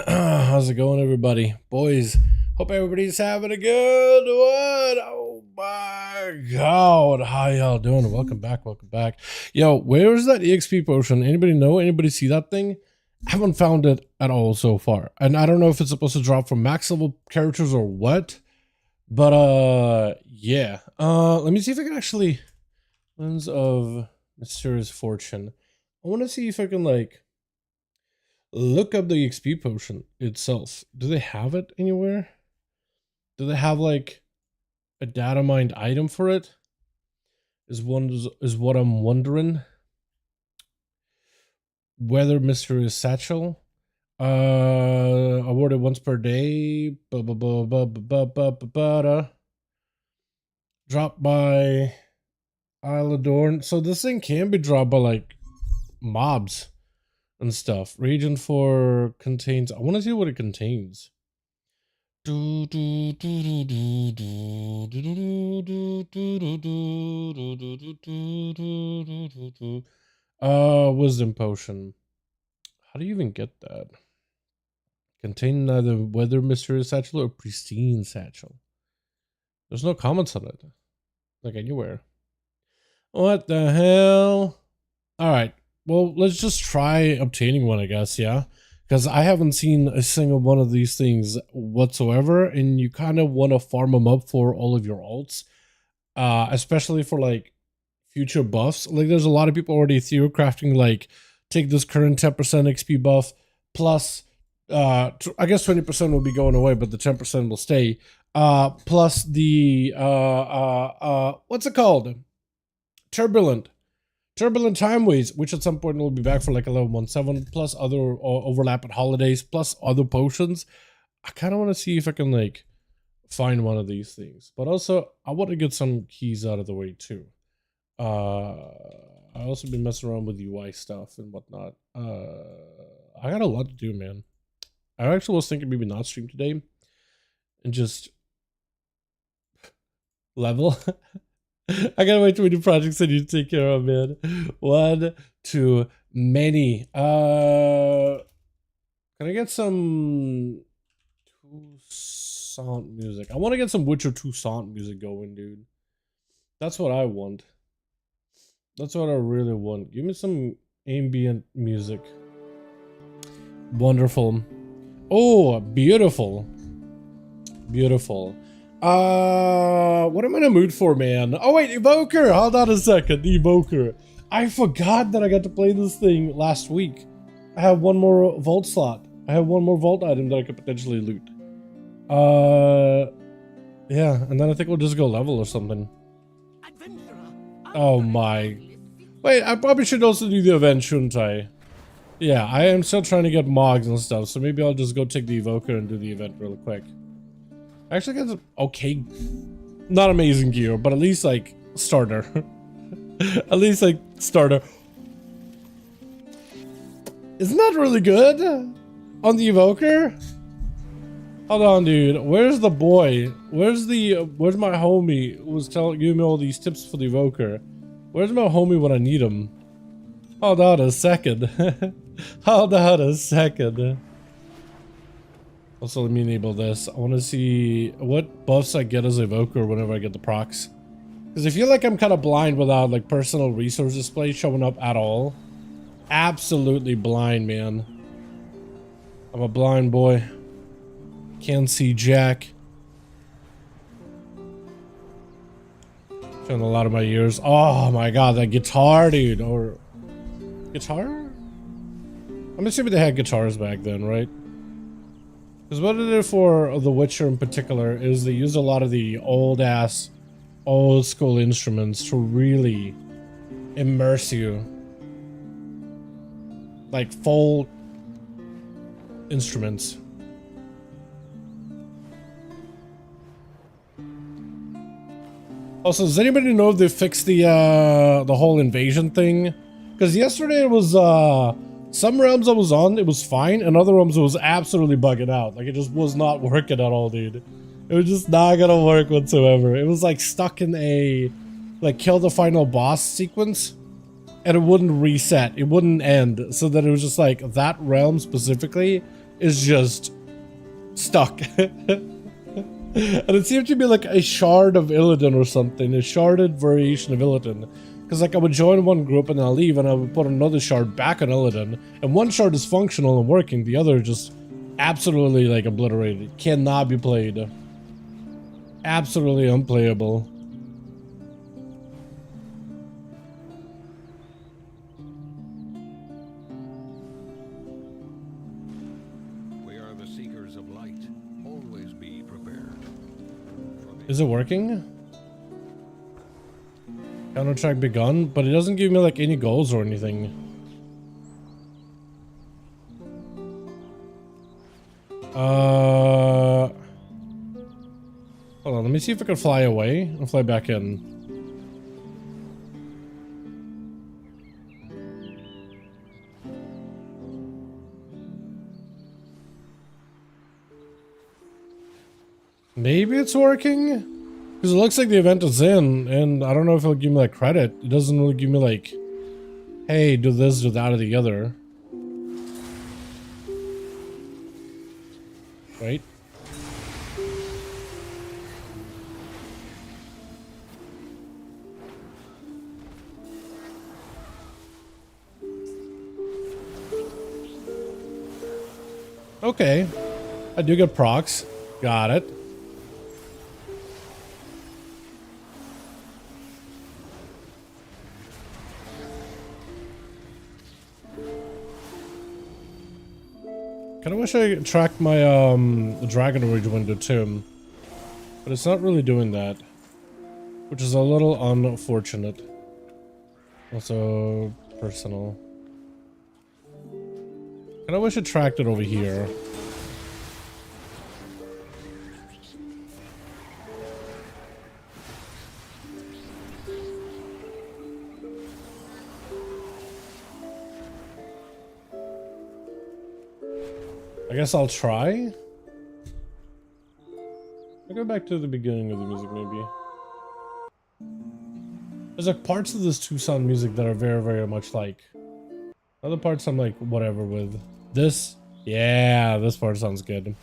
How's it going, everybody? Boys, hope everybody's having a good one. Oh my god, how y'all doing? Welcome back, welcome back. Yo, where's that EXP potion? Anybody know? Anybody see that thing? I haven't found it at all so far, and I don't know if it's supposed to drop from max level characters or what, but yeah. Let me see if I can actually Lens of Mysterious Fortune. I want to see if I can like look up the XP potion itself. Do they have it anywhere? Do they have like a data mined item for it? Is what I'm wondering. Weather Mysterious Satchel. Awarded once per day. Dropped by Isle Adorn. So this thing can be dropped by like mobs and stuff. Region 4 contains, I want to see what it contains. Wisdom potion. How do you even get that? Contain neither weather mysterious satchel or pristine satchel. There's no comments on it, like anywhere. What the hell? All right. Well, let's just try obtaining one, I guess, yeah? Because I haven't seen a single one of these things whatsoever, and you kind of want to farm them up for all of your alts, especially for, like, future buffs. Like, there's a lot of people already theorycrafting, like, take this current 10% XP buff, plus, I guess 20% will be going away, but the 10% will stay, plus the, what's it called? Turbulent Timeways, which at some point will be back for like 11.17, plus other overlap at holidays, plus other potions. I kind of want to see if I can like find one of these things. But also, I want to get some keys out of the way too. I also been messing around with UI stuff and whatnot. I got a lot to do, man. I actually was thinking maybe not stream today and just level. I gotta wait till we do projects that you take care of, man. One too many. Can I get some Toussaint music? I want to get some Witcher Toussaint music going, dude. That's what I want. That's what I really want. Give me some ambient music. Wonderful. Oh, beautiful. Beautiful. What am I in a mood for, man? Oh wait, Evoker! Hold on a second, Evoker. I forgot that I got to play this thing last week. I have one more vault slot. I have one more vault item that I could potentially loot. Yeah, and then I think we'll just go level or something. Oh my. Wait, I probably should also do the event, shouldn't I? Yeah, I am still trying to get mogs and stuff, so maybe I'll just go take the Evoker and do the event real quick. I actually got some okay, not amazing gear, but at least like starter. At least like starter. Isn't that really good on the Evoker? Hold on, dude. Where's the boy? Where's my homie who was giving me all these tips for the Evoker? Where's my homie when I need him? Hold on a second. Hold on a second. Also, let me enable this. I want to see what buffs I get as Evoker whenever I get the procs. Because I feel like I'm kind of blind without like personal resource display showing up at all. Absolutely blind, man. I'm a blind boy. Can't see jack. Showing a lot of my ears. Oh my god, that guitar, dude. Or guitar? I'm assuming they had guitars back then, right? Because what they do for The Witcher in particular is they use a lot of the old school instruments to really immerse you. Like full instruments. Also, does anybody know if they fixed the whole invasion thing? Because yesterday it was some realms I was on, it was fine, and other realms it was absolutely bugging out. Like it just was not working at all, dude. It was just not gonna work whatsoever. It was like stuck in a like kill the final boss sequence, and it wouldn't reset. It wouldn't end. So that it was just like that realm specifically is just stuck. And it seemed to be like a shard of Illidan or something, a sharded variation of Illidan. Because like I would join one group and I'll leave and I would put another shard back on Illidan. And one shard is functional and working, the other just absolutely like obliterated. Cannot be played. Absolutely unplayable. Is it working? Counter-track begun, but it doesn't give me like any goals or anything. Hold on, let me see if I can fly away and fly back in. Maybe it's working? Because it looks like the event is in, and I don't know if it'll give me like credit. It doesn't really give me like, hey, do this, do that, or the other. Right? Okay. I do get procs. Got it. Kinda wish I tracked my Dragon Rage window too, but it's not really doing that, which is a little unfortunate. Also personal. Kinda wish I tracked it over here. I guess I'll try. I'll go back to the beginning of the music, maybe. There's like parts of this 2-sound music that are very, very much like. Other parts I'm like, whatever with. This, yeah, this part sounds good.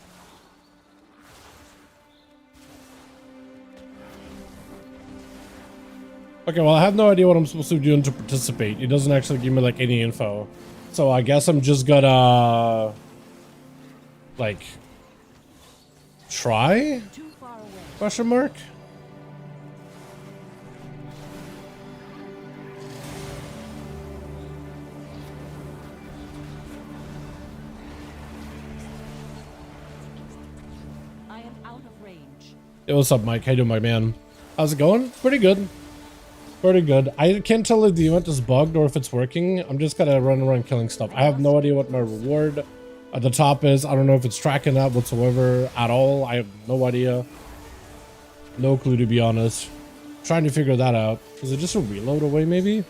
Okay, well, I have no idea what I'm supposed to be doing to participate. It doesn't actually give me like any info. So I guess I'm just gonna like try? Question mark? I am out of range. Hey, what's up, Mike? How you doing, my man? How's it going? Pretty good. Pretty good. I can't tell if the event is bugged or if it's working. I'm just gonna run around killing stuff. I have no idea what my reward at the top is. I don't know if it's tracking that whatsoever at all. I have no idea. No clue, to be honest. Trying to figure that out. Is it just a reload away, maybe?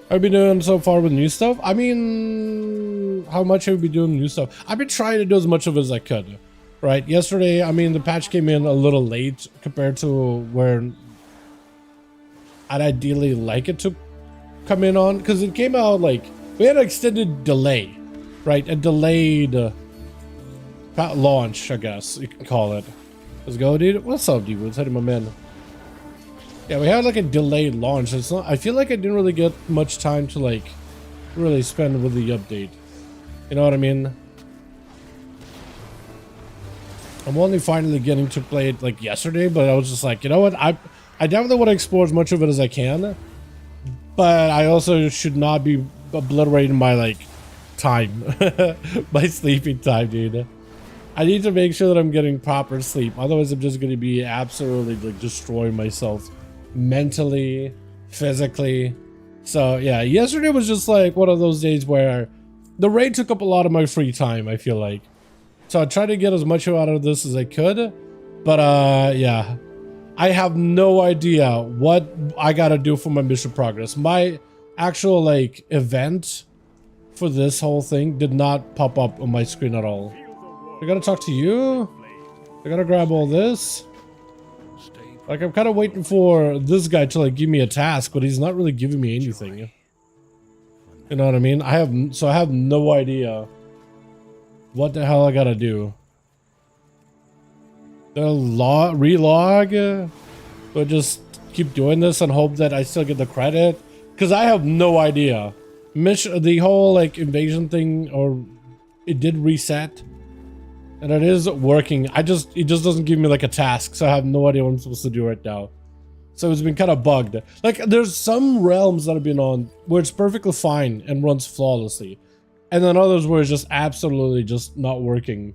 I've been doing so far with new stuff. I mean, how much have we been doing new stuff? I've been trying to do as much of it as I could. Right? Yesterday, I mean, the patch came in a little late compared to where I'd ideally like it to come in on, because it came out like we had an extended delay, right? A delayed launch, I guess you can call it. Let's go, dude. What's up, dude? What's happening, my man? Yeah, we had like a delayed launch. It's not. I feel like I didn't really get much time to like really spend with the update. You know what I mean? I'm only finally getting to play it like yesterday, but I was just like, you know what? I definitely want to explore as much of it as I can, but I also should not be obliterating my like time, my sleeping time, dude. I need to make sure that I'm getting proper sleep. Otherwise, I'm just going to be absolutely like destroying myself mentally, physically. So yeah, yesterday was just like one of those days where the raid took up a lot of my free time, I feel like. So I tried to get as much out of this as I could, but yeah. I have no idea what I gotta do for my mission progress. My actual like event for this whole thing did not pop up on my screen at all. I gotta talk to you. I gotta grab all this. Like I'm kind of waiting for this guy to like give me a task, but he's not really giving me anything. You know what I mean? I have no idea what the hell I gotta do. The relog, but just keep doing this and hope that I still get the credit, because I have no idea. The whole like invasion thing, or it did reset, and it is working. It just doesn't give me like a task, so I have no idea what I'm supposed to do right now. So it's been kind of bugged. Like there's some realms that I've been on where it's perfectly fine and runs flawlessly, and then others where it's just absolutely just not working.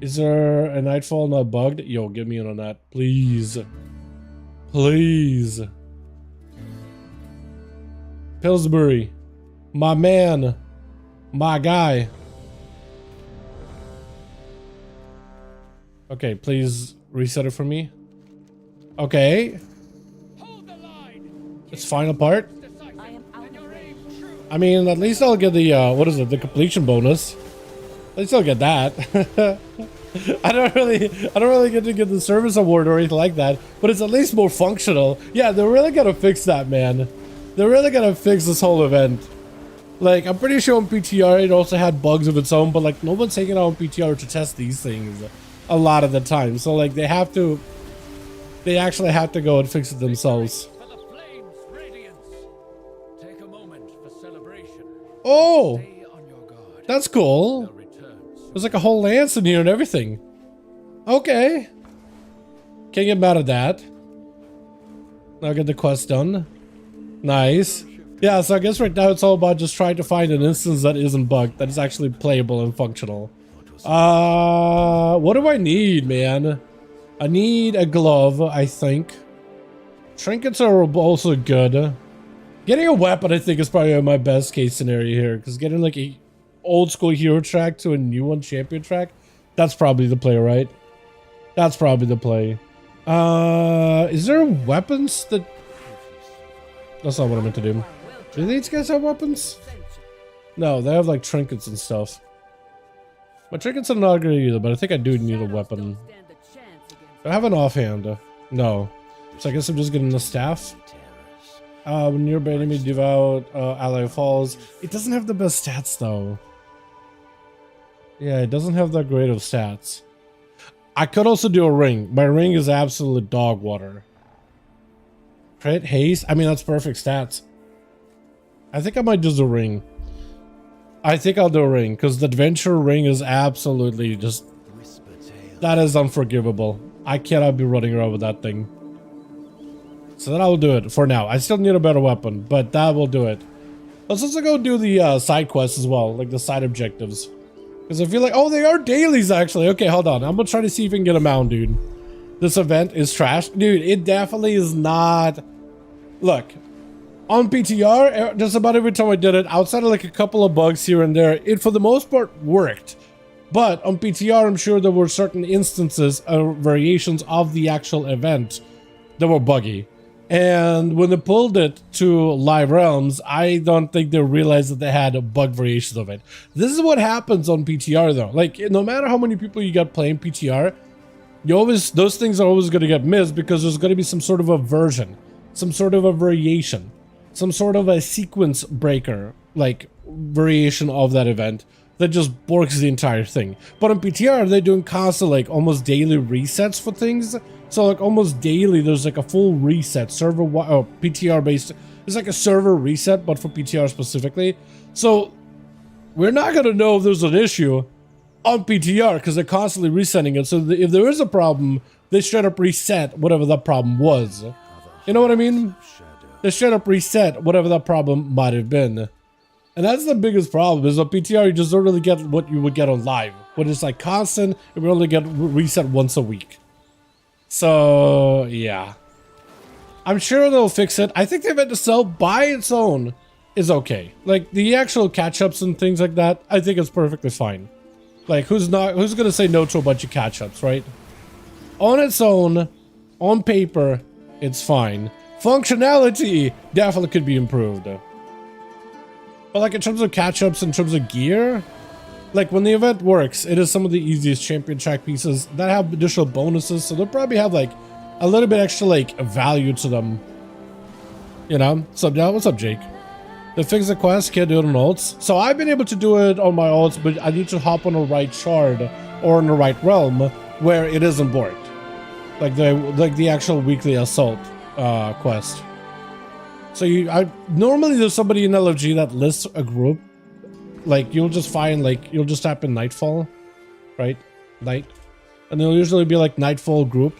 Is there a Nightfall not bugged? Yo, get me in on that, please. Please. Pillsbury. My man. My guy. Okay, please reset it for me. Okay. It's final part. I mean, at least I'll get the, what is it? The completion bonus. At least I'll get that. I don't really get to get the service award or anything like that, but it's at least more functional. Yeah, they're really gonna fix that, man. They're really gonna fix this whole event. Like, I'm pretty sure on PTR it also had bugs of its own, but like no one's taking out on PTR to test these things a lot of the time. So like they actually have to go and fix it themselves. Oh, that's cool. There's like a whole lance in here and everything. Okay. Can't get mad at that. I'll get the quest done. Nice. Yeah, so I guess right now it's all about just trying to find an instance that isn't bugged, that is actually playable and functional. What do I need, man? I need a glove, I think. Trinkets are also good. Getting a weapon, I think, is probably my best case scenario here, because getting like a old school hero track to a new one champion track, that's probably the play, right? That's probably the play. Is there weapons that... That's not what I meant to do. Do these guys have weapons? No, they have like trinkets and stuff. My trinkets are not great either, but I think I do need a weapon. Do I have an offhand? No. So I guess I'm just getting the staff. When nearby enemy devout, ally falls. It doesn't have the best stats though. Yeah, it doesn't have that great of stats. I could also do a ring. My ring is absolute dog water. Crit, haste. I mean, that's perfect stats. I think I might do the ring. I think I'll do a ring because the adventure ring is absolutely just. That is unforgivable. I cannot be running around with that thing. So then I will do it for now. I still need a better weapon, but that will do it. Let's also go do the side quests as well, like the side objectives. Because I feel like, oh, they are dailies actually. Okay, hold on. I'm gonna try to see if we can get them out, dude. This event is trash. Dude, it definitely is not. Look, on PTR, just about every time I did it, outside of like a couple of bugs here and there, it for the most part worked. But on PTR, I'm sure there were certain instances or variations of the actual event that were buggy. And when they pulled it to live realms, I don't think they realized that they had bug variations of it. This is what happens on PTR though. Like, no matter how many people you got playing PTR, those things are always going to get missed because there's going to be some sort of a version, some sort of a variation, some sort of a sequence breaker, like variation of that event that just borks the entire thing. But on PTR, they're doing constant, like almost daily resets for things. So like almost daily, there's like a full reset server, PTR based. It's like a server reset, but for PTR specifically. So we're not gonna know if there's an issue on PTR because they're constantly resetting it. So if there is a problem, they straight up reset whatever that problem was. You know what I mean? They straight up reset whatever that problem might have been. And that's the biggest problem, is on PTR you just don't really get what you would get on live. When it's like constant, it will only get reset once a week. So, yeah. I'm sure they'll fix it. I think the event itself by its own is okay. Like, the actual catch-ups and things like that, I think it's perfectly fine. Like, who's gonna say no to a bunch of catch-ups, right? On its own, on paper, it's fine. Functionality definitely could be improved. But like in terms of catch-ups, in terms of gear, like when the event works, it is some of the easiest champion track pieces that have additional bonuses, so they'll probably have like a little bit extra like value to them. You know? So yeah, what's up, Jake? They fix the quest, can't do it on ults. So I've been able to do it on my ults, but I need to hop on the right shard or in the right realm where it isn't borked. Like the actual weekly assault quest. So normally there's somebody in LFG that lists a group. Like you'll just find you'll just type in Nightfall, right? Night, and there'll usually be like Nightfall group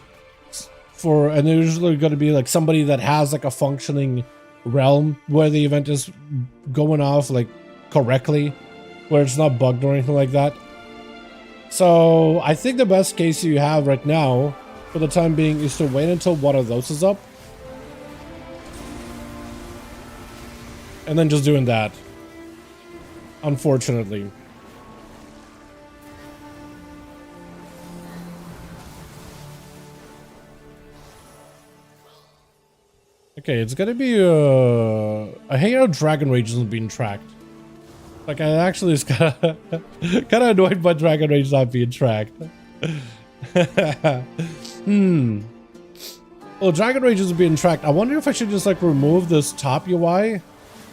and there's usually going to be like somebody that has like a functioning realm where the event is going off like correctly, where it's not bugged or anything like that. So I think the best case you have right now for the time being is to wait until one of those is up. And then just doing that. Unfortunately. Okay, it's gonna be I hate how Dragon Rage isn't being tracked. Like I actually is kinda annoyed by Dragon Rage not being tracked. Well, Dragon Rage is being tracked. I wonder if I should just like remove this top UI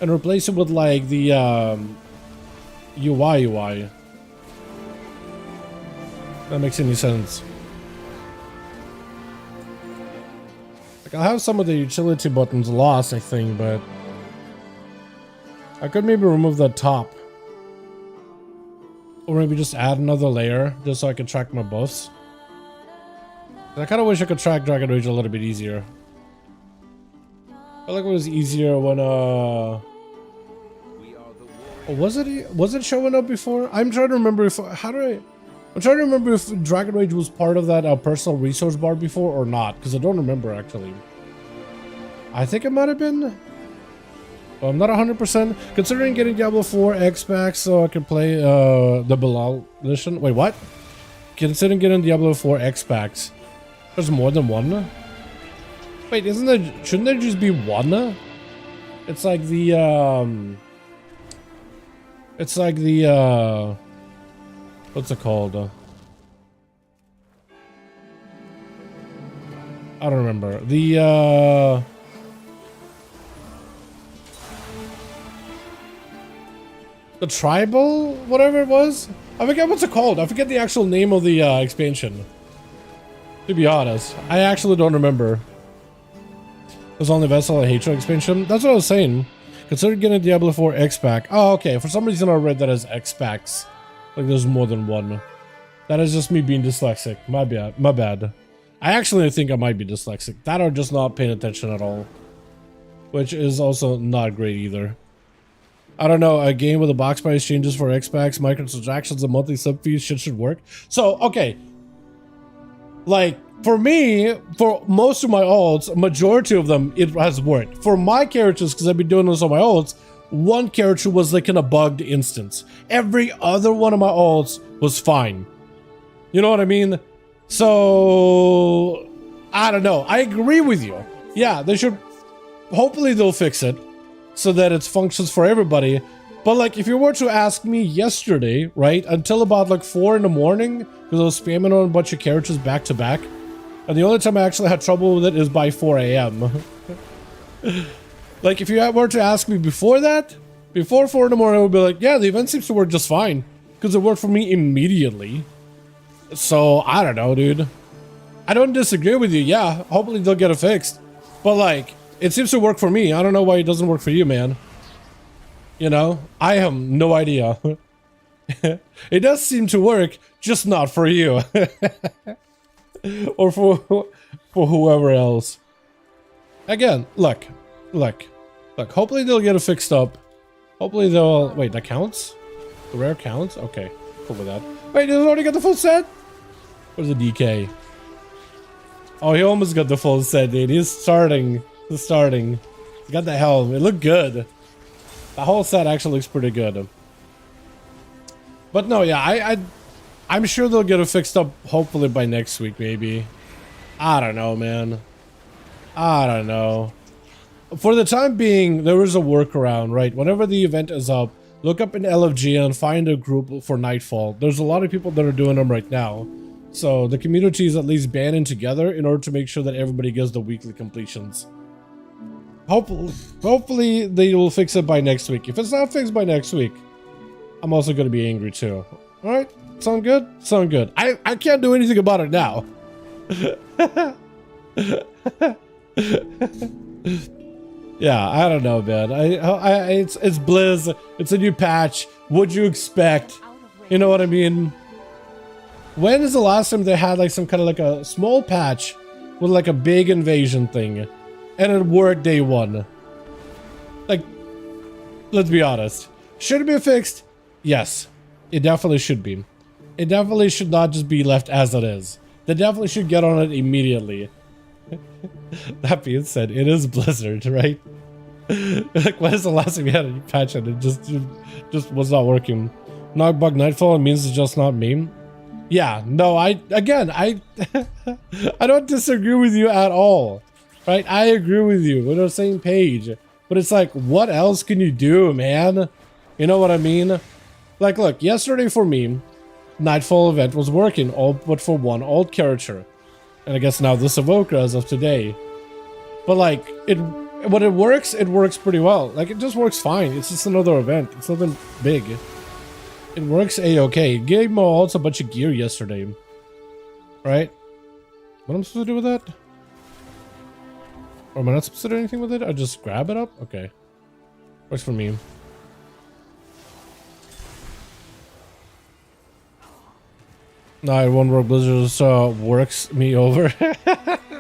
and replace it with like the UI. That makes any sense. Like I'll have some of the utility buttons lost, I think, but I could maybe remove that top. Or maybe just add another layer just so I can track my buffs. I kind of wish I could track Dragon Rage a little bit easier. I feel like it was easier when was it showing up before? I'm trying to remember if I'm trying to remember if Dragon Rage was part of that personal resource bar before or not, because I don't remember actually. I think it might have been. Well, I'm not 100%. Considering getting Diablo 4 X packs so I can play the Bilal edition. Wait, what? Considering getting Diablo 4 X packs. There's more than one? Wait, shouldn't there just be one? It's like the, I What's it called? I don't remember. The tribal, whatever it was. I forget what's it called. I forget the actual name of the expansion. To be honest, I actually don't remember. It was on the Vessel and Hatred expansion. That's what I was saying. Consider getting Diablo 4 X-Pack. Oh, okay. For some reason I read that as X-Packs. Like there's more than one. That is just me being dyslexic. My bad. My bad. I actually think I might be dyslexic. That or just not paying attention at all. Which is also not great either. I don't know, a game with a box price changes for X-Packs, microtransactions, and monthly sub fees should work. So, okay. Like, for me, for most of my alts, majority of them, it has worked. For my characters, because I've been doing this on my alts, one character was like in a bugged instance. Every other one of my alts was fine. You know what I mean? So, I don't know. I agree with you. Yeah, they should... Hopefully they'll fix it so that it functions for everybody. But like, if you were to ask me yesterday, right, until about like 4 in the morning, because I was spamming on a bunch of characters back to back, and the only time I actually had trouble with it is by 4 a.m. Like, if you were to ask me before that, before 4 in the morning, I would be like, yeah, the event seems to work just fine, because it worked for me immediately. So, I don't know, dude. I don't disagree with you. Yeah, hopefully they'll get it fixed. But like, it seems to work for me. I don't know why it doesn't work for you, man. You know, I have no idea. It does seem to work, just not for you. Or for whoever else. Again, look. Hopefully they'll get it fixed up. Hopefully they'll... Wait, that counts? The rare counts? Okay, cool with that. Wait, did it already got the full set? Where's the DK? Oh, he almost got the full set, dude. He's starting. He got the helm. It looked good. The whole set actually looks pretty good. But no, yeah, I'm sure they'll get it fixed up hopefully by next week, maybe. I don't know, man. I don't know. For the time being, there is a workaround, right? Whenever the event is up, look up in LFG and find a group for Nightfall. There's a lot of people that are doing them right now. So the community is at least banding together in order to make sure that everybody gets the weekly completions. Hopefully they will fix it by next week. If it's not fixed by next week, I'm also going to be angry too. All right, sound good? Sound good. I can't do anything about it now. Yeah, I don't know, man. It's Blizz. It's a new patch. What'd you expect? You know what I mean? When is the last time they had like some kind of like a small patch with like a big invasion thing? And it worked day one. Like, let's be honest. Should it be fixed? Yes, it definitely should be. It definitely should not just be left as it is. They definitely should get on it immediately. That being said, it is Blizzard, right? Like, when is the last time you had a patch and it just was not working? Knockbug Nightfall, it means it's just not me. Yeah, no, I don't disagree with you at all. Right, I agree with you. We're on the same page. But it's like, what else can you do, man? You know what I mean? Like, look, yesterday for me, Nightfall event was working, all but for one old character. And I guess now this Evoker as of today. But like, when it works pretty well. Like, it just works fine. It's just another event. It's nothing big. It works a-okay. It gave my alts a bunch of gear yesterday. Right? What am I supposed to do with that? Or am I not supposed to do anything with it? I just grab it up? Okay. Works for me. No, it won't work. Blizzard just works me over.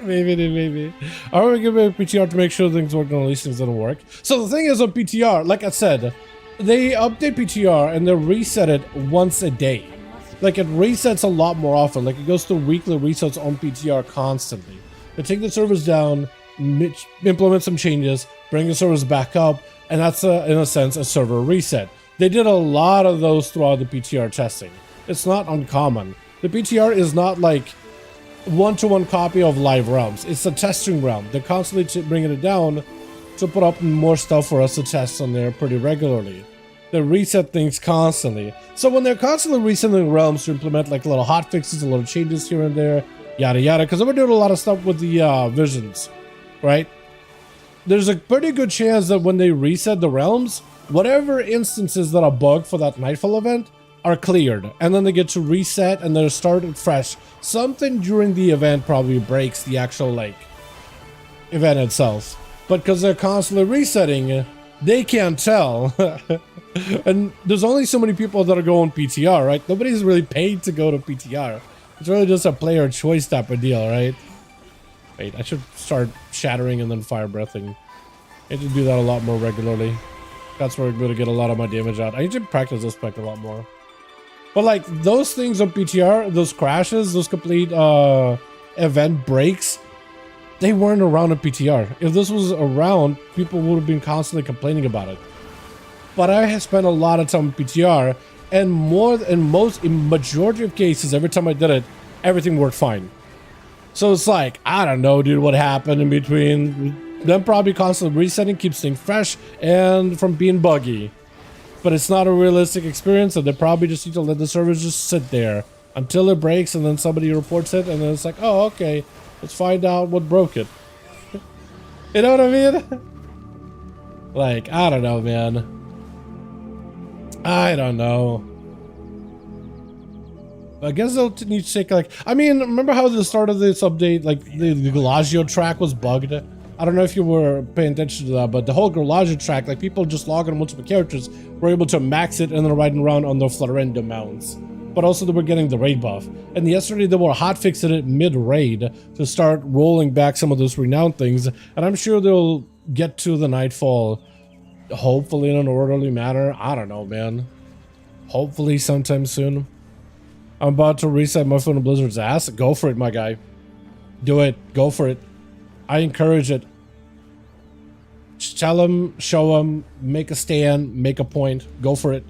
Maybe, dude, maybe. I want to give it a PTR to make sure things work on these things don't work. So the thing is on PTR, like I said, they update PTR and they reset it once a day. Like, it resets a lot more often. Like, it goes through weekly resets on PTR constantly. They take the servers down, implement some changes, bring the servers back up, and that's in a sense a server reset. They did a lot of those throughout the PTR testing. It's not uncommon. The PTR is not like one-to-one copy of live realms. It's a testing realm. They're constantly bringing it down to put up more stuff for us to test on there pretty regularly. They reset things constantly. So when they're constantly resetting realms to implement like little hot fixes, a little changes here and there, yada yada, because we're doing a lot of stuff with the visions, right? There's a pretty good chance that when they reset the realms, whatever instances that are bugged for that Nightfall event are cleared, and then they get to reset and they're started fresh. Something during the event probably breaks the actual like event itself, but because they're constantly resetting, they can't tell. And there's only so many people that are going PTR, right? Nobody's really paid to go to PTR. It's really just a player choice type of deal, right? Wait, I should start shattering and then fire breathing. I need to do that a lot more regularly. That's where I'm going to get a lot of my damage out. I need to practice this spec a lot more. But like those things on PTR, those crashes, those complete event breaks, they weren't around in PTR. If this was around, people would have been constantly complaining about it. But I have spent a lot of time in PTR, and in majority of cases, every time I did it, everything worked fine. So it's like, I don't know, dude, what happened in between. Them probably constantly resetting keeps things fresh and from being buggy. But it's not a realistic experience, and they probably just need to let the servers just sit there until it breaks, and then somebody reports it, and then it's like, oh, okay, let's find out what broke it. You know what I mean? Like, I don't know, man. I don't know. I guess they'll need to take like, I mean, remember how at the start of this update, like the Galagio track was bugged? I don't know if you were paying attention to that, but the whole Galagio track, like people just logging multiple characters were able to max it and then riding around on the Florendo mounts. But also they were getting the raid buff. And yesterday they were hotfixing it mid-raid to start rolling back some of those renowned things. And I'm sure they'll get to the Nightfall hopefully in an orderly manner. I don't know, man. Hopefully sometime soon. I'm about to reset my phone to Blizzard's ass. Go for it, my guy. Do it. Go for it. I encourage it. Just tell them, show them, make a stand, make a point. Go for it.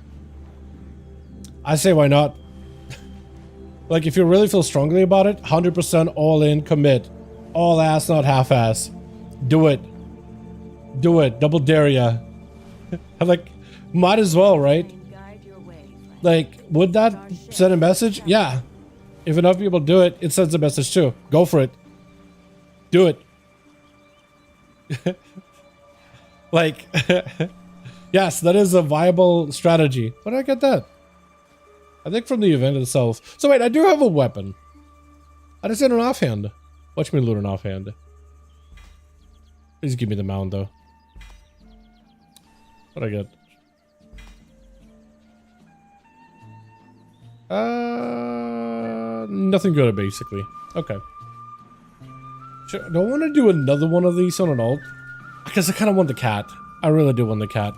I say why not? Like, if you really feel strongly about it, 100% all in, commit. All ass, not half ass. Do it. Do it. Double dare ya. Like, might as well, right? Like, would that send a message? Yeah. If enough people do it, it sends a message too. Go for it. Do it. Like, yes, that is a viable strategy. Where did I get that? I think from the event itself. So wait, I do have a weapon. I just had an offhand. Watch me loot an offhand. Please give me the mound though. What'd I get? Nothing good basically. Okay. Sure, do I want to do another one of these on an alt? Because I kind of want the cat. I really do want the cat.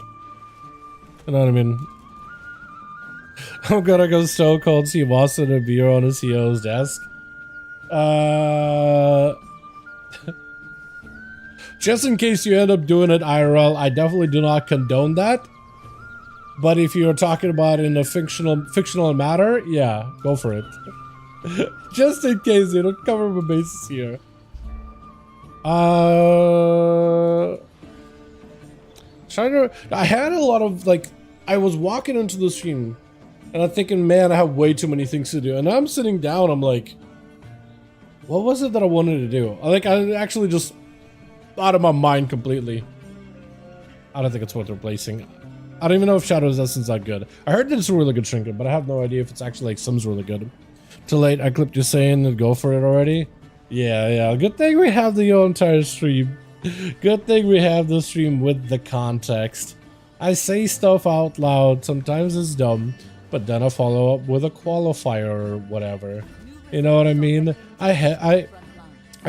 You know what I mean? I'm gonna go stone cold see Boston and beer on his CEO's desk. Just in case you end up doing it IRL, I definitely do not condone that. But if you're talking about it in a fictional matter, yeah, go for it. Just in case, you don't cover my bases here. I had a lot of like, I was walking into the stream and I'm thinking, man, I have way too many things to do. And I'm sitting down, I'm like, what was it that I wanted to do? I actually just out of my mind completely. I don't think it's worth replacing. I don't even know if Shadow's Essence is that good. I heard that it's a really good trinket, but I have no idea if it's actually like some's really good. Too late, I clipped you saying to go for it already. Yeah. Good thing we have the entire stream. Good thing we have the stream with the context. I say stuff out loud, sometimes it's dumb, but then I follow up with a qualifier or whatever. You know what I mean? I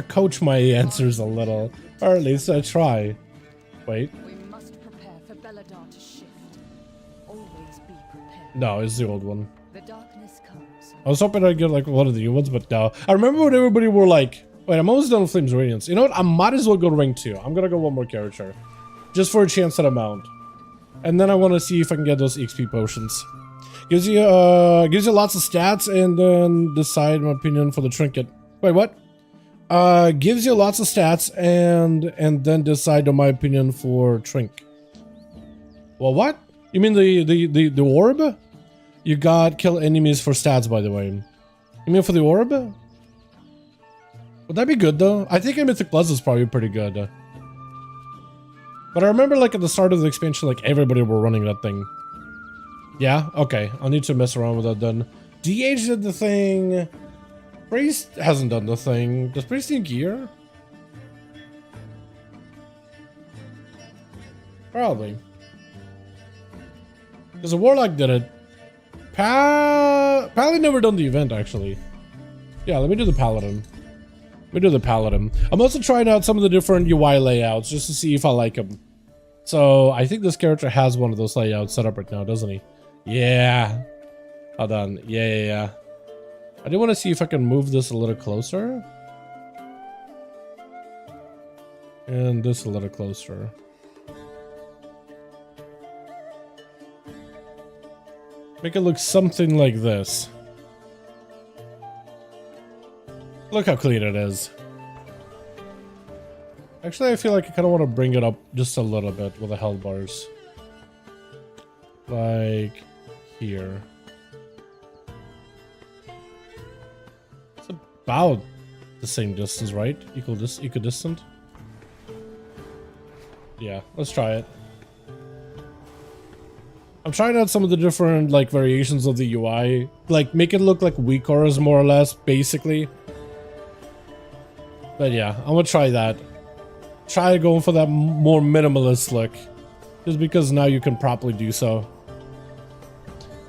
coach my answers a little, or at least I try. Wait. We must prepare for Belladar to shift. Always be prepared. No, it's the old one. The darkness comes. I was hoping I'd get like one of the new ones, but no. I remember when everybody were like, wait, I'm almost done with Flames Radiance. You know what? I might as well go to rank 2. I'm gonna go one more character. Just for a chance at a mount. And then I want to see if I can get those XP potions. Gives you lots of stats and then decide my opinion for the trinket. Wait, what? Gives you lots of stats and then decide on my opinion for Trink. Well, what? You mean the orb? You got kill enemies for stats, by the way. You mean for the orb? Would that be good though? I think Mythic Plus is probably pretty good. But I remember like at the start of the expansion, like everybody were running that thing. Yeah, okay. I'll need to mess around with that then. DH did the thing. Priest hasn't done the thing. Does Priest need gear? Probably. Because the Warlock did it. Paladin never done the event actually. Yeah, let me do the Paladin. I'm also trying out some of the different UI layouts just to see if I like them. So I think this character has one of those layouts set up right now, doesn't he? Yeah. Hold on. Yeah. I do want to see if I can move this a little closer. And this a little closer. Make it look something like this. Look how clean it is. Actually, I feel like I kind of want to bring it up just a little bit with the health bars. Like here. It's about the same distance, right? Equidistant. Yeah, let's try it. I'm trying out some of the different like variations of the UI. Like make it look like WeCores more or less, basically. But yeah, I'm gonna try that. Try going for that more minimalist look. Just because now you can properly do so.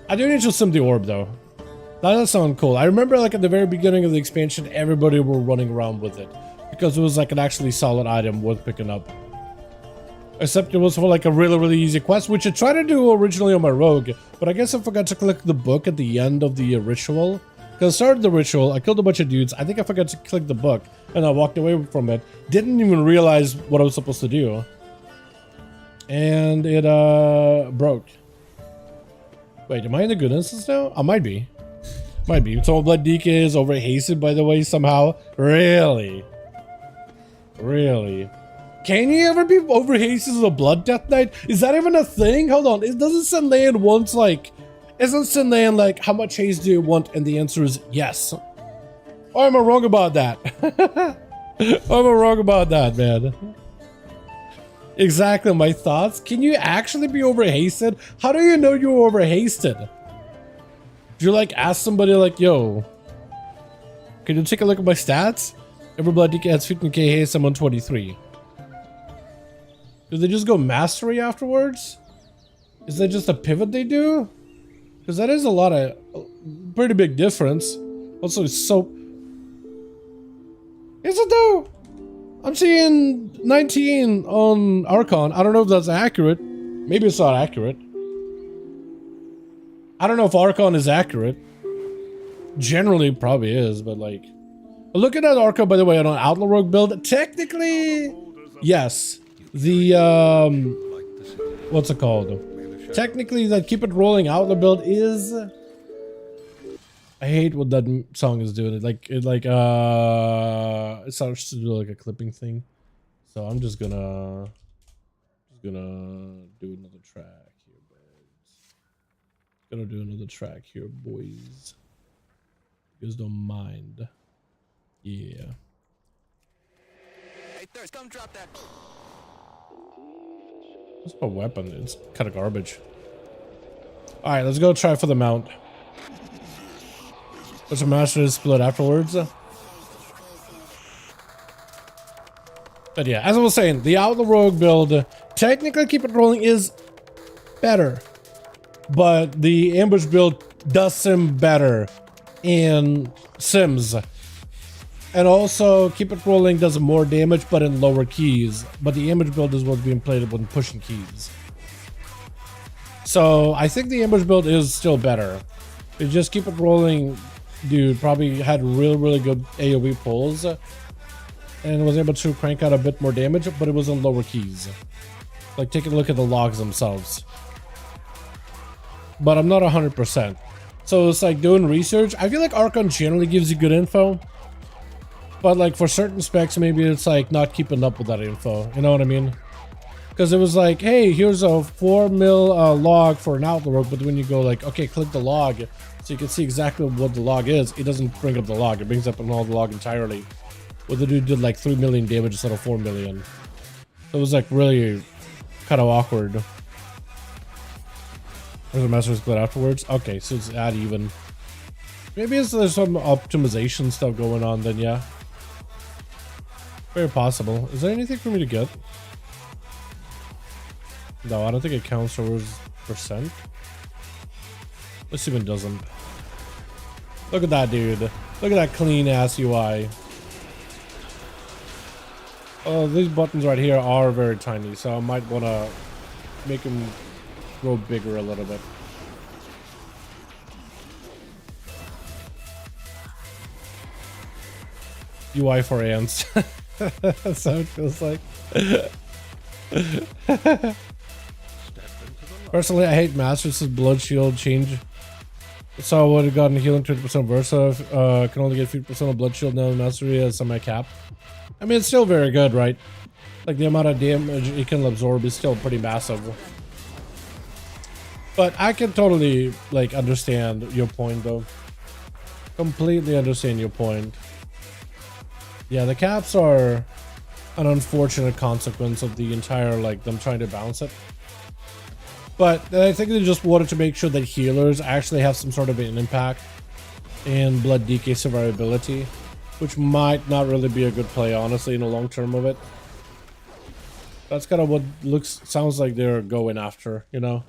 I do need to sim the orb though. That does sound cool. I remember like at the very beginning of the expansion, everybody were running around with it. Because it was like an actually solid item worth picking up. Except it was for like a really easy quest, which I tried to do originally on my rogue. But I guess I forgot to click the book at the end of the ritual. Because I started the ritual, I killed a bunch of dudes, I think I forgot to click the book, and I walked away from it. Didn't even realize what I was supposed to do. And it, broke. Wait, am I in the good instance now? I might be. Might be. So Blood Deacon is over hasted, by the way, somehow. Really? Really? Can you ever be over hasted as a Blood Death Knight? Is that even a thing? Hold on, it doesn't Sinlayan once, like... Isn't Sinlayan like, how much haste do you want? And the answer is yes. Or am I wrong about that? Or am I wrong about that, man? Exactly, my thoughts. Can you actually be over hasted? How do you know you're over hasted? Do you like ask somebody like, yo, can you take a look at my stats? Everybody has 15k haste, I'm on 23. Do they just go mastery afterwards? Is that just a pivot they do? Because that is a lot of pretty big difference. Also, it's so. Is it though? I'm seeing 19 on Archon. I don't know if that's accurate. Maybe it's not accurate. I don't know if Archon is accurate. Generally, probably is, but like. Looking at Archon, by the way, on an Outlaw Rogue build, technically, yes. The, what's it called? Technically, that Keep It Rolling Outlaw build is... I hate what that song is doing. It starts to do like a clipping thing. So I'm just gonna do another track here, boys. You guys don't mind. Yeah. Hey, Thirst, come drop that. What's my weapon? It's kind of garbage. Alright, let's go try for the mount. Let's master this split afterwards. But yeah, as I was saying, the Outlaw Rogue build, technically Keep It Rolling is better. But the Ambush build does sim better in sims. And also, Keep It Rolling does more damage, but in lower keys. But the Ambush build is what's being played when pushing keys. So, I think the Ambush build is still better. It just Keep It Rolling, dude, probably had really good AoE pulls. And was able to crank out a bit more damage, but it was in lower keys. Like, take a look at the logs themselves. But I'm not 100%. So, it's like doing research. I feel like Archon generally gives you good info. But like for certain specs, maybe it's like not keeping up with that info. You know what I mean? Because it was like, hey, here's a 4 mil log for an outlook, but when you go like, okay, click the log, so you can see exactly what the log is, it doesn't bring up the log. It brings up an all the log entirely. Well, the dude did like 3 million damage instead of 4 million. So it was like really kind of awkward. There's a master split afterwards. Okay, so it's at even. Maybe there's some optimization stuff going on then, yeah. Very possible. Is there anything for me to get? No, I don't think it counts towards percent. Let's see if it doesn't. Look at that, dude. Look at that clean ass UI. Oh, these buttons right here are very tiny, so I might want to make them grow bigger a little bit. UI for ants. That's how it feels like. Personally, I hate Masters' Blood Shield change. So I would have gotten healing 20% Versa. Can only get 50% of Blood Shield now in Mastery as semi-cap. I mean, it's still very good, right? Like, the amount of damage it can absorb is still pretty massive. But I can totally, like, understand your point, though. Completely understand your point. Yeah, the caps are an unfortunate consequence of the entire, like, them trying to balance it. But I think they just wanted to make sure that healers actually have some sort of an impact and blood DK survivability, which might not really be a good play, honestly, in the long term of it. That's kind of what sounds like they're going after, you know?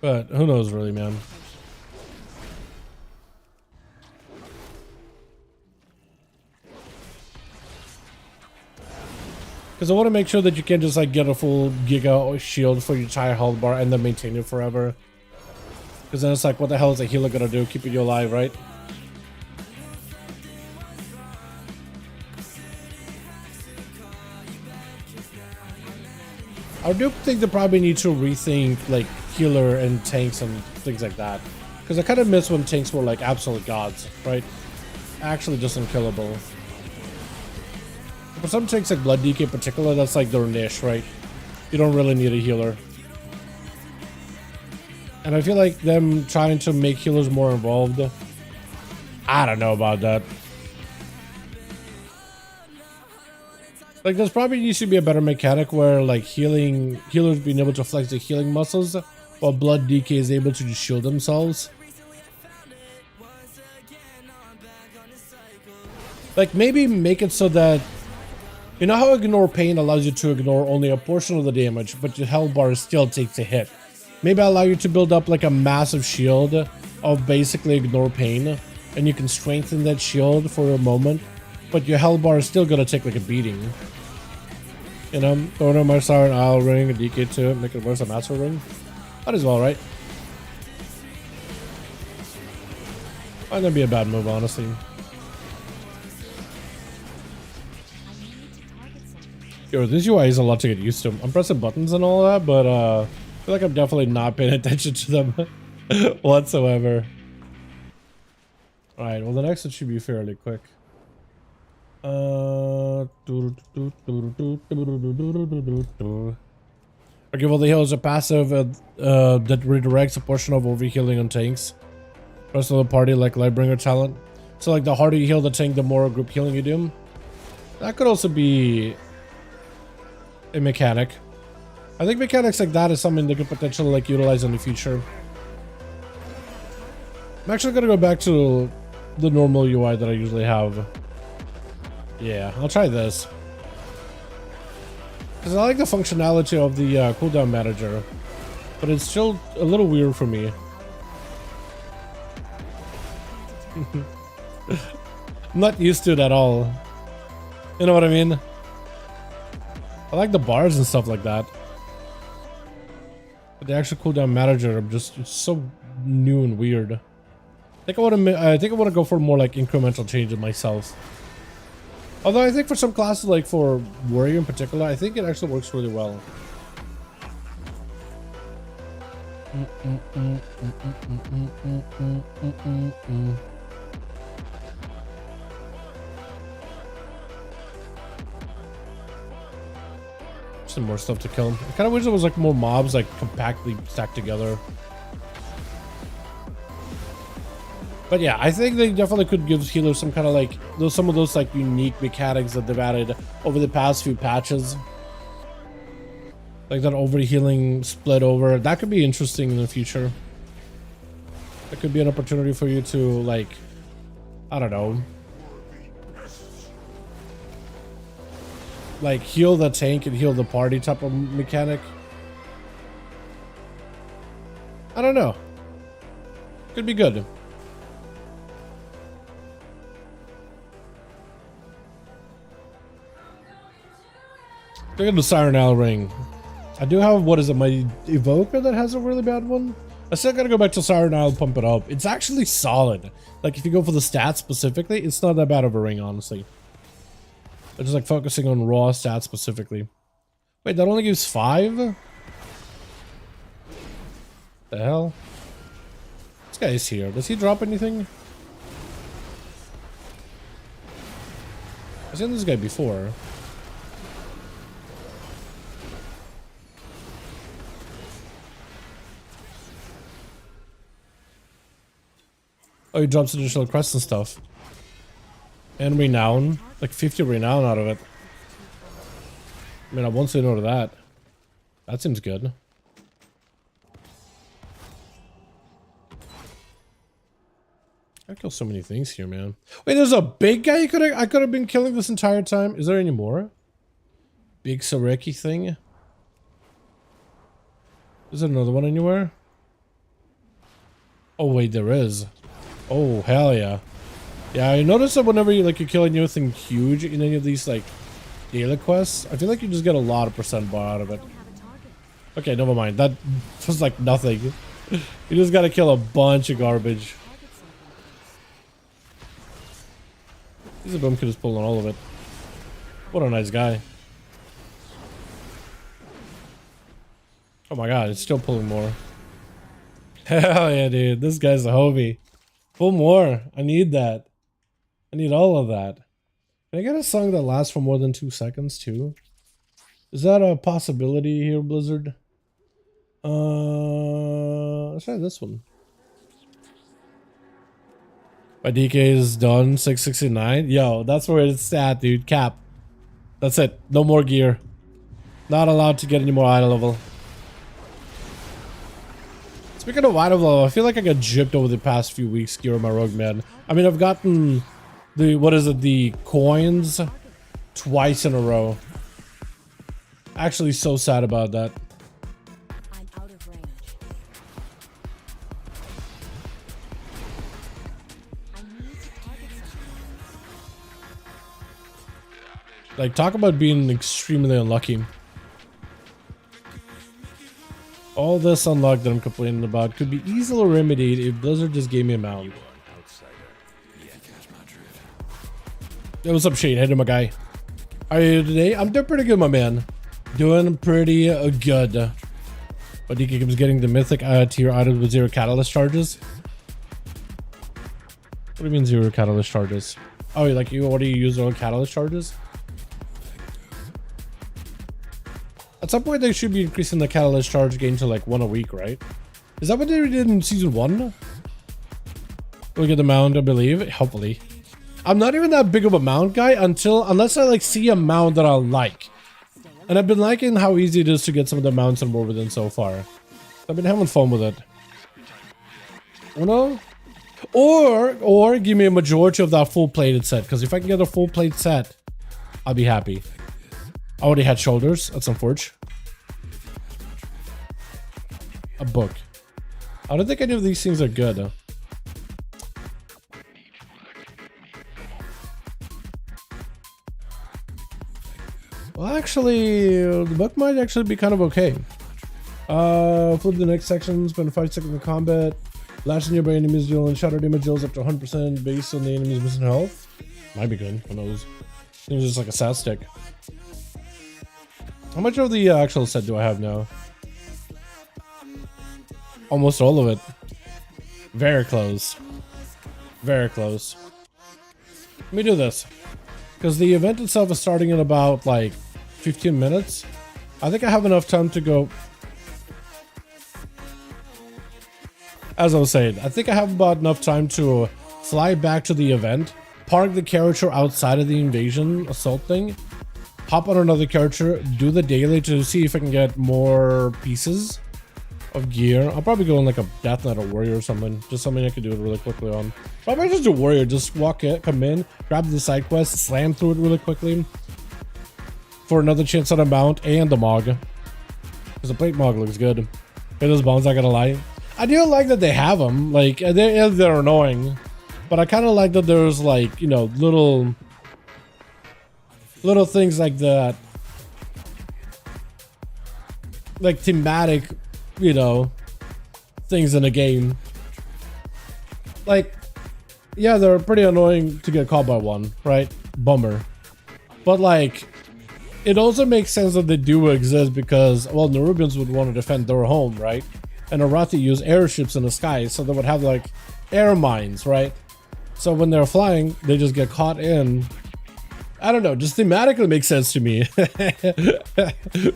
But who knows, really, man. Because I want to make sure that you can just like get a full Giga shield for your entire health bar and then maintain it forever. Because then it's like, what the hell is a healer gonna do? Keeping you alive, right? I do think they probably need to rethink like healer and tanks and things like that. Because I kind of miss when tanks were like absolute gods, right? Actually just unkillable. For some tanks like Blood DK in particular, that's like their niche, right? You don't really need a healer. And I feel like them trying to make healers more involved, I don't know about that. Like, there's probably needs to be a better mechanic where like healers being able to flex the healing muscles while Blood DK is able to just shield themselves. Like, maybe make it so that, you know how Ignore Pain allows you to ignore only a portion of the damage, but your health bar still takes a hit. Maybe allow you to build up like a massive shield of basically Ignore Pain, and you can strengthen that shield for a moment, but your health bar is still gonna take like a beating. You know, throw in my Siren Isle ring, a DK to it, make it worse a Master ring. Might as well, right? Might not be a bad move, honestly. Yo, this UI is a lot to get used to. I'm pressing buttons and all that, but I feel like I'm definitely not paying attention to them whatsoever. Alright, well the next one should be fairly quick. Okay, well the heal is a passive that redirects a portion of overhealing on tanks. Rest of the party like Lightbringer talent. So like the harder you heal the tank, the more group healing you do. That could also be a mechanic. I think mechanics like that is something they could potentially like utilize in the future. I'm actually gonna go back to the normal UI that I usually have. Yeah, I'll try this. Because I like the functionality of the cooldown manager, but it's still a little weird for me. I'm not used to it at all. You know what I mean? I like the bars and stuff like that. But the actual cooldown manager, it's so new and weird. I think I want to go for more like incremental changes myself. Although I think for some classes, like for Warrior in particular, I think it actually works really well. Some more stuff to kill. I kind of wish there was like more mobs like compactly stacked together. But yeah, I think they definitely could give healers some kind of like some of those like unique mechanics that they've added over the past few patches. Like that overhealing split over. That could be interesting in the future. That could be an opportunity for you to like, I don't know, like heal the tank and heal the party type of mechanic. I don't know. Could be good. Look at the Siren Owl ring. I do have, what is it, my Evoker that has a really bad one? I still gotta go back to Siren Owl, pump it up. It's actually solid. Like if you go for the stats specifically, it's not that bad of a ring, honestly. I'm just like focusing on raw stats specifically. Wait, that only gives 5? The hell? This guy is here. Does he drop anything? I've seen this guy before. Oh, he drops additional quests and stuff. And renown. Like 50 renown out of it. I mean, I won't say no to that. That seems good. I kill so many things here, man. Wait, there's a big guy I could have been killing this entire time. Is there any more? Big Sareki thing? Is there another one anywhere? Oh wait, there is. Oh hell yeah. Yeah, I noticed that whenever you like you're killing anything huge in any of these like daily quests, I feel like you just get a lot of percent bar out of it. Okay, never mind. That was like nothing. You just gotta kill a bunch of garbage. He's a boom kid is pulling all of it. What a nice guy. Oh my god, it's still pulling more. Hell yeah, dude. This guy's a homie. Pull more. I need that. I need all of that. Can I get a song that lasts for more than 2 seconds too? Is that a possibility here, Blizzard? Let's try this one. My DK is done. 669. Yo, that's where it's at, dude. Cap. That's it. No more gear. Not allowed to get any more idle level. Speaking of idle level, I feel like I got gypped over the past few weeks gear on my rogue, man. I mean, I've gotten the, what is it, the coins twice in a row. Actually, so sad about that. I'm out of range. I need to target something. Like, talk about being extremely unlucky. All this unluck that I'm complaining about could be easily remedied if Blizzard just gave me a mount. Hey, what's up, Shane? Hey, my guy. How are you today? I'm doing pretty good, my man. Doing pretty good. But DK keeps getting the mythic tier items with 0 catalyst charges. What do you mean 0 catalyst charges? Oh, like you already use all catalyst charges? At some point, they should be increasing the catalyst charge gain to like 1 a week, right? Is that what they did in season 1? We'll get the mount, I believe. Hopefully. I'm not even that big of a mount guy unless I like see a mount that I like. And I've been liking how easy it is to get some of the mounts I'm over than so far. I've been having fun with it. You know? Or give me a majority of that full plated set. Because if I can get a full plate set, I'll be happy. I already had shoulders. That's unfortunate. A book. I don't think any of these things are good. Well, actually, the book might actually be kind of okay. Flip the next section, spend 5 seconds in combat. Lash nearby enemies deal and shatter damage deals up to 100% based on the enemy's missing health. Might be good. Who knows? Seems just like a stat stick. How much of the actual set do I have now? Almost all of it. Very close. Very close. Let me do this. Because the event itself is starting in about like 15 minutes. I think I have enough time to go. As I was saying, I think I have about enough time to fly back to the event, park the character outside of the invasion assault thing, hop on another character, do the daily to see if I can get more pieces of gear. I'll probably go on like a Death Knight or Warrior or something. Just something I can do it really quickly on. Probably just do Warrior. Just walk it, come in, grab the side quest, slam through it really quickly for another chance on a mount and the Mog. Because the plate Mog looks good. Hey, those bombs, not gonna lie. I do like that they have them. Like, they're annoying. But I kind of like that there's like, you know, little things like that. Like thematic, you know, things in a game. Like, yeah, they're pretty annoying to get caught by one, right? Bummer. But like, it also makes sense that they do exist because, well, Nerubians would want to defend their home, right? And Arathi use airships in the sky, so they would have like air mines, right? So when they're flying, they just get caught in. I don't know, just thematically makes sense to me.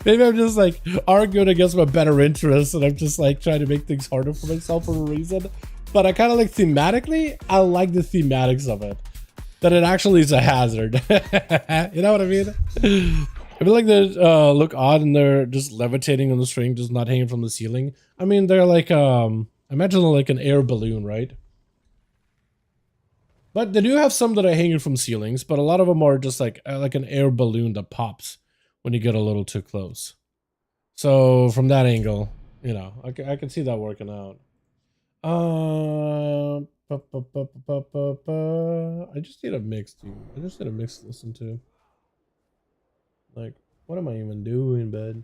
Maybe I'm just like arguing against my better interests and I'm just like trying to make things harder for myself for a reason. But I kind of like thematically, I like the thematics of it. That it actually is a hazard. You know what I mean? I feel like they look odd and they're just levitating on the string, just not hanging from the ceiling. I mean, they're like, imagine like an air balloon, right? But they do have some that are hanging from ceilings, but a lot of them are just like an air balloon that pops when you get a little too close. So from that angle, you know, I can see that working out. I just need a mix, dude. I just need a mix to listen to. Like, what am I even doing, bud?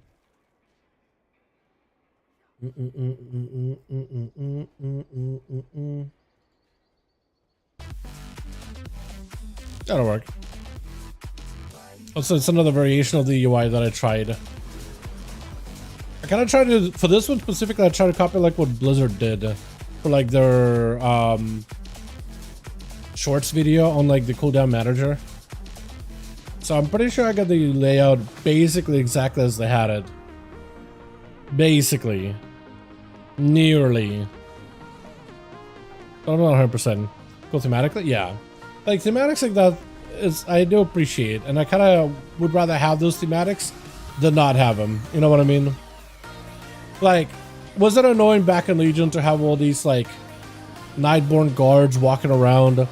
That'll work. Also, it's another variation of the UI that I tried. I kind of tried to, for this one specifically, I tried to copy like what Blizzard did for like their shorts video on like the cooldown manager. So I'm pretty sure I got the layout basically exactly as they had it. Basically. Nearly. But I'm not 100%. Go thematically? Yeah. Like thematics like that is, I do appreciate, and I kind of would rather have those thematics than not have them. You know what I mean? Like, was it annoying back in Legion to have all these like Nightborn guards walking around,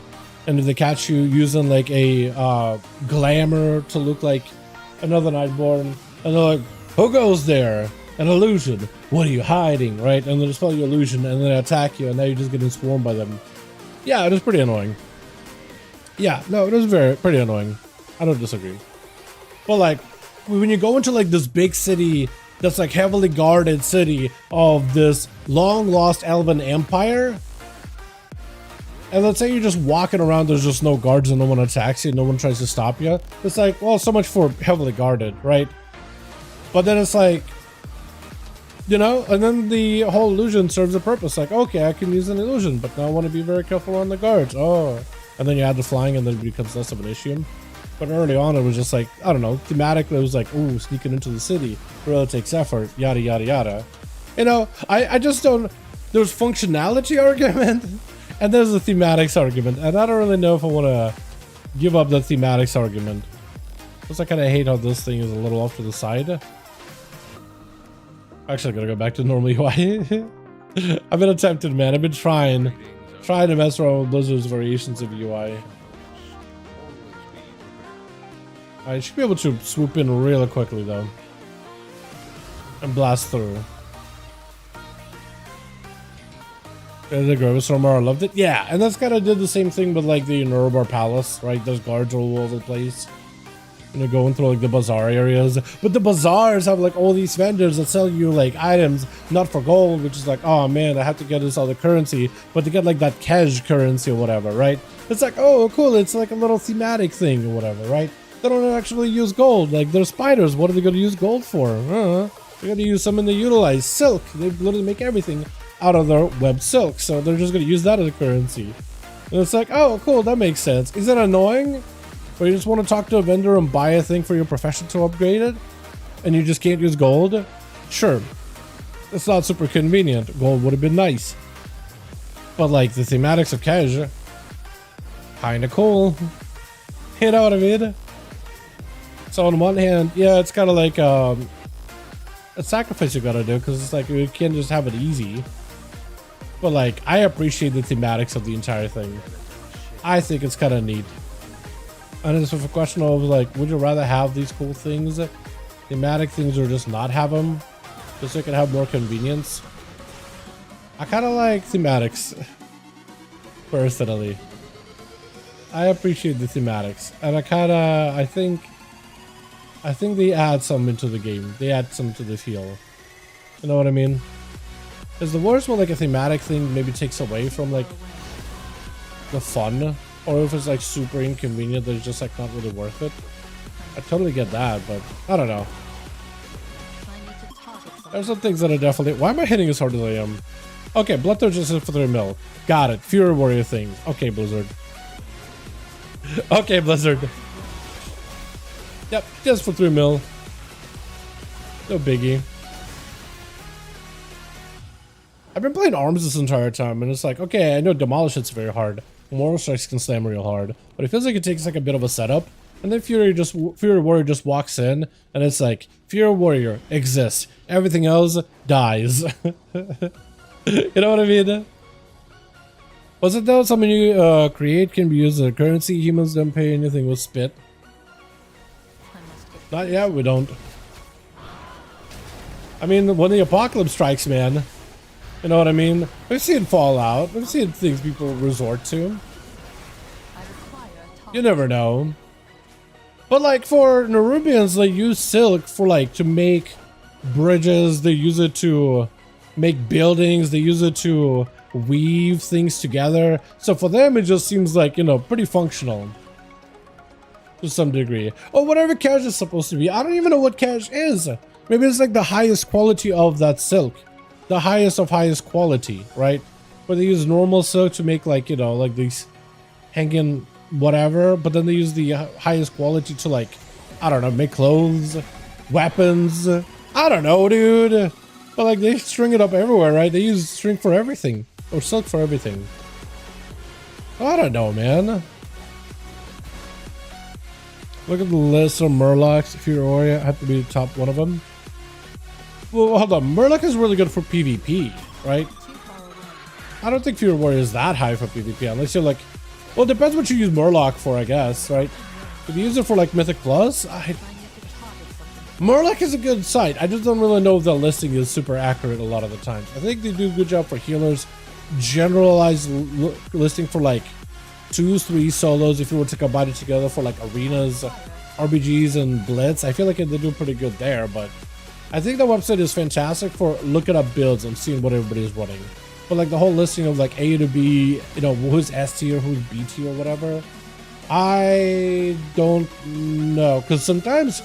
and if they catch you using like a glamour to look like another Nightborn, and they're like, who goes there? An illusion. What are you hiding, right? And they just spell your illusion, and then they attack you, and now you're just getting swarmed by them. Yeah, it was pretty annoying. Yeah, no, it was pretty annoying. I don't disagree. But like, when you go into like this big city that's like heavily guarded city of this long lost elven empire, and let's say you're just walking around, there's just no guards and no one attacks you, no one tries to stop you. It's like, well, so much for heavily guarded, right? But then it's like, you know, and then the whole illusion serves a purpose. Like, okay, I can use an illusion, but now I want to be very careful on the guards. Oh, and then you add the flying and then it becomes less of an issue. But early on, it was just like, I don't know, thematically it was like, ooh, sneaking into the city really takes effort, yada, yada, yada. You know, I just don't, there's functionality argument and there's a thematics argument. And I don't really know if I want to give up the thematics argument. Plus, I kind of hate how this thing is a little off to the side. Actually, I gotta go back to normal UI. I've been attempted, man. I've been trying to mess around with Blizzard's variations of UI. I should be able to swoop in really quickly, though. And blast through. The Grovis Romar, I loved it. Yeah, and that's kind of did the same thing with like the Neurobar Palace, right? There's guards all over the place. And they're going through like the bazaar areas, but the bazaars have like all these vendors that sell you like items not for gold, which is like, oh man, I have to get this other currency, but to get like that cash currency or whatever, right? It's like, oh cool, it's like a little thematic thing or whatever, right? They don't actually use gold. Like they're spiders, what are they going to use gold for? They're going to use something to utilize silk. They literally make everything out of their web silk, so they're just going to use that as a currency. And it's like, oh cool, that makes sense. Is it annoying? Or you just want to talk to a vendor and buy a thing for your profession to upgrade it? and you just can't use gold, sure, it's not super convenient. Gold would have been nice. But like the thematics of cash, kinda cool. You know what I mean? So on one hand, yeah, it's kind of like a sacrifice you gotta do, because it's like you can't just have it easy. But like, I appreciate the thematics of the entire thing. I think it's kind of neat. And it's a question of like, would you rather have these cool things, thematic things, or just not have them, just so you can have more convenience? I kind of like thematics, personally. I appreciate the thematics, and I think they add some into the game. They add some to the feel. You know what I mean? Is the worst when like a thematic thing maybe takes away from like the fun, or if it's like super inconvenient that it's just like not really worth it. I totally get that, but I don't know. There's some things that are definitely. Why am I hitting as hard as I am? Okay, Bloodthirst is for 3 mil. Got it. Fury Warrior thing. Okay, Blizzard. Okay, Blizzard. Yep, just for 3 mil. No biggie. I've been playing ARMS this entire time, and it's like, okay, I know Demolish it's very hard. Moral Strikes can slam real hard, but it feels like it takes like a bit of a setup, and then Fury Warrior just walks in, and it's like, Fury Warrior exists. Everything else dies. You know what I mean? Was it though? Something you create can be used as a currency. Humans don't pay anything with spit. Not yet, we don't. I mean, when the apocalypse strikes, man. You know what I mean? We've seen Fallout. We've seen things people resort to. You never know. But like for Nerubians, they use silk for like to make bridges. They use it to make buildings. They use it to weave things together. So for them, it just seems like, you know, pretty functional to some degree. Or whatever cash is supposed to be. I don't even know what cash is. Maybe it's like the highest quality of that silk. The highest of highest quality, right? Where they use normal silk to make like, you know, like these hanging whatever, but then they use the highest quality to like, I don't know, make clothes, weapons. I don't know, dude. But like they string it up everywhere, right? They use string for everything, or silk for everything. I don't know, man. Look at the list of Murlocs. Fury Warrior had to be the top one of them. Well, hold on. Murloc is really good for PvP, right? I don't think Fury Warrior is that high for PvP, unless you're like, well, it depends what you use Murloc for, I guess, right? If you use it for like Mythic Plus, Murloc is a good site. I just don't really know if the listing is super accurate a lot of the times. I think they do a good job for healers. Generalized listing for like 2s, 3 solos, if you were to combine it together for like arenas, RBGs, and Blitz. I feel like they do pretty good there, but I think the website is fantastic for looking up builds and seeing what everybody is running. But like the whole listing of like A to B, you know, who's S tier, who's B tier, or whatever, I don't know. Because sometimes,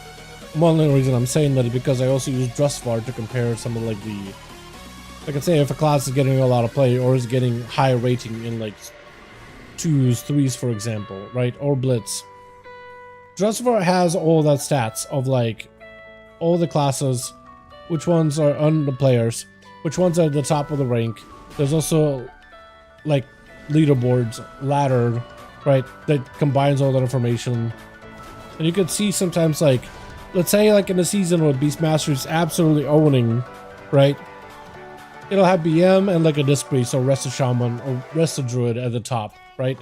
one of the reason I'm saying that is because I also use Drustvar to compare some of like the, like I say, if a class is getting a lot of play or is getting high rating in like 2s, 3s, for example, right? Or Blitz. Drustvar has all that stats of like all the classes, which ones are on the players, which ones are at the top of the rank. There's also like leaderboards, ladder, right, that combines all that information. And you can see sometimes like, let's say like in a season where Beastmaster is absolutely owning, right, it'll have BM and like a Disc Priest or Rest of Shaman or Rest of Druid at the top, right?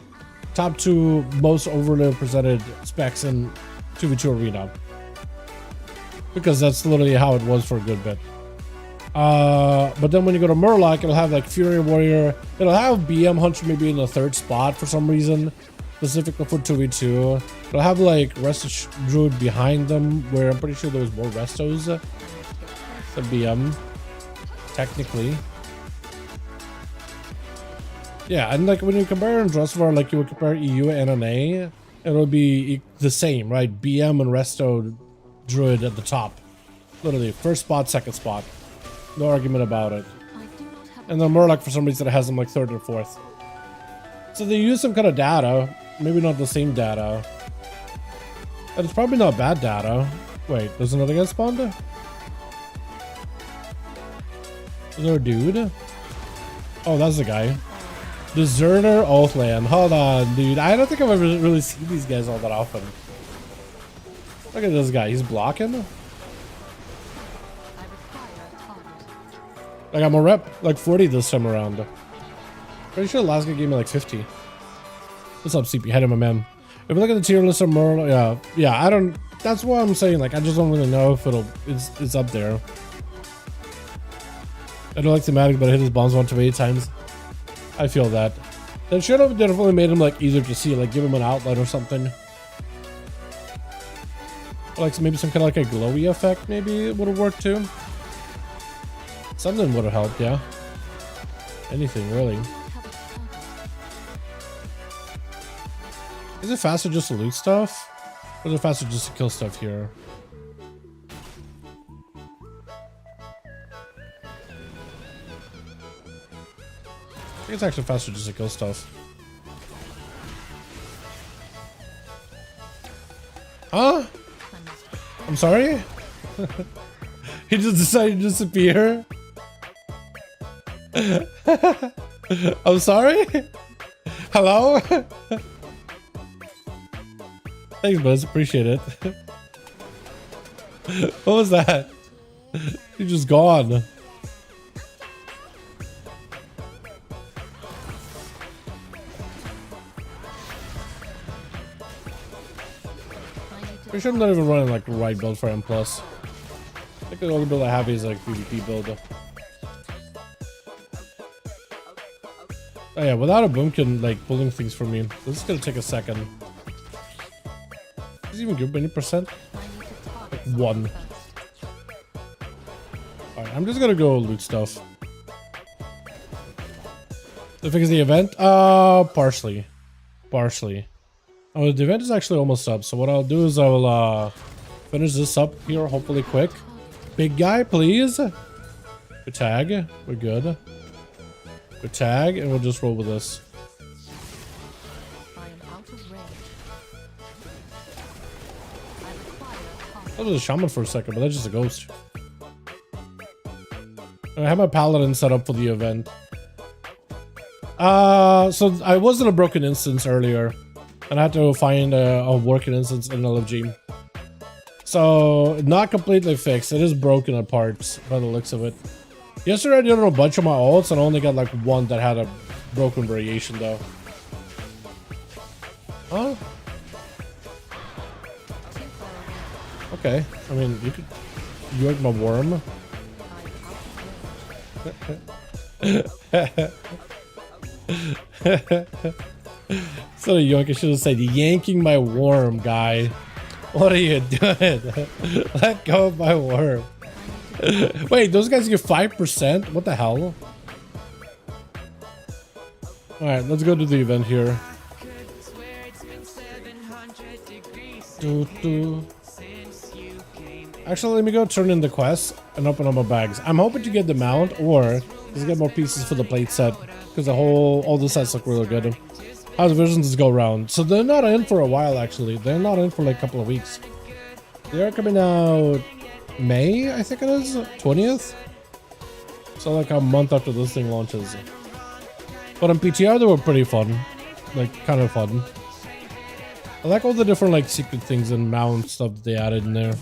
Top 2 most overly represented specs in 2v2 Arena. Because that's literally how it was for a good bit. But then when you go to Murloc, it'll have like Fury Warrior. It'll have BM Hunter maybe in the 3rd spot for some reason, specifically for 2v2. It'll have like Resto Druid behind them, where I'm pretty sure there was more Restos than BM, technically. Yeah, and like when you compare Drustvar, like you would compare EU and NA, it'll be the same, right? BM and Resto Druid at the top. Literally, 1st spot, 2nd spot. No argument about it. And then Murloc, for some reason, it has them like 3rd or 4th. So they use some kind of data. Maybe not the same data. And it's probably not bad data. Wait, there's another guy spawned? Is there a dude? Oh, that's the guy. Deserter Oathland. Hold on, dude. I don't think I've ever really seen these guys all that often. Look at this guy. He's blocking. I got more rep. Like 40 this time around. Pretty sure the last guy gave me like 50. What's up, CP? Head of my man. If we look at the tier list of Merle, yeah, I don't. That's what I'm saying. Like, I just don't really know if it's up there. I don't like Thematic, but I hit his bombs 1 to 8 times. I feel that. That should have definitely made him like easier to see, like give him an outlet or something. Or like maybe some kind of like a glowy effect, maybe it would have worked too. Something would have helped, yeah. Anything really. Is it faster just to loot stuff? Or is it faster just to kill stuff here? I think it's actually faster just to kill stuff. Huh? I'm sorry? He just decided to disappear? I'm sorry? Hello? Thanks, Buzz. Appreciate it. What was that? You're just gone. Pretty sure I'm not even running like the right build for M+. I think the only build I have is like PvP build. Oh yeah, without a boomkin like pulling things for me, this is gonna take a second. Does it even give any percent? Like 1. Alright, I'm just gonna go loot stuff. To fix the event? Partially. Partially. Oh, the event is actually almost up, so what I'll do is I'll finish this up here, hopefully quick. Big guy, please. Good tag. We're good. Good tag, and we'll just roll with this. That was a shaman for a second, but that's just a ghost. I have my paladin set up for the event. So I was in a broken instance earlier, and I had to find a working instance in LFG. So not completely fixed. It is broken at parts by the looks of it. Yesterday I did a bunch of my ults and I only got like 1 that had a broken variation though. Huh? Okay. I mean, you could yoink my worm. So yoink, I should have said yanking my worm, guy. What are you doing? Let go of my worm. Wait, those guys get 5%? What the hell? Alright, let's go to the event here. Actually, let me go turn in the quest and open up my bags. I'm hoping to get the mount or just get more pieces for the plate set, because all the sets look really good. How the visions go around. So they're not in for a while, actually. They're not in for like a couple of weeks. They're coming out May, I think it is, 20th. So like a month after this thing launches. But on PTR they were pretty fun, like kind of fun. I like all the different like secret things and mount stuff that they added in there.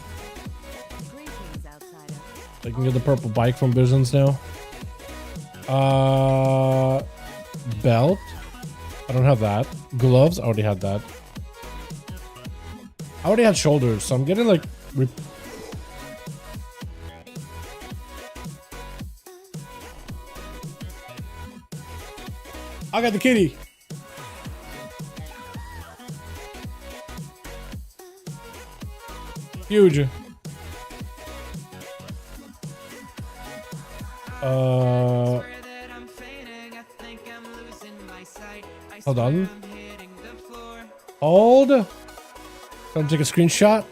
I can get the purple bike from Visions now. Belt. I don't have that. Gloves, I already had that. I already had shoulders, so I'm getting like I got the kitty. Huge. Hold on. Hold. Trying to take a screenshot.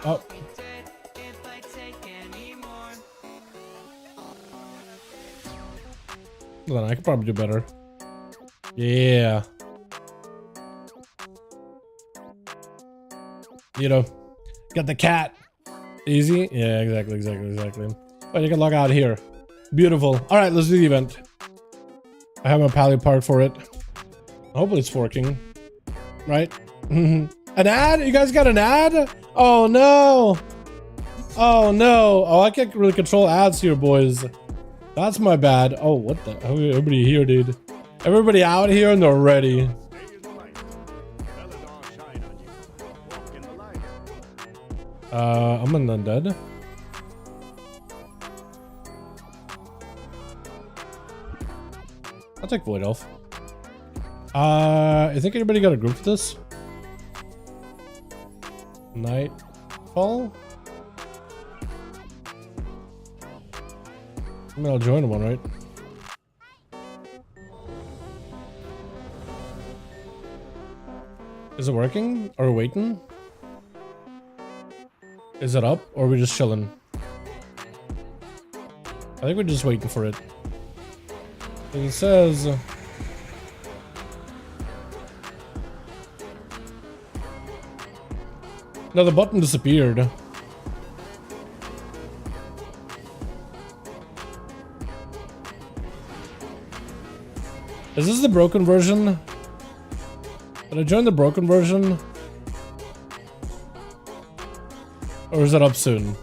Oh. Hold on, I could probably do better. Yeah. You know, got the cat. Easy? Yeah, exactly. But you can log out here. Beautiful. All right, let's do the event. I have my pally part for it. Hopefully it's working. Right? An ad? You guys got an ad? Oh no. Oh no. Oh, I can't really control ads here, boys. That's my bad. Oh, what the? Everybody here, dude. Everybody out here and they're ready. I'm an undead. I'll take Void Elf. I think anybody got a group for this? Nightfall? I mean, I'll join one, right? Is it working? Are we waiting? Is it up? Or are we just chilling? I think we're just waiting for it. It says... No, the button disappeared. Is this the broken version? Did I join the broken version? Or is it up soon?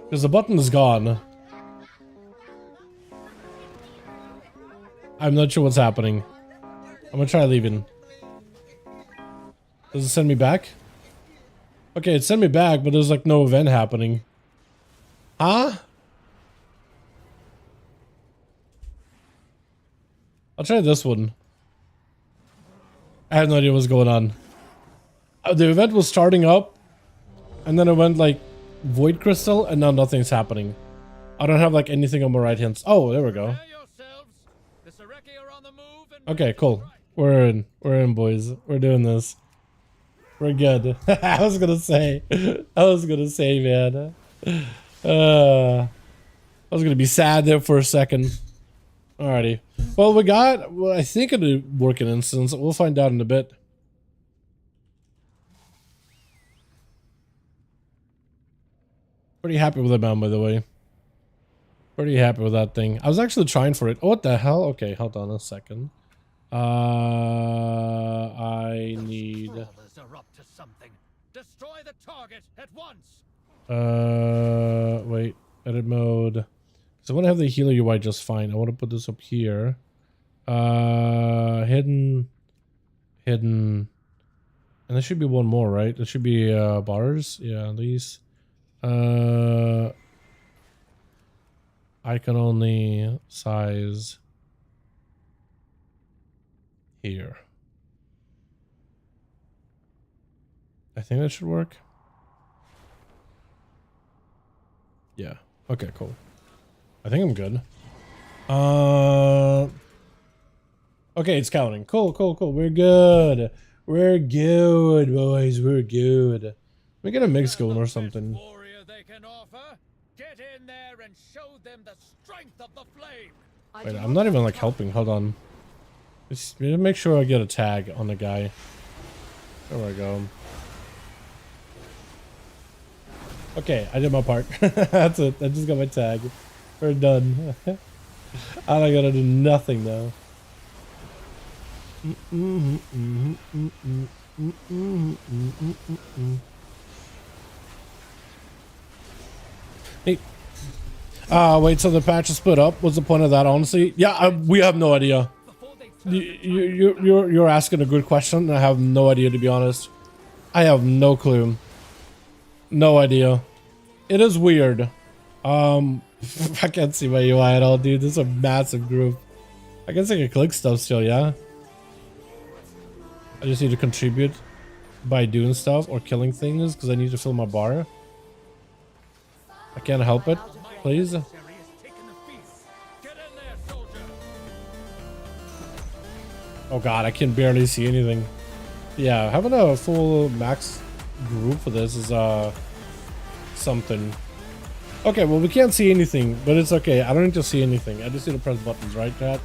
Because the button is gone. I'm not sure what's happening. I'm gonna try leaving. Does it send me back? Okay, it sent me back, but there's like no event happening. Huh? I'll try this one. I have no idea what's going on. The event was starting up, and then it went like Void Crystal, and now nothing's happening. I don't have like anything on my right hand. Oh, there we go. Okay, cool. We're in, boys. We're doing this. We're good. I was gonna say, man. I was gonna be sad there for a second. Alrighty. Well, I think it'll work in instance. We'll find out in a bit. Pretty happy with the mount, by the way. Pretty happy with that thing. I was actually trying for it. Oh, what the hell? Okay, hold on a second. I need... Destroy the target at once. Wait. Edit mode. So I want to have the healer UI just fine. I want to put this up here. Hidden. And there should be one more, right? There should be bars. Yeah, these. I can only size here. I think that should work. Yeah. Okay, cool. I think I'm good. Okay, it's counting. Cool. We're good. We're good, boys. We're good. Let me get a mix going or something. Wait, I'm not even like helping. Hold on. Just make sure I get a tag on the guy. There we go. Okay, I did my part. That's it. I just got my tag. We're done. I don't gotta do nothing now. Hey. Wait, so the patch is split up? What's the point of that, honestly? Yeah, we have no idea. You're asking a good question, and I have no idea, to be honest. I have no clue. No idea. It is weird. I can't see my UI at all, dude. This is a massive group. I guess I can click stuff still, yeah? I just need to contribute by doing stuff or killing things because I need to fill my bar. I can't help it, please. Oh god, I can barely see anything. Yeah, having a full max group for this is something. Okay, well we can't see anything, but it's okay. I don't need to see anything. I just need to press buttons, right, chat?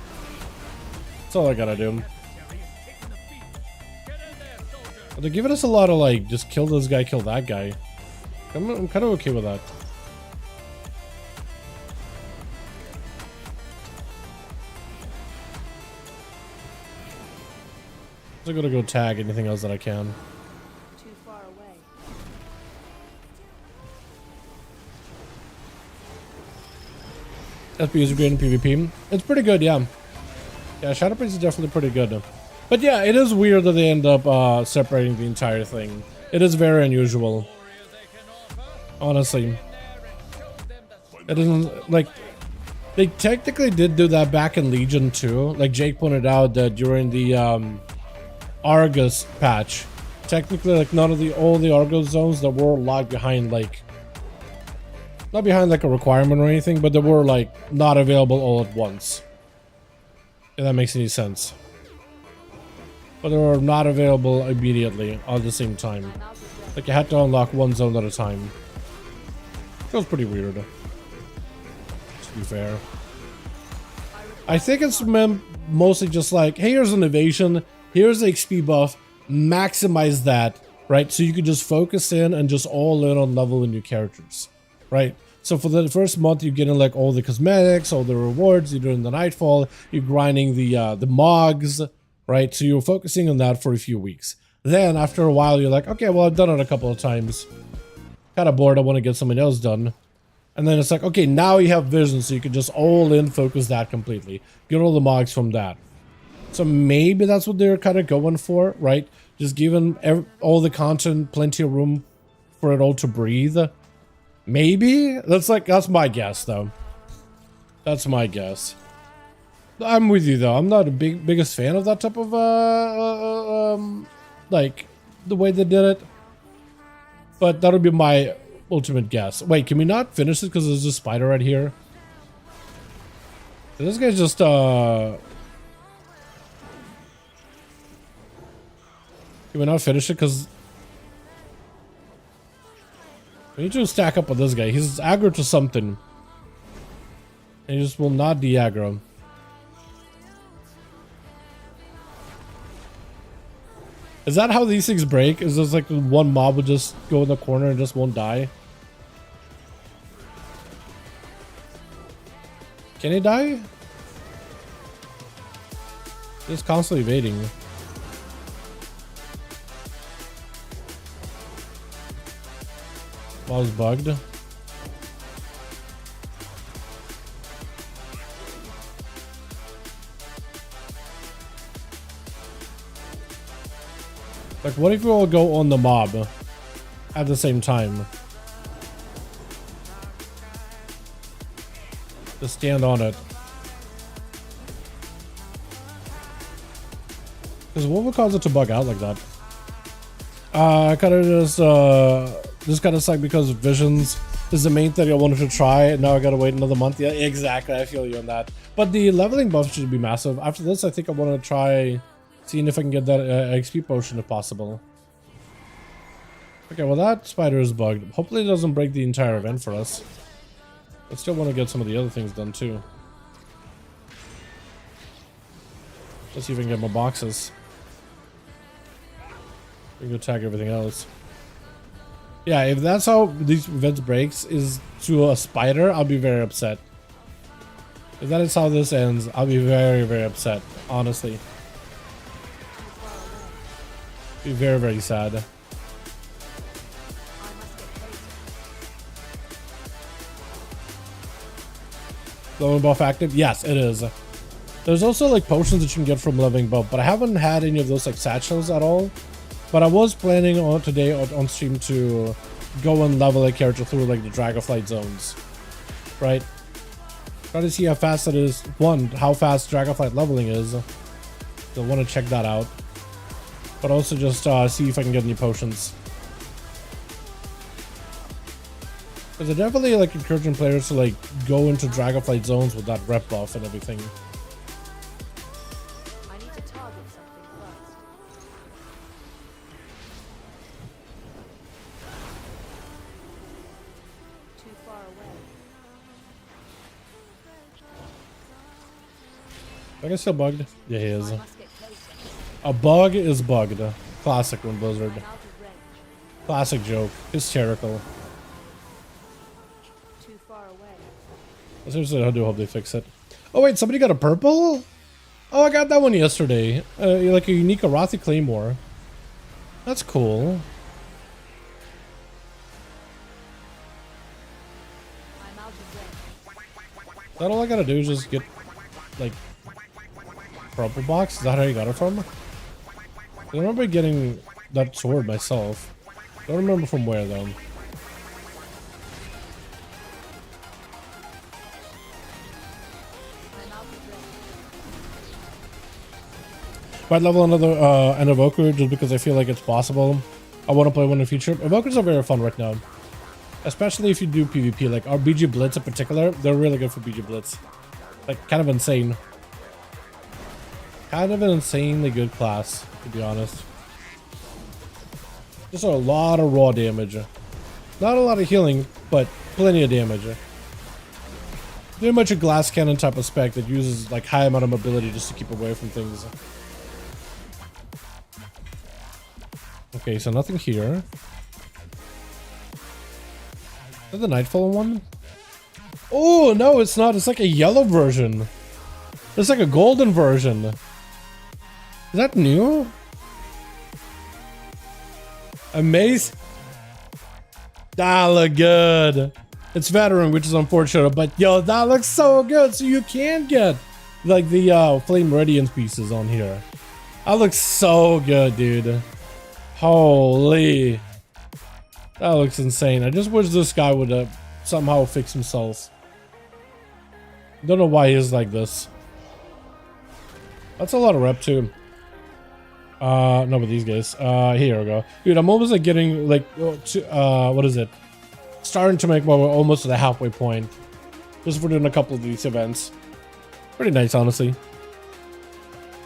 That's all I gotta do. They're giving us a lot of like, just kill this guy, kill that guy. I'm kind of okay with that. I'm gonna go tag anything else that I can. Too far away. SP is great in PvP. It's pretty good, yeah. Yeah, Shadowpriest is definitely pretty good. But yeah, it is weird that they end up separating the entire thing. It is very unusual. Honestly. It isn't, like... They technically did do that back in Legion too. Like Jake pointed out that during the Argus patch, technically like none of all the Argus zones that were locked behind like... Not behind like a requirement or anything, but they were like not available all at once. If that makes any sense. But they were not available immediately at the same time. Like you had to unlock one zone at a time. It was pretty weird. To be fair. I think it's mostly just like, hey, here's an evasion, here's the XP buff, maximize that, right? So you can just focus in and just all in on leveling your characters, right? So for the first month, you're getting like all the cosmetics, all the rewards, you're doing the Nightfall, you're grinding the Mogs, right? So you're focusing on that for a few weeks. Then after a while, you're like, okay, well, I've done it a couple of times. Kind of bored, I want to get something else done. And then it's like, okay, now you have vision, so you can just all in focus that completely. Get all the Mogs from that. So maybe that's what they're kind of going for, right? Just giving all the content plenty of room for it all to breathe. Maybe? That's my guess, though. That's my guess. I'm with you, though. I'm not a biggest fan of that type of, like, the way they did it. But that'll be my ultimate guess. Wait, can we not finish it because there's a spider right here? This guy's just, Can we not finish it because... We need to stack up with this guy. He's aggro to something. And he just will not de-aggro. Is that how these things break? Is this like one mob will just go in the corner and just won't die? Can he die? He's constantly evading. Mob's bugged. Like, what if we all go on the mob at the same time? Just stand on it. Because what would cause it to bug out like that? I kind of just kind of suck because Visions is the main thing I wanted to try, and now I gotta wait another month. Yeah, exactly. I feel you on that. But the leveling buff should be massive. After this, I think I want to try seeing if I can get that XP potion if possible. Okay, well that spider is bugged. Hopefully it doesn't break the entire event for us. I still want to get some of the other things done too. Let's see if we can get more boxes. We can go tag everything else. Yeah, if that's how these events breaks is to a spider, I'll be very upset. If that is how this ends, I'll be very, very upset. Honestly. Be very, very sad. Leveling buff active? Yes, it is. There's also like potions that you can get from leveling buff, but I haven't had any of those like satchels at all. But I was planning on today on stream to go and level a character through like the Dragonflight zones, right? Try to see how fast it is. One, how fast Dragonflight leveling is. So I want to check that out. But also just see if I can get any potions. Because I definitely like encouraging players to like go into Dragonflight zones with that rep buff and everything. I need to target something first. Too far away. I guess still bugged. Yeah, he is. I must get closer. A bug is bugged. Classic one, Blizzard. I'm out of range. Classic joke. Hysterical. Too far away. Seriously, I do hope they fix it. Oh wait, somebody got a purple? Oh, I got that one yesterday. Like a unique Arathi Claymore. That's cool. I'm out of range. That all I gotta do is just get, like, purple box? Is that how you got it from? I remember getting that sword myself. Don't remember from where though. I'm out of range. Might level another an Evoker just because I feel like it's possible. I want to play one in the future. Evokers are very fun right now. Especially if you do PvP, like our BG Blitz in particular, they're really good for BG Blitz. Like, kind of insane. Kind of an insanely good class, to be honest. Just a lot of raw damage. Not a lot of healing, but plenty of damage. Very much a glass cannon type of spec that uses like high amount of mobility just to keep away from things. Okay, so nothing here. Is that the Nightfall one? Oh, no, it's not. It's like a yellow version. It's like a golden version. Is that new? Amazing. That look good. It's veteran, which is unfortunate, but yo, that looks so good. So you can get like the Flame Radiance pieces on here. That looks so good, dude. Holy. That looks insane. I just wish this guy would somehow fix himself. Don't know why he's like this. That's a lot of rep too. No, but these guys. Here we go. Dude, I'm almost like getting like what is it? Starting to make my way almost to the halfway point. Just for doing a couple of these events. Pretty nice, honestly.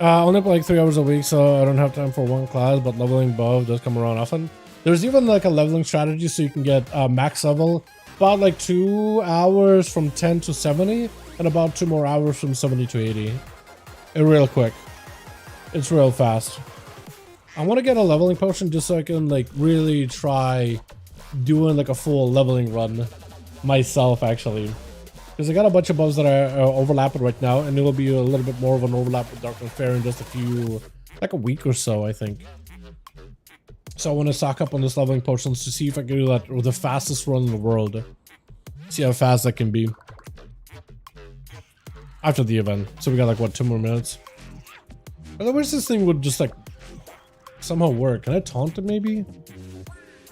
Only play like 3 hours a week, so I don't have time for one class, but leveling above does come around often. There's even like a leveling strategy so you can get max level about like 2 hours from 10 to 70 and about 2 more hours from 70 to 80. Real quick. It's real fast. I want to get a leveling potion just so I can like really try doing like a full leveling run myself actually. Because I got a bunch of buffs that are overlapping right now, and it'll be a little bit more of an overlap with Dark and Fair in just like a week or so, I think. So I want to stock up on this leveling potions to see if I can do that with the fastest run in the world. See how fast that can be. After the event. So we got like, what, 2 more minutes? I wish this thing would just like somehow work. Can I taunt it maybe?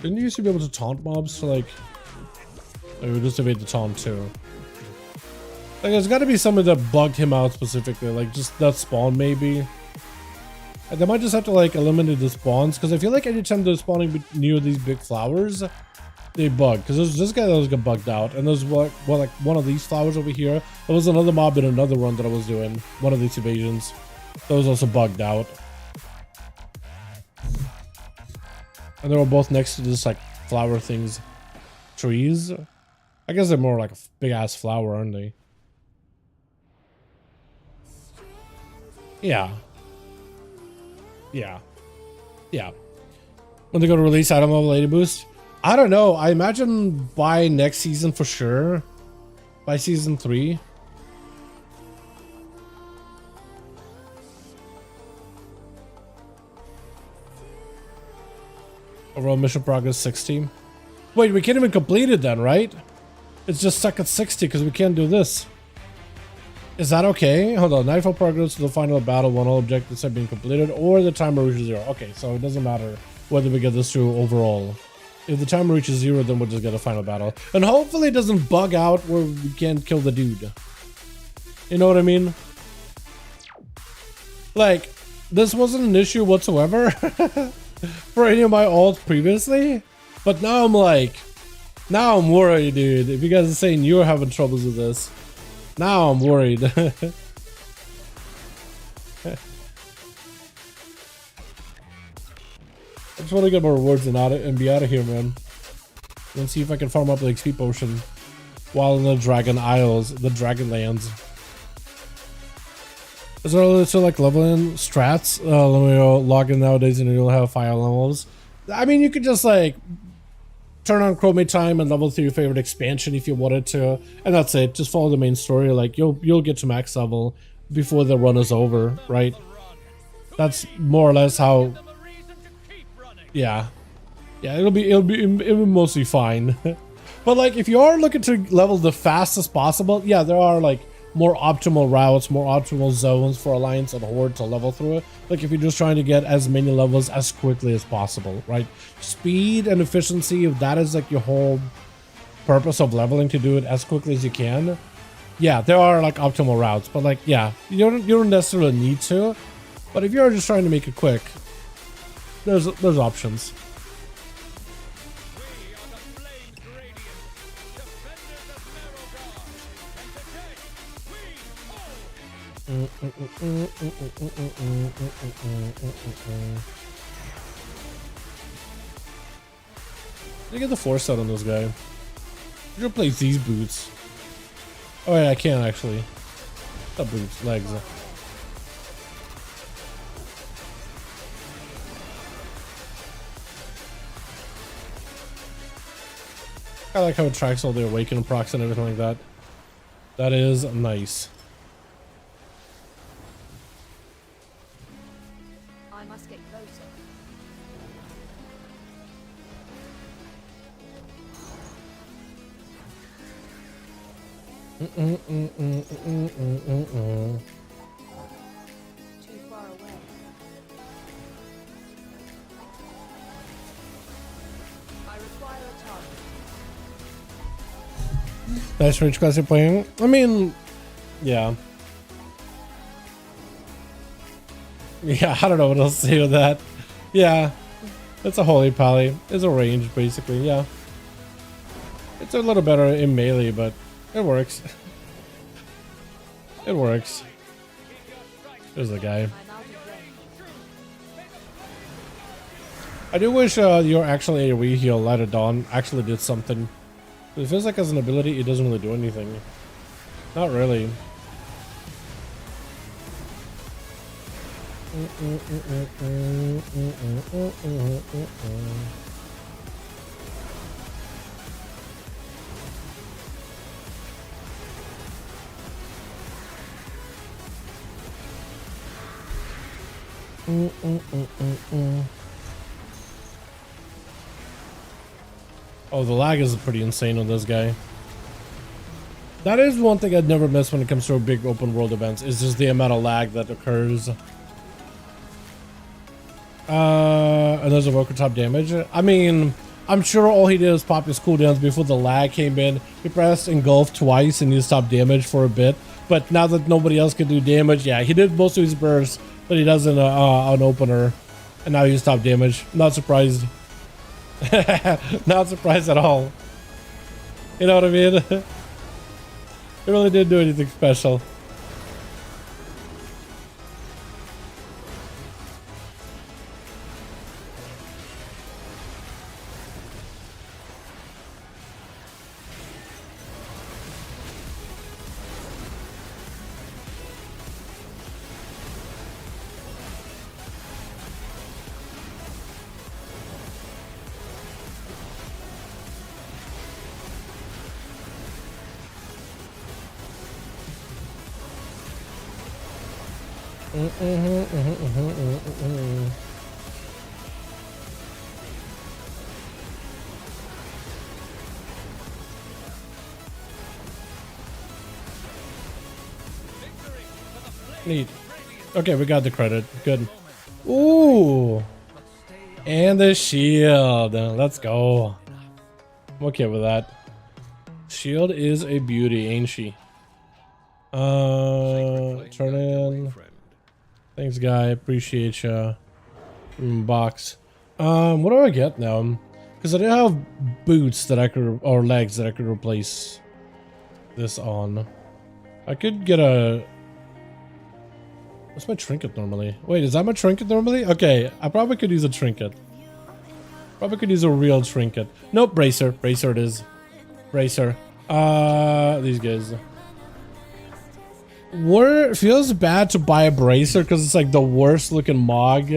Didn't you used to be able to taunt mobs to like... I would just evade the taunt too. Like, there's got to be something that bugged him out specifically, like just that spawn maybe. And they might just have to like eliminate the spawns, because I feel like anytime they're spawning near these big flowers, they bug. Because there's this guy that was got bugged out, and there's like one of these flowers over here. There was another mob in another run that I was doing, one of these evasions, that was also bugged out. And they were both next to this like flower things, trees. I guess they're more like a big ass flower, aren't they? Yeah. Yeah. Yeah. When they go to release item level 80 boost? I don't know. I imagine by next season for sure. By season 3. Overall mission progress 60. Wait, we can't even complete it then, right? It's just stuck at 60 because we can't do this. Is that okay? Hold on. Nightfall progress to the final battle when all objectives have been completed or the timer reaches 0. Okay, so it doesn't matter whether we get this through overall. If the timer reaches 0, then we'll just get a final battle. And hopefully it doesn't bug out where we can't kill the dude. You know what I mean? Like, this wasn't an issue whatsoever for any of my alts previously. But now I'm like, now I'm worried, dude. If you guys are saying you're having troubles with this, now I'm worried. I just want to get more rewards and be out of here, man. Let's see if I can farm up the XP potion while in the Dragon Isles, the Dragon Lands. Is there also like leveling strats? Let me log in nowadays and you'll have 5 levels. I mean, you could just like turn on chromate time and level through your favorite expansion if you wanted to, and that's it. Just follow the main story. Like you'll get to max level before the run is over, right? That's more or less how. Yeah, it'll be mostly fine. But like if you are looking to level the fastest possible, yeah, there are like more optimal routes, more optimal zones for Alliance and Horde to level through it. Like if you're just trying to get as many levels as quickly as possible, right? Speed and efficiency, if that is like your whole purpose of leveling, to do it as quickly as you can, yeah, there are like optimal routes. But like, yeah, you don't necessarily need to. But if you're just trying to make it quick, there's options. Did I get the force out on this guy? I'm gonna replace these boots. Oh yeah, I can actually. Not boots, legs. I like how it tracks all the awaken procs and everything like that. That is nice. I must get closer. Too far away. I require a target. Nice range class you're playing. I mean, yeah. Yeah, I don't know what else to say with that. Yeah, it's a holy pally. It's a range, basically, yeah. It's a little better in melee, but it works. It works. There's the guy. I'm out of range. I do wish your actual AoE heal, Light of Dawn, actually did something. It feels like as an ability, it doesn't really do anything. Not really. Oh, the lag is pretty insane on this guy. That is one thing I'd never miss when it comes to big open world events, is just the amount of lag that occurs. And there's Evoker top damage. I mean, I'm sure all he did was pop his cooldowns before the lag came in. He pressed engulf twice and he stopped damage for a bit. But now that nobody else can do damage, yeah, he did most of his bursts, but he does an opener. And now he's top damage. Not surprised. Not surprised at all. You know what I mean? It really didn't do anything special. Neat. Okay, we got the credit. Good. Ooh. And the shield. Let's go. I'm okay with that. Shield is a beauty, ain't she? Turn in. Thanks, guy. Appreciate ya. Box. What do I get now? Because I didn't have boots that I could, or legs that I could replace this on. I could get a. What's my trinket normally? Wait, is that my trinket normally? Okay, I probably could use a trinket. Probably could use a real trinket. Nope, bracer. Bracer it is. Bracer. These guys. Where it feels bad to buy a bracer because it's like the worst looking mog.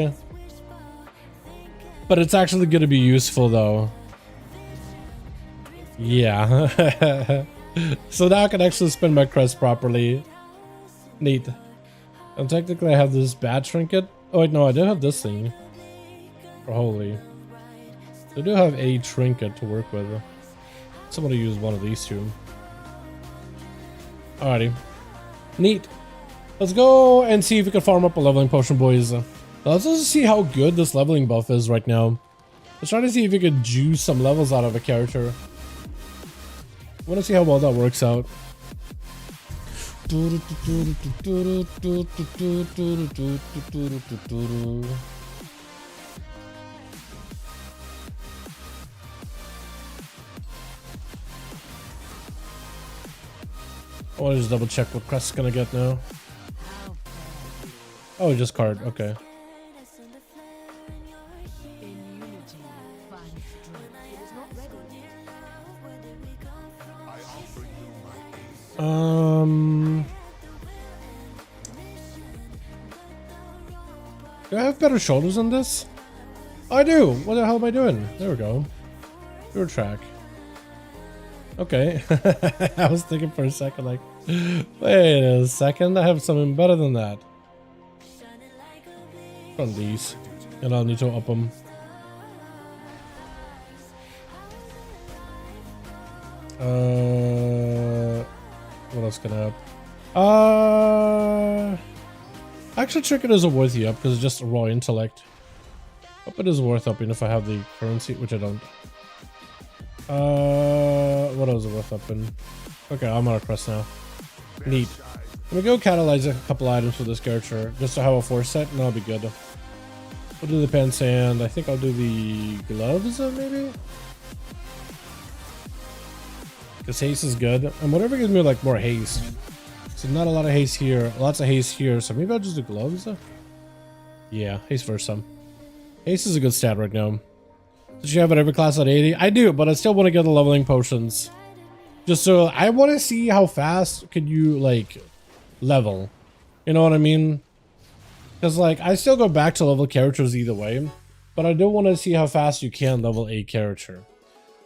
But it's actually going to be useful though. Yeah. So now I can actually spin my crest properly. Neat. And technically I have this bad trinket. Oh wait, no, I do have this thing. For holy. I do have a trinket to work with. Somebody use one of these two. Alrighty. Neat. Let's go and see if we can farm up a leveling potion, boys. Let's also see how good this leveling buff is right now. Let's try to see if we can juice some levels out of a character. I want to see how well that works out. I want to just double check what Crest's gonna get now. Oh, just card. Okay. Do I have better shoulders than this? Oh, I do. What the hell am I doing? There we go. Your track. Okay. I was thinking for a second, like, wait a second. I have something better than that. From these, and I'll need to up them. What else can I up? Actually, Trinket isn't worth the up because it's just a raw intellect. Hope it is worth upping if I have the currency, which I don't. What else is worth upping? Okay, I'm on a crest now. Neat. Let me go catalyze a couple items for this character just to have a 4 set, and that'll be good. We'll do the pants, and I think I'll do the gloves, maybe? Because haste is good, and whatever gives me like more haste. So not a lot of haste here, lots of haste here, so maybe I'll just do gloves. Yeah, haste first some. Haste is a good stat right now. Does you have it every class at 80? I do, but I still want to get the leveling potions. Just so I want to see how fast can you like level. You know what I mean? Because like I still go back to level characters either way, but I do want to see how fast you can level a character.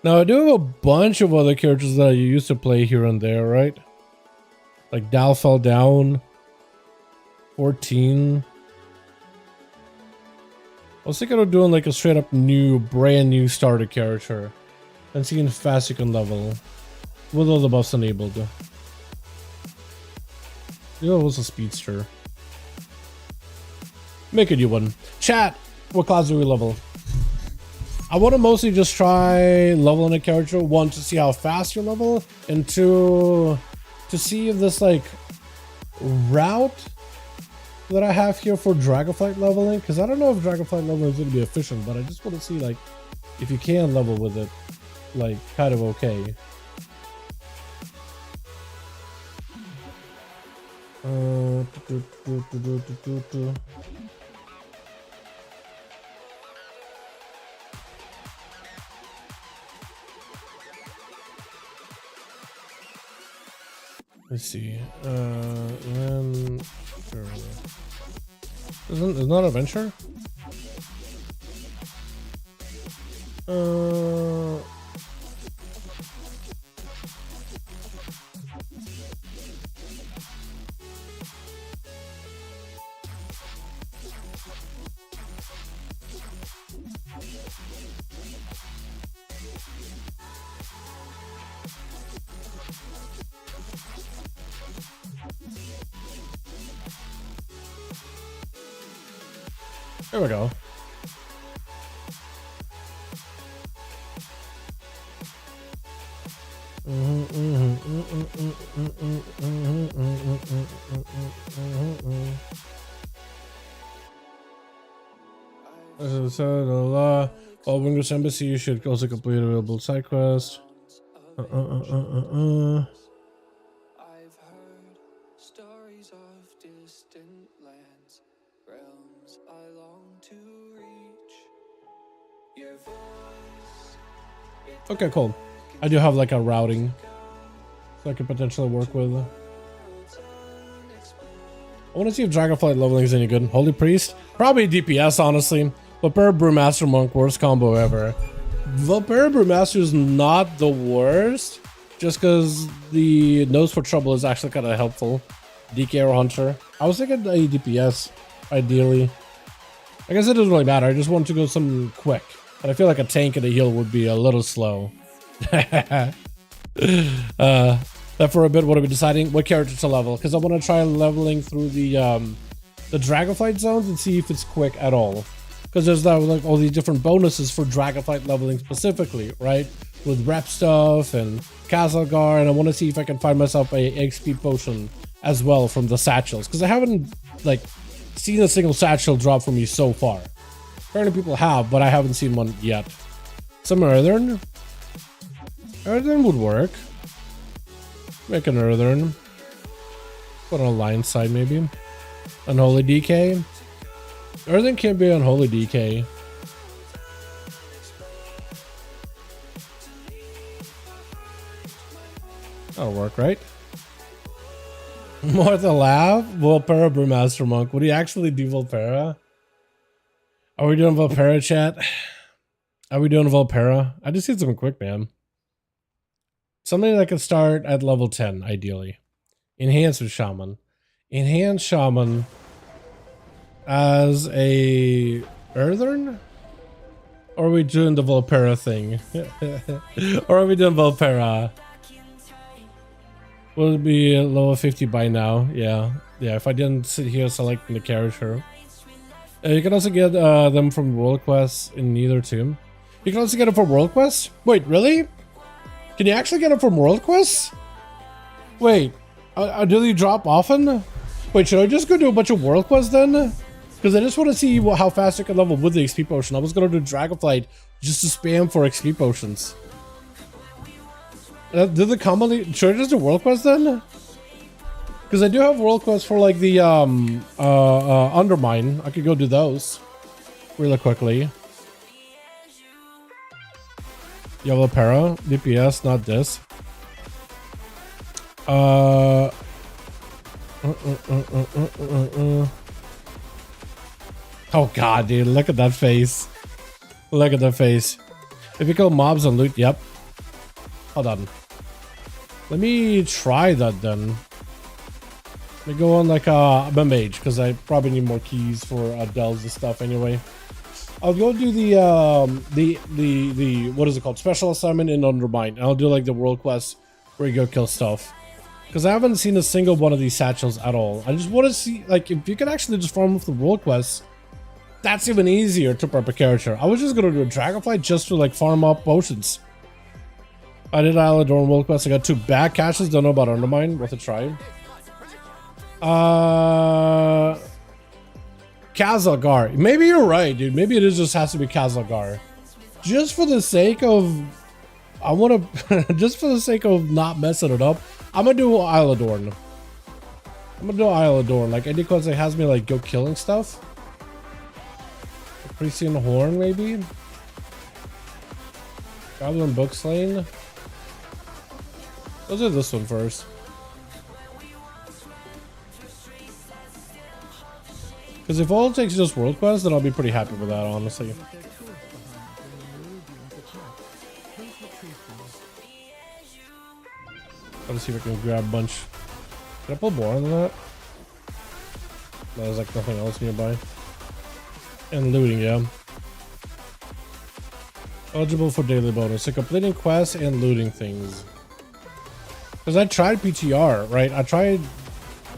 Now I do have a bunch of other characters that I used to play here and there, right? Like Dal fell down. 14. I was thinking of doing like a straight up new, brand new starter character and seeing how fast you can level with all the buffs enabled. The other was a speedster. Make a new one. Chat, what class do we level? I want to mostly just try leveling a character. One, to see how fast you level, and two, to see if this like route that I have here for Dragonflight leveling, because I don't know if Dragonflight leveling is going to be efficient, but I just want to see like if you can level with it, like kind of okay. Let's see. Then sure. Isn't not adventure? There we go. So, while English Embassy, you should also complete available side quest. I've heard stories of distant lands, realms I long to reach. Your voice. Okay, cool. I do have like a routing, so I could potentially work with. I want to see if Dragonflight leveling is any good. Holy Priest? Probably DPS, honestly. Valpera Brewmaster Monk, worst combo ever. Valpera Brewmaster is not the worst, just because the Nose for Trouble is actually kind of helpful. DK Arrow Hunter. I was thinking a DPS, ideally. I guess it doesn't really matter. I just want to go something quick. But I feel like a tank and a heal would be a little slow. That for a bit, what are we deciding? What character to level? Because I want to try leveling through the Dragonflight zones and see if it's quick at all. Because there's that, like all these different bonuses for Dragonflight leveling specifically, right? With rep stuff and Castle Guard, and I want to see if I can find myself a XP potion as well from the satchels. Because I haven't like seen a single satchel drop for me so far. Apparently people have, but I haven't seen one yet. Some Earthern. Earthern would work. Make an Earthern. Put on a line side maybe. Unholy DK. Earthern can't be Unholy DK. That'll work, right? Martha Lav? Valpera Brewmaster Monk. Would he actually do Valpera? Are we doing Valpera, chat? Are we doing Valpera? I just need something quick, man. Something that can start at level 10, ideally. Enhance with Shaman. Enhance Shaman as a Earthern? Or are we doing the Valpera thing? Or are we doing Valpera? Will it be level 50 by now? Yeah. Yeah, if I didn't sit here selecting the character. You can also get them from World Quests in neither tomb. You can also get them from World Quests? Wait, really? Can you actually get them from World Quests? Wait, do they drop often? Wait, should I just go do a bunch of World Quests then? Because I just want to see how fast I can level with the XP potion. I was going to do Dragonflight just to spam for XP potions. Did the commonly... Should I just do World Quests then? Because I do have World Quests for like the Undermine. I could go do those really quickly. Yellow Para, DPS, not this. Oh god, dude, look at that face. Look at that face. If you kill mobs and loot, yep. Hold on. Let me try that then. Let me go on like I'm a mage because I probably need more keys for delves and stuff anyway. I'll go do the what is it called? Special assignment in Undermine. I'll do like the world quest where you go kill stuff. Because I haven't seen a single one of these satchels at all. I just want to see like if you could actually just farm with the world quests. That's even easier to prep a character. I was just gonna do a Dragonflight just to like farm up potions. I did Isle of Dorn world quest. I got 2 back caches. Don't know about Undermine. Worth a try. Kazalgar. Maybe you're right, dude. Maybe it just has to be Kazalgar. Just for the sake of... I want to... just for the sake of not messing it up, I'm going to do Isle of Dorn. I'm going to do Isle of Dorn. Like, any cause it has me, like, go killing stuff. Pristine Horn, maybe? Goblin Book Slain. Let's do this one first. Because if all it takes is just world quests, then I'll be pretty happy with that, honestly. Let's see if I can grab a bunch. Can I pull more than that? No, there's like nothing else nearby. And looting, yeah. Eligible for daily bonus. So completing quests and looting things. Because I tried PTR, right? I tried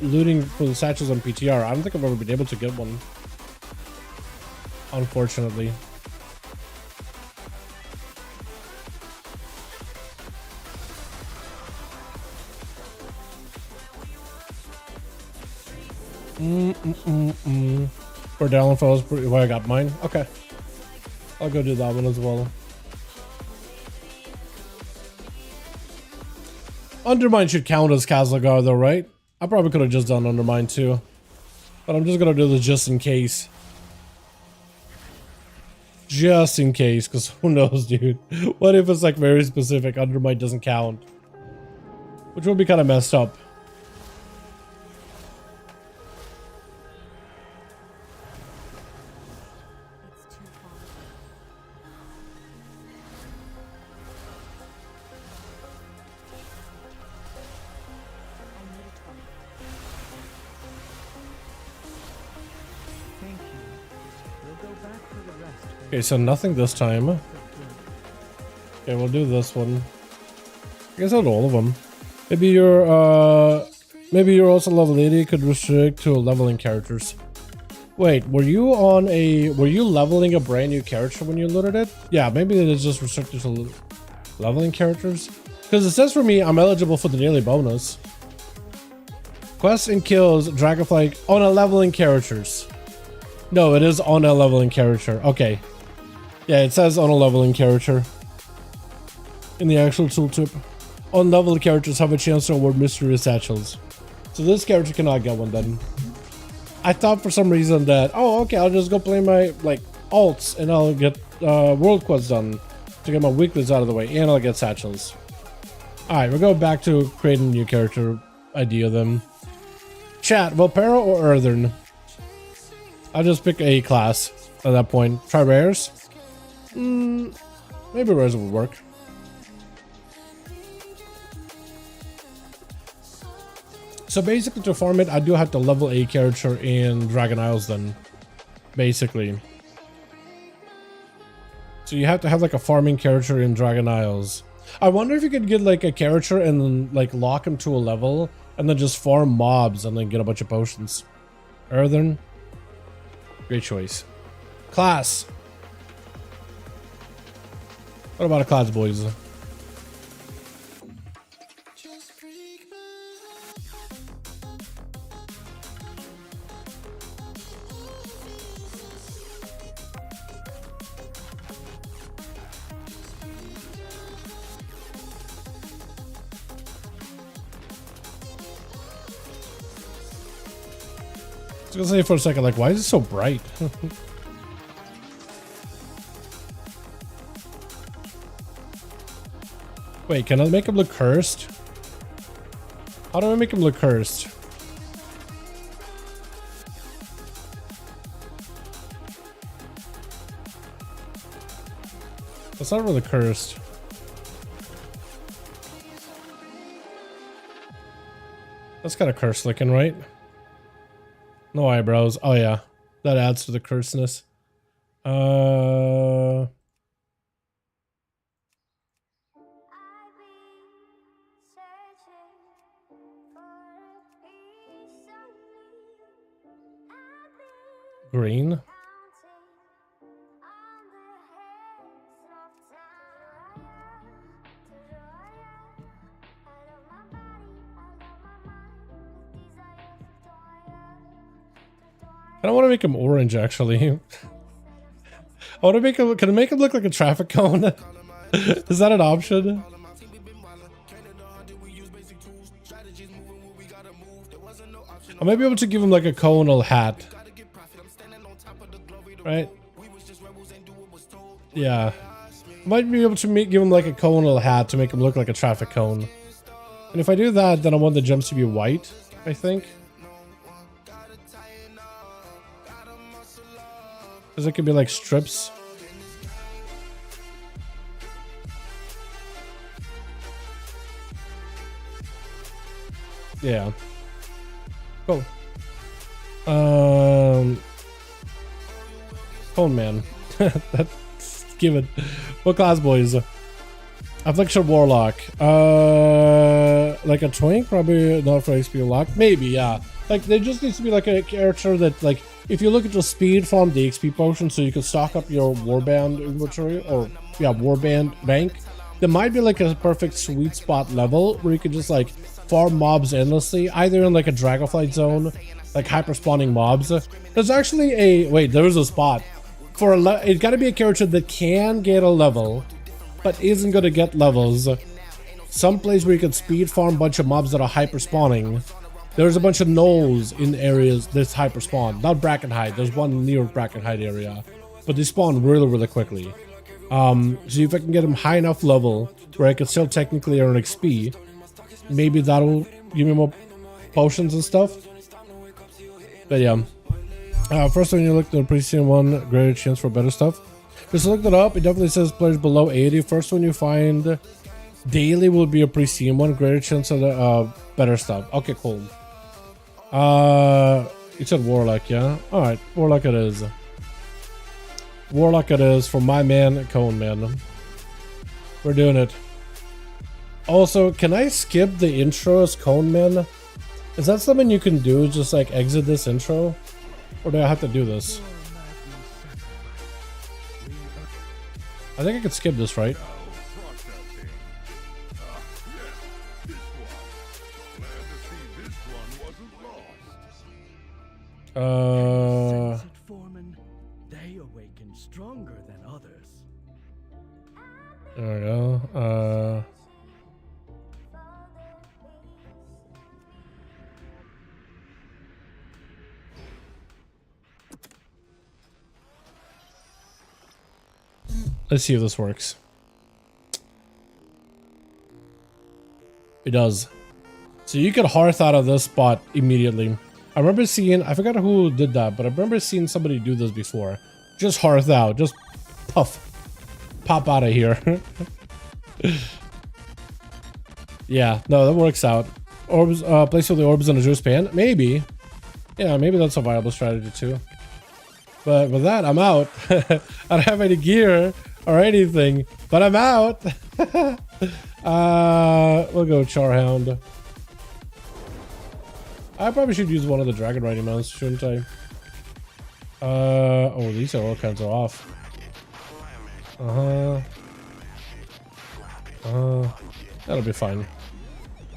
looting for the satchels on PTR. I don't think I've ever been able to get one. Unfortunately. For Dalaran Fellows, where I got mine. Okay. I'll go do that one as well. Undermine should count as Kazalgar though, right? I probably could have just done Undermine too. But I'm just gonna do this just in case. Just in case, because who knows, dude. What if it's like very specific, Undermine doesn't count? Which would be kind of messed up. Okay, so nothing this time. Okay, we'll do this one. I guess I'll do all of them. Maybe you're also level 80, could restrict to leveling characters. Wait, were you leveling a brand new character when you loaded it? Yeah, maybe it is just restricted to leveling characters. Because it says for me, I'm eligible for the daily bonus. Quests and kills, Dragonfly on a leveling characters. No, it is on a leveling character. Okay. Yeah, it says on a leveling character. In the actual tooltip. Unleveled characters have a chance to award mysterious satchels. So this character cannot get one then. I thought for some reason that, oh, okay, I'll just go play my, like, alts and I'll get world quests done to get my weeklies out of the way and I'll get satchels. Alright, we'll go back to creating a new character idea then. Chat, Valpera or Earthern? I'll just pick a class at that point. Try rares? Maybe rares will work. So basically to farm it, I do have to level a character in Dragon Isles then. Basically. So you have to have like a farming character in Dragon Isles. I wonder if you could get like a character and then like lock him to a level and then just farm mobs and then get a bunch of potions. Earthen. Great choice. Class. What about a class, boys? I was gonna say for a second, like, why is it so bright? Wait, can I make him look cursed? How do I make him look cursed? That's not really cursed. That's kind of cursed looking, right? No eyebrows. Oh yeah, that adds to the curseness. Green. I don't want to make him orange, actually. I want to make him. Can I make him look like a traffic cone? Is that an option? I might be able to give him like a conal hat. Right? Yeah. I might be able to give him like a conal hat to make him look like a traffic cone. And if I do that, then I want the gems to be white, I think. Because it could be like strips. Yeah. Cool. Phone man. That's given. What class, boys? Affliction Warlock. Like a twink? Probably not for XP lock. Maybe, yeah. Like, there just needs to be like a character that, like, if you look at your speed farm the XP potion so you can stock up your warband inventory, or yeah, warband bank, there might be like a perfect sweet spot level where you can just like farm mobs endlessly, either in like a Dragonflight zone, like hyper spawning mobs. There's actually a there's a spot for it's got to be a character that can get a level but isn't going to get levels. Some place where you can speed farm a bunch of mobs that are hyper spawning. There's a bunch of gnolls in areas that's hyper spawn. Not Brackenhide. There's one near Brackenhide area, but they spawn really, really quickly. So if I can get them high enough level where I can still technically earn XP, maybe that'll give me more potions and stuff. But yeah, first when you look at the pristine one, greater chance for better stuff. Just looked it up. It definitely says players below 80. First one you find daily will be a pristine one, greater chance of the better stuff. Okay, cool. You said Warlock, yeah? Alright, Warlock it is. Warlock it is for my man, Cone Man. We're doing it. Also, can I skip the intro as Cone Man? Is that something you can do? Just like exit this intro? Or do I have to do this? I think I could skip this, right? They awaken stronger than others. There we go. Let's see if this works. It does. So you can hearth out of this spot immediately. I remember seeing, I forgot who did that, but I remember seeing somebody do this before. Just hearth out, just puff, pop out of here. Yeah, no, that works out. Orbs, place all the orbs in a juice pan, maybe. Yeah, maybe that's a viable strategy too. But with that, I'm out. I don't have any gear or anything, but I'm out. We'll go Charhound. I probably should use one of the dragon riding mounts, shouldn't I? Oh, these are all kinds of off. That'll be fine.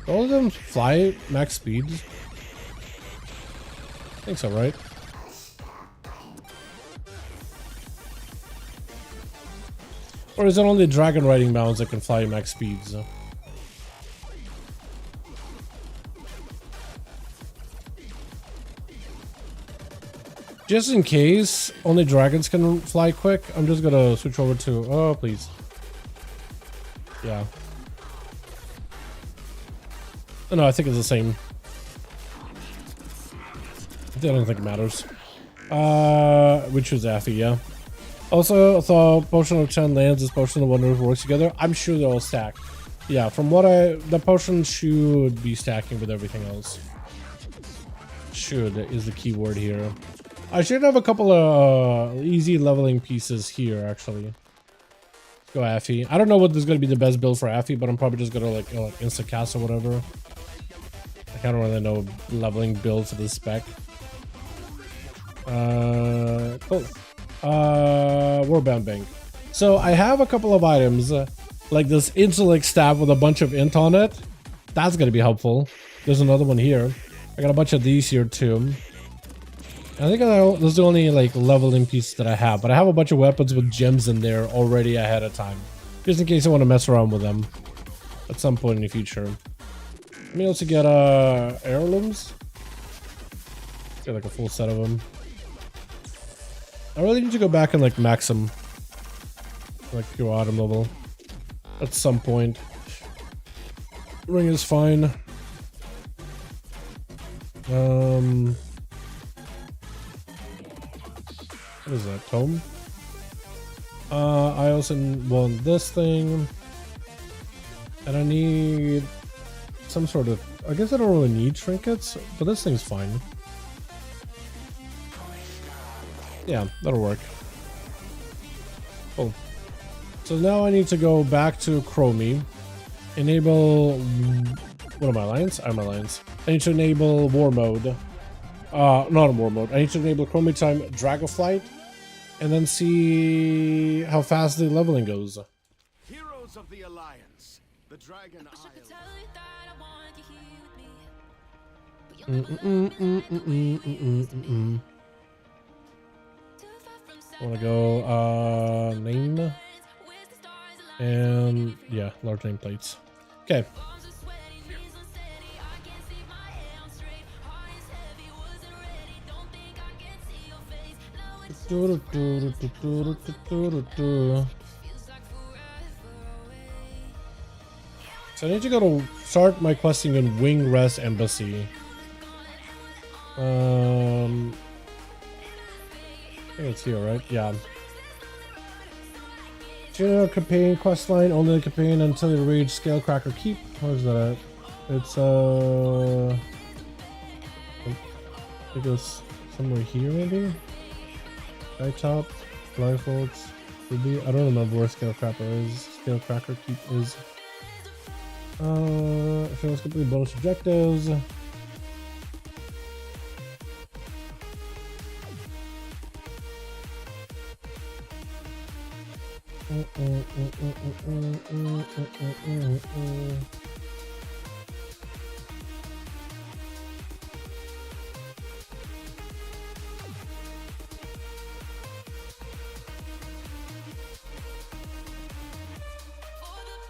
All of them fly max speeds. I think so, right? Or is it only dragon riding mounts that can fly max speeds? Just in case only dragons can fly quick, I'm just gonna switch over to, oh please. Yeah. Oh, no, I think it's the same. I don't think it matters. We choose Affy, yeah. Also, the Potion of 10 lands, this Potion of Wonders works together. I'm sure they'll all stack. Yeah, from what the potion should be stacking with everything else. Should is the key word here. I should have a couple of easy leveling pieces here, actually. Let's go Affy. I don't know what is going to be the best build for Affy, but I'm probably just going to like insta cast or whatever. I don't really know leveling build for this spec. Cool. Warbound Bank. So I have a couple of items, like this intellect staff with a bunch of int on it. That's gonna be helpful. There's another one here. I got a bunch of these here too. I think those are the only like leveling pieces that I have, but I have a bunch of weapons with gems in there already ahead of time, just in case I want to mess around with them at some point in the future. Let me also get heirlooms. Get like a full set of them. I really need to go back and like max them, like pure autumn level, at some point. Ring is fine. What is that? Tome? I also want this thing, and I need some sort of. I guess I don't really need trinkets, but this thing's fine. Yeah, that'll work. Cool. So now I need to go back to Chromie. Enable... What am I, Alliance? I'm Alliance. I need to enable War Mode. Not a War Mode. I need to enable Chromie Time Dragonflight. And then see how fast the leveling goes. Heroes of the Alliance. The Dragon Isle. I want to go name and yeah, large nameplates. Okay. So I need to go to start my questing in Wing Rest Embassy. I think it's here, right? Yeah. General campaign quest line, only the campaign until you reach Scalecracker Keep. Where's that at? It's I think it's somewhere here maybe? Right top. Blindfolds. Ruby. I don't remember where Scalecracker is. Scalecracker Keep is. Let's complete bonus objectives.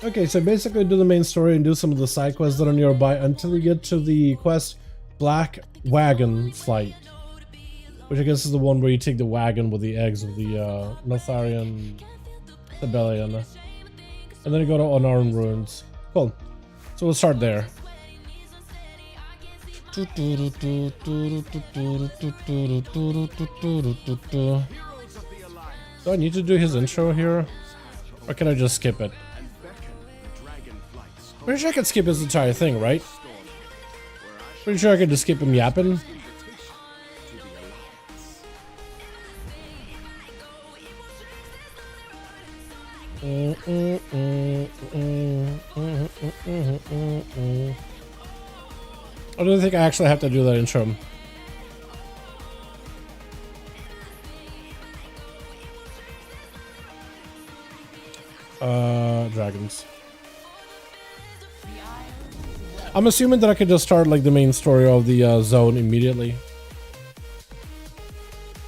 Okay, so basically do the main story and do some of the side quests that are nearby until you get to the quest Black Wagon Flight, which I guess is the one where you take the wagon with the eggs of the Notharian rebellion, and then you go to Unarmed Ruins. Cool. So we'll start there. Do I need to do his intro here? Or can I just skip it? Pretty sure I could skip his entire thing, right? Pretty sure I could just skip him yapping. I don't think I actually have to do that intro. Dragons. I'm assuming that I could just start like the main story of the zone immediately.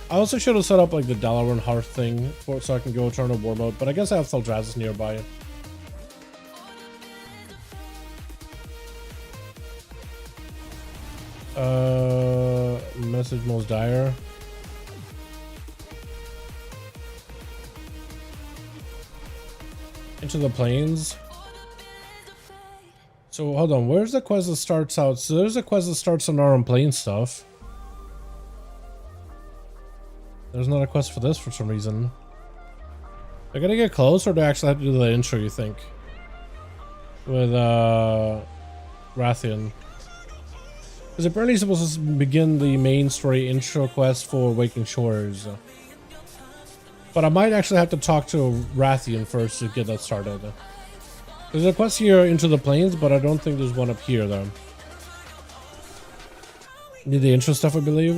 I also should have set up like the Dalaran hearth thing for so I can go turn on war mode, but I guess I have Thaldraszus nearby. Message most dire. Into the plains. So hold on, where's the quest that starts out? So there's a quest that starts on our own plain stuff. There's not a quest for this for some reason. I gotta get close, or do I actually have to do the intro, you think? With Rathian. Because apparently you're supposed to begin the main story intro quest for Waking Shores. But I might actually have to talk to Rathian first to get that started. There's a quest here into the plains, but I don't think there's one up here though. Need the intro stuff, I believe.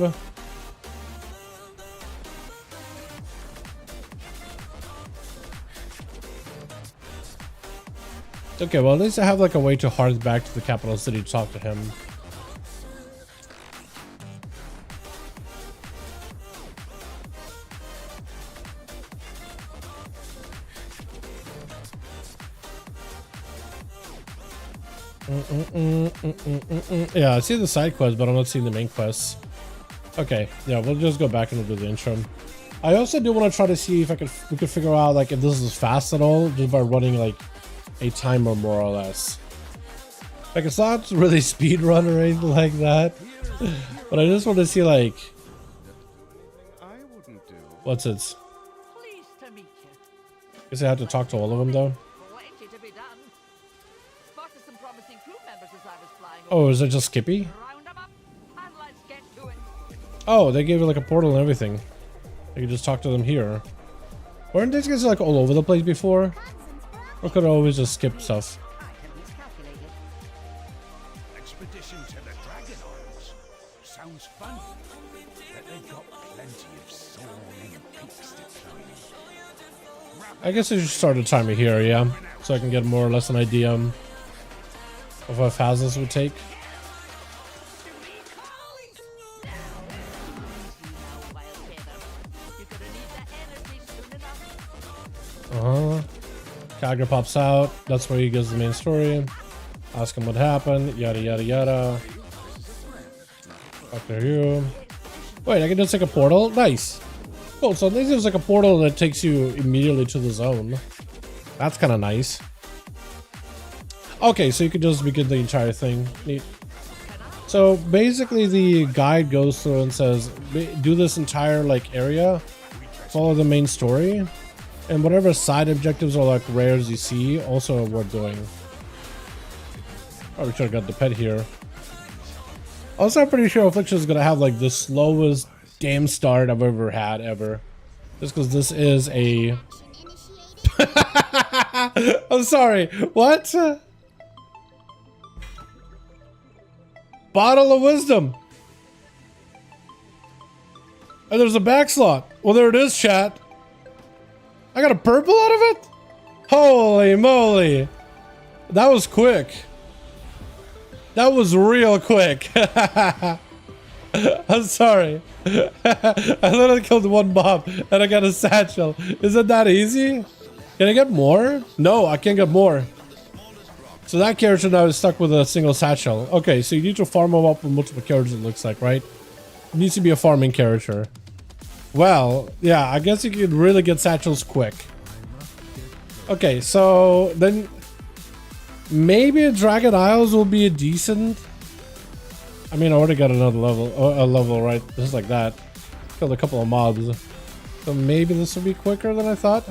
Okay, well at least I have like a way to hark back to the capital city to talk to him. Yeah, I see the side quests, but I'm not seeing the main quests. Okay, yeah, we'll just go back and we'll do the intro. I also do want to try to see if we could figure out like if this is fast at all, just by running like a timer more or less. Like it's not really speed run or anything like that, but I just want to see like what's it. Pleased to meet you. Guess I have to talk to all of them though. Plenty to be done. Spotted some promising crew members as I was flying. Oh, is it just Skippy? Round 'em up and let's get to it. Oh, they gave it like a portal and everything. I could just talk to them here. Weren't these guys like all over the place before? Or could I always just skip stuff? Expedition to the Dragon Isles. Sounds fun. But they've got plenty of soaring peaks to climb. I guess I should start a timer here, yeah. So I can get more or less an idea of how fast this would take. Character pops out. That's where he gives the main story. Ask him what happened. Yada yada yada. Talk to you. Wait, I can just take a portal? Nice. Cool, so I think there's like a portal that takes you immediately to the zone. That's kind of nice. Okay, so you can just begin the entire thing. Neat. So basically the guide goes through and says, do this entire like area, follow the main story, and whatever side objectives or like rares you see also are worth doing. Oh, we should have got the pet here. Also, I'm pretty sure Affliction is gonna have like the slowest damn start I've ever had ever. Just because this is a... I'm sorry, what? Bottle of wisdom. And there's a back slot. Well, there it is, chat. I got a purple out of it? Holy moly. That was quick. That was real quick. I'm sorry. I literally killed one mob and I got a satchel. Isn't that easy? Can I get more? No, I can't get more. So that character now is stuck with a single satchel. Okay, so you need to farm him up with multiple characters, it looks like, right? It needs to be a farming character. Well, yeah, I guess you can really get satchels quick. Okay, so then maybe a Dragon Isles will be a decent... I mean, I already got another level, right? Just like that. Killed a couple of mobs. So maybe this will be quicker than I thought.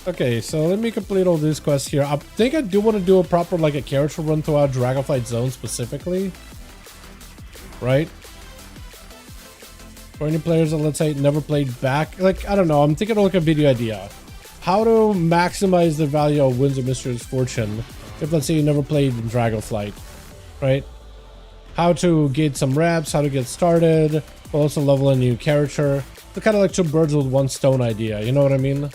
Okay, so let me complete all these quests here. I think I do want to do a proper, like, a character run throughout Dragonflight Zone specifically. Right? For any players that, let's say, never played back. Like, I don't know. I'm thinking of, like, a video idea. How to maximize the value of Winds of Mystery's Fortune if, let's say, you never played in Dragonflight. Right? How to get some reps, how to get started, but also level a new character. It's kind of like two birds with one stone idea. You know what I mean?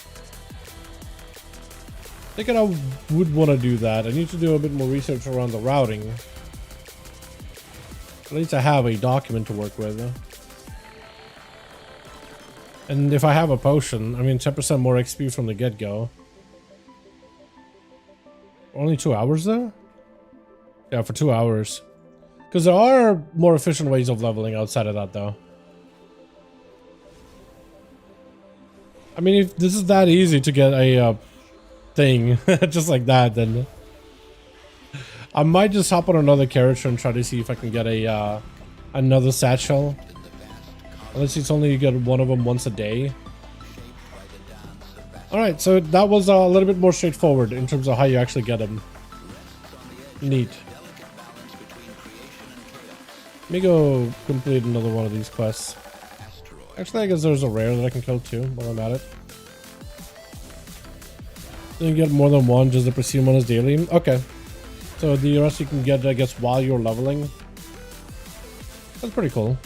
I think I would want to do that. I need to do a bit more research around the routing. At least I have a document to work with. And if I have a potion, I mean 10% more XP from the get-go. Only 2 hours though? Yeah, for 2 hours. Because there are more efficient ways of leveling outside of that though. I mean, if this is that easy to get a... thing just like that, then I might just hop on another character and try to see if I can get a another satchel, unless it's only you get one of them once a day. All right, so that was a little bit more straightforward in terms of how you actually get them. Neat. Let me go complete another one of these quests. Actually, I guess there's a rare that I can kill too while I'm at it. You can get more than one, just the pristine one is daily. Okay. So the rest you can get, I guess, while you're leveling. That's pretty cool.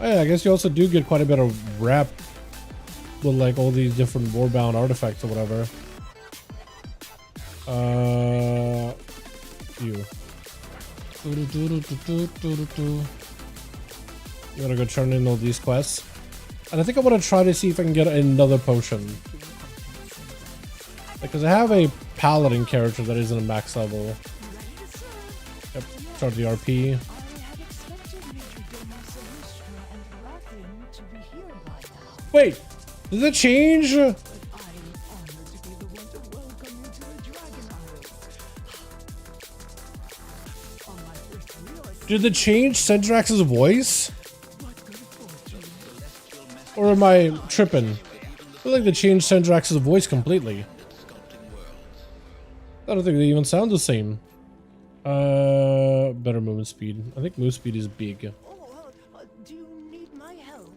Oh yeah, I guess you also do get quite a bit of rep with like all these different warbound artifacts or whatever. You. You gotta go turn in all these quests. And I think I want to try to see if I can get another potion. Because I have a paladin character that isn't a max level. Yep, start the RP. Wait, did it change? Did it change Sendrax's voice? Or am I tripping? I feel like they changed Sendrax's voice completely. I don't think they even sound the same. Better movement speed. I think move speed is big. Oh, do you need my help?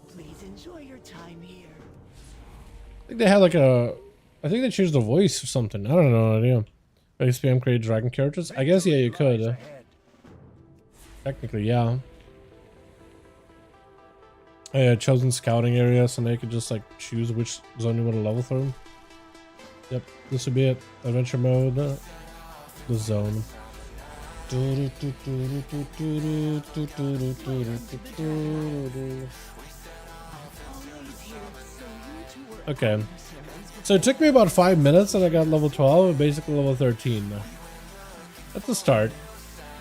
Please enjoy your time here. I think they had like a... I think they changed the voice or something. I don't know. No idea. Spam create dragon characters? I guess, yeah, you could. Technically, yeah. Chosen scouting area, so now you could just like choose which zone you want to level through. Yep, this would be it. Adventure mode. The zone. Okay. So it took me about 5 minutes and I got level 12 and basically level 13. That's the start.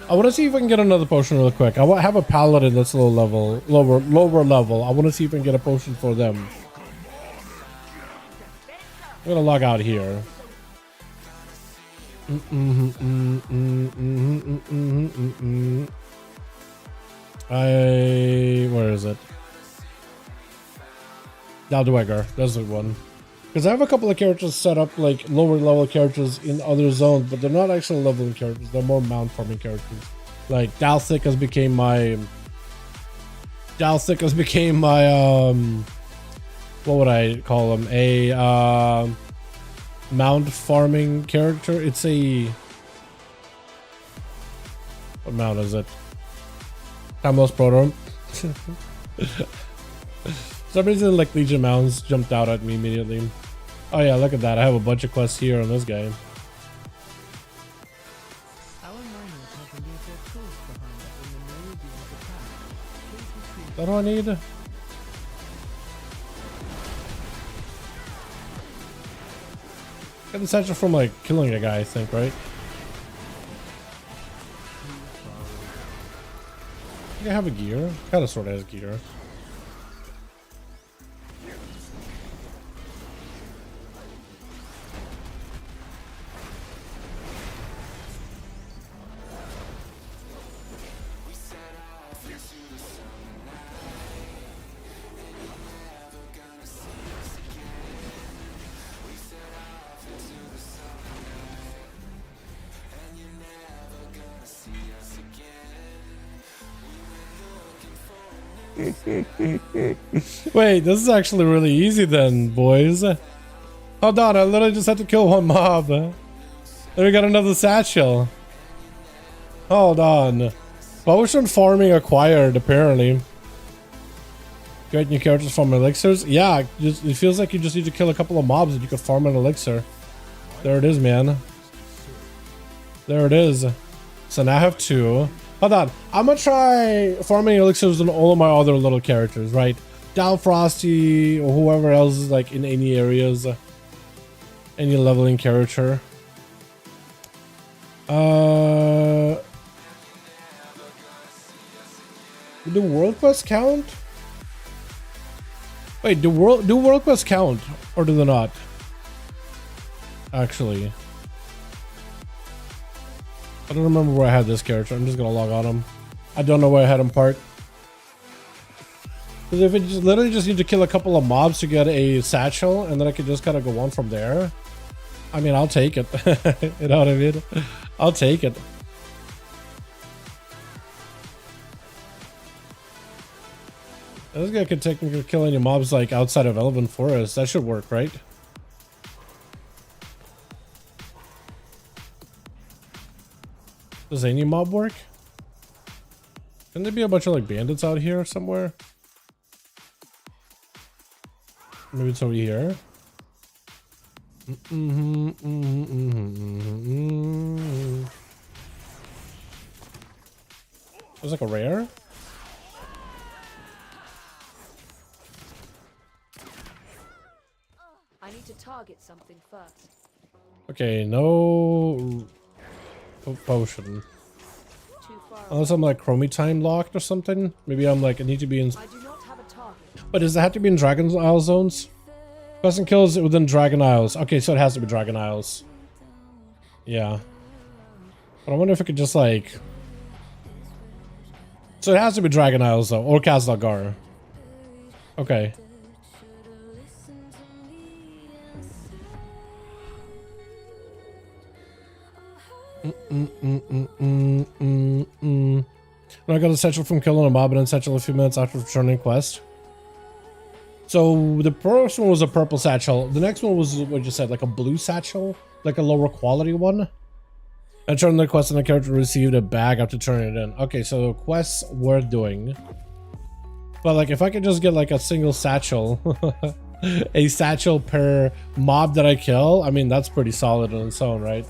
I want to see if I can get another potion real quick. I have a paladin that's a little level, lower level. I want to see if I can get a potion for them. I'm gonna log out here. Where is it? Daldweger, that's the one. Because I have a couple of characters set up like lower level characters in other zones, but they're not actually leveling characters. They're more mount farming characters. Like Dalthic has became my what would I call him? A mount farming character. It's a what mount is it? Timeless Proto. For some reason, like Legion mounts jumped out at me immediately. Oh yeah, look at that. I have a bunch of quests here on this guy. Our miners have to leave their tools behind when the Meridians attack. Please retrieve. Is that all I need? Got the satchel from like killing a guy, I think, right? I think I have a gear. Kind of sort of has gear. Wait, this is actually really easy then, boys. Hold on, I literally just had to kill one mob. Then we got another satchel. Hold on. Potion farming acquired, apparently. Get new characters from elixirs? Yeah, it feels like you just need to kill a couple of mobs and you can farm an elixir. There it is, man. There it is. So now I have 2. Hold on. I'm gonna try farming elixirs on all of my other little characters, right? Down Frosty or whoever else is like in any areas. Any leveling character. Do world quests count? Wait, do world quests count or do they not? Actually, I don't remember where I had this character. I'm just gonna log on him. I don't know where I had him parked. Because if it just literally just need to kill a couple of mobs to get a satchel, and then I could just kind of go on from there. I mean, I'll take it. You know what I mean? I'll take it. This guy could technically kill any mobs like outside of Elven Forest. That should work, right? Does any mob work? Can there be a bunch of like bandits out here somewhere? Maybe it's over here. There's like a rare. I need to target something first. Okay, no potion. Too far. Unless I'm like chromie time locked or something. Maybe I'm like I need to be in. I do not have a target. But does it have to be in Dragon Isle zones? Person kills within Dragon Isles. Okay, so it has to be Dragon Isles. Yeah. But I wonder if it could just like. So it has to be Dragon Isles though, or Khazad-dûr. Okay. I got a satchel from killing a mob and then satchel a few minutes after returning quest. So the first one was a purple satchel. The next one was what you said, like a blue satchel, like a lower quality one. I turned the quest and the character received a bag after turning it in. Okay, so the quests we're doing. But like if I could just get like a single satchel, a satchel per mob that I kill, I mean that's pretty solid on its own, right?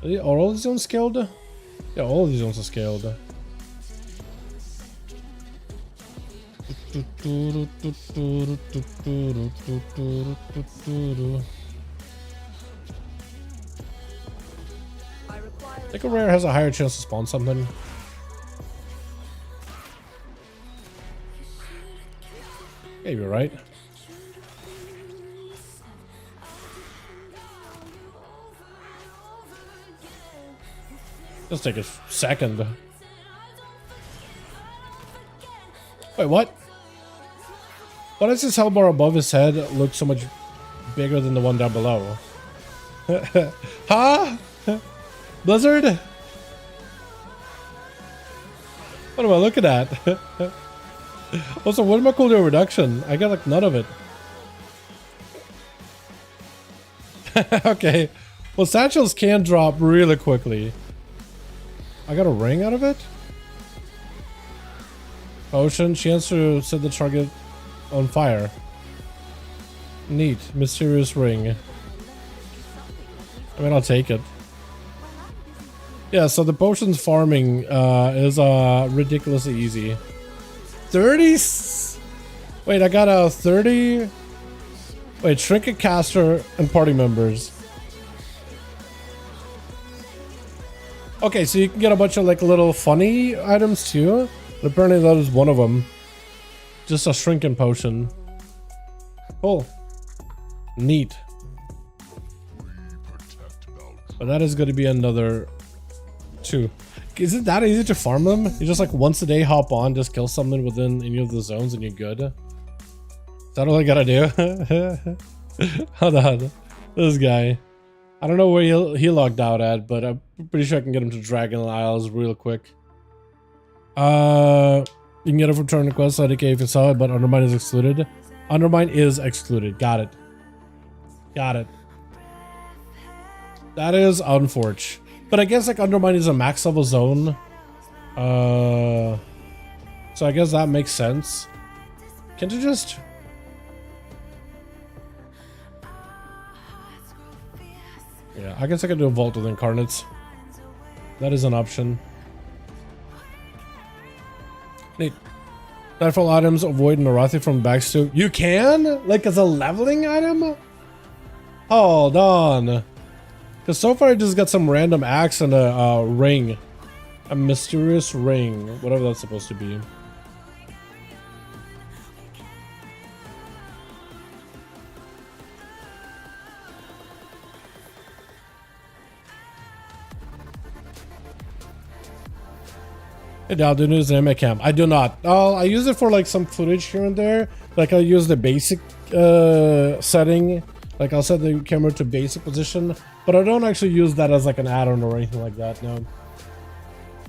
Are all these zones scaled? Yeah, all of these zones are scaled. I think a rare has a higher chance to spawn something. Yeah, you're right. Let's take a second. Wait, what? Why does this hellbar above his head look so much bigger than the one down below? Huh? Blizzard? What am I looking at? Also, what am I cooldown reduction? I got like none of it. Okay. Well, satchels can drop really quickly. I got a ring out of it? Potion, chance to set the target on fire. Neat. Mysterious ring. I mean, I'll take it. Yeah, so the potions farming is ridiculously easy. 30? Wait, I got a 30? Wait, Trinket Caster and party members. Okay, so you can get a bunch of like little funny items too. But apparently that is one of them. Just a shrinking potion. Cool. Neat. But that is going to be another 2. Is it that easy to farm them? You just like once a day hop on, just kill something within any of the zones and you're good? Is that all I gotta do? Hold on. This guy. I don't know where he logged out at, but I'm pretty sure I can get him to Dragon Isles real quick. You can get it from turn request, IDK if you saw it, but Undermine is excluded. Undermine is excluded. Got it. Got it. That is unfortunate. But I guess like Undermine is a max level zone. So I guess that makes sense. Can't you just... Yeah, I guess I could do a vault with incarnates. That is an option. Neat. Nightfall items avoid Narathi from backstoop. You can? Like as a leveling item? Hold on. Because so far I just got some random axe and a ring. A mysterious ring. Whatever that's supposed to be. Hey, Dal, do you use the MA cam? I do not. I use it for like some footage here and there. Like I use the basic setting. Like I'll set the camera to basic position, but I don't actually use that as like an add-on or anything like that. No.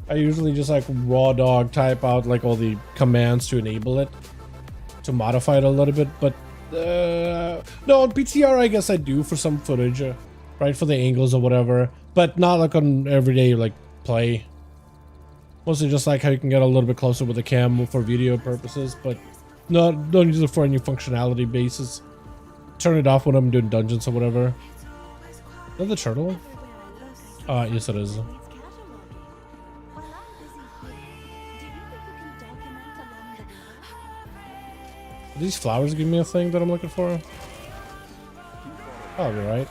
I usually just like raw dog type out like all the commands to enable it, to modify it a little bit. But no, on PTR I guess I do for some footage, right, for the angles or whatever, but not like on everyday like play. Mostly just like how you can get a little bit closer with the cam for video purposes, but no, don't use it for any functionality basis. Turn it off when I'm doing dungeons or whatever. Is that the turtle? Yes it is. Are these flowers give me a thing that I'm looking for? Oh, you're right.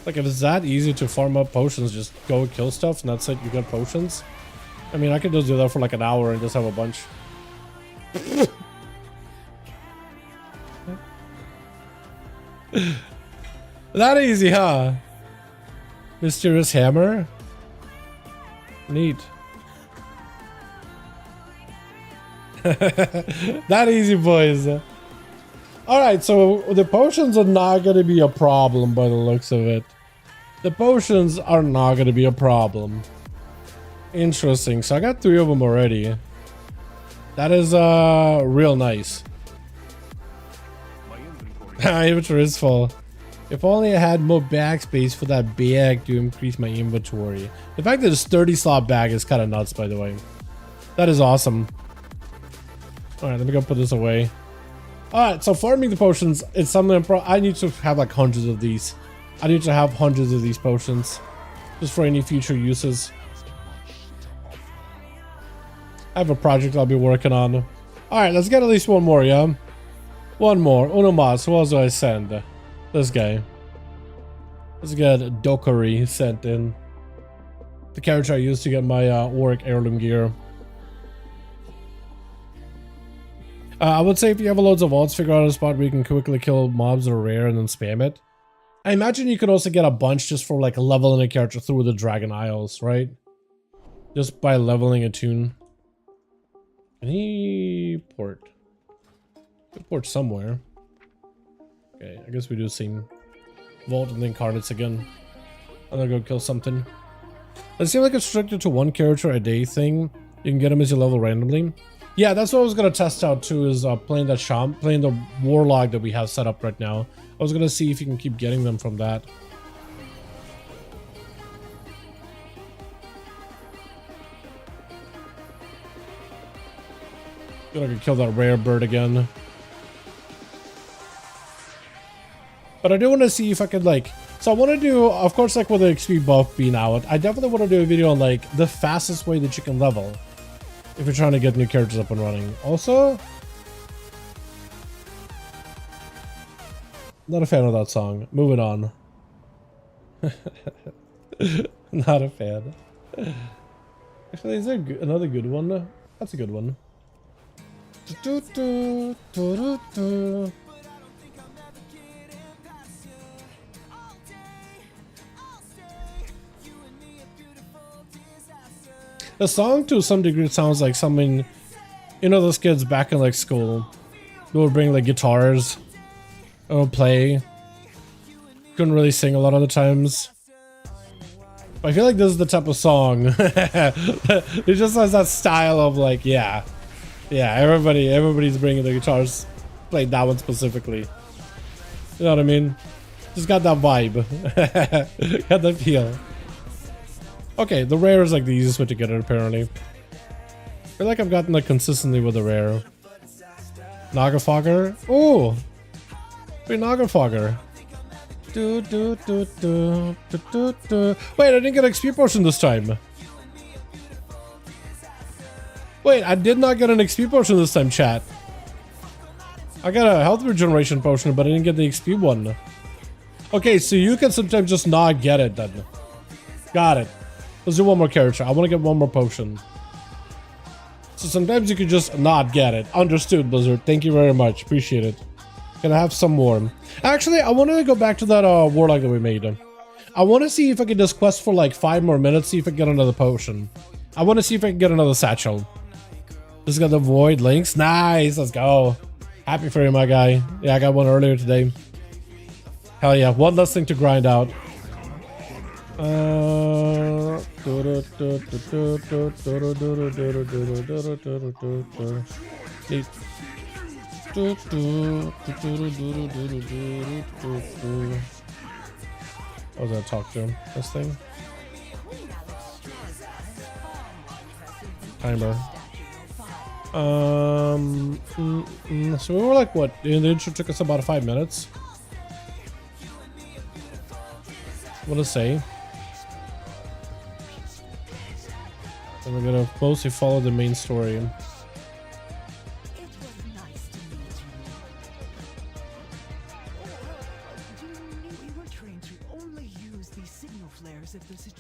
Like if it's that easy to farm up potions, just go and kill stuff and that's it, you get potions. I mean, I could just do that for like an hour and just have a bunch. That easy, huh? Mysterious hammer? Neat. That easy, boys. Alright, so the potions are not going to be a problem by the looks of it. The potions are not going to be a problem. Interesting. So I got 3 of them already. That is real nice. My inventory is full. If only I had more bag space for that bag to increase my inventory. The fact that it's 30 slot bag is kind of nuts, by the way. That is awesome. Alright, let me go put this away. Alright, so farming the potions is something I need to have like hundreds of these. I need to have hundreds of these potions. Just for any future uses. I have a project I'll be working on. Alright, let's get at least one more, yeah? One more. Uno mas. Who else do I send? This guy. Let's get Dokari sent in. The character I used to get my Auric heirloom gear. I would say if you have loads of vaults, figure out a spot where you can quickly kill mobs or rare and then spam it. I imagine you could also get a bunch just for like leveling a character through the Dragon Isles, right? Just by leveling a tune. Any port? Port somewhere. Okay, I guess we do sing Vault and the Incarnates again. I'm gonna go kill something. It seems like it's restricted to one character a day thing. You can get them as you level randomly. Yeah, that's what I was gonna test out too, is playing the Warlock that we have set up right now. I was gonna see if you can keep getting them from that. Gonna go kill that rare bird again. But I do want to see if I could like, so I want to do, of course, like with the XP buff being out, I definitely want to do a video on like the fastest way that you can level if you're trying to get new characters up and running. Also, not a fan of that song. Moving on. Not a fan. Actually, is there another good one? That's a good one. The song, to some degree, sounds like something, you know, those kids back in like school who would bring like guitars or play. Couldn't really sing a lot of the times. But I feel like this is the type of song. It just has that style of like, yeah, everybody's bringing the guitars, played that one specifically. You know what I mean? Just got that vibe. Got that feel. Okay, the rare is like the easiest way to get it, apparently. I feel like I've gotten like consistently with the rare. Nagafogger? Ooh! Free Nagafogger. Wait, I didn't get an XP potion this time. Wait, I did not get an XP potion this time, chat. I got a health regeneration potion, but I didn't get the XP one. Okay, so you can sometimes just not get it then. Got it. Let's do one more character. I want to get one more potion. So sometimes you could just not get it. Understood, Blizzard. Thank you very much. Appreciate it. Can I have some more? Actually, I wanted to go back to that Warlock that we made. I want to see if I can just quest for like 5 more minutes, see if I can get another potion. I want to see if I can get another satchel. Just got the Void Links. Nice. Let's go. Happy for you, my guy. Yeah, I got one earlier today. Hell yeah. One less thing to grind out. Neat. What was that talk to him? This thing? Timer. So we were like, what? The intro took us about 5 minutes. What to say? And we're gonna mostly follow the main story.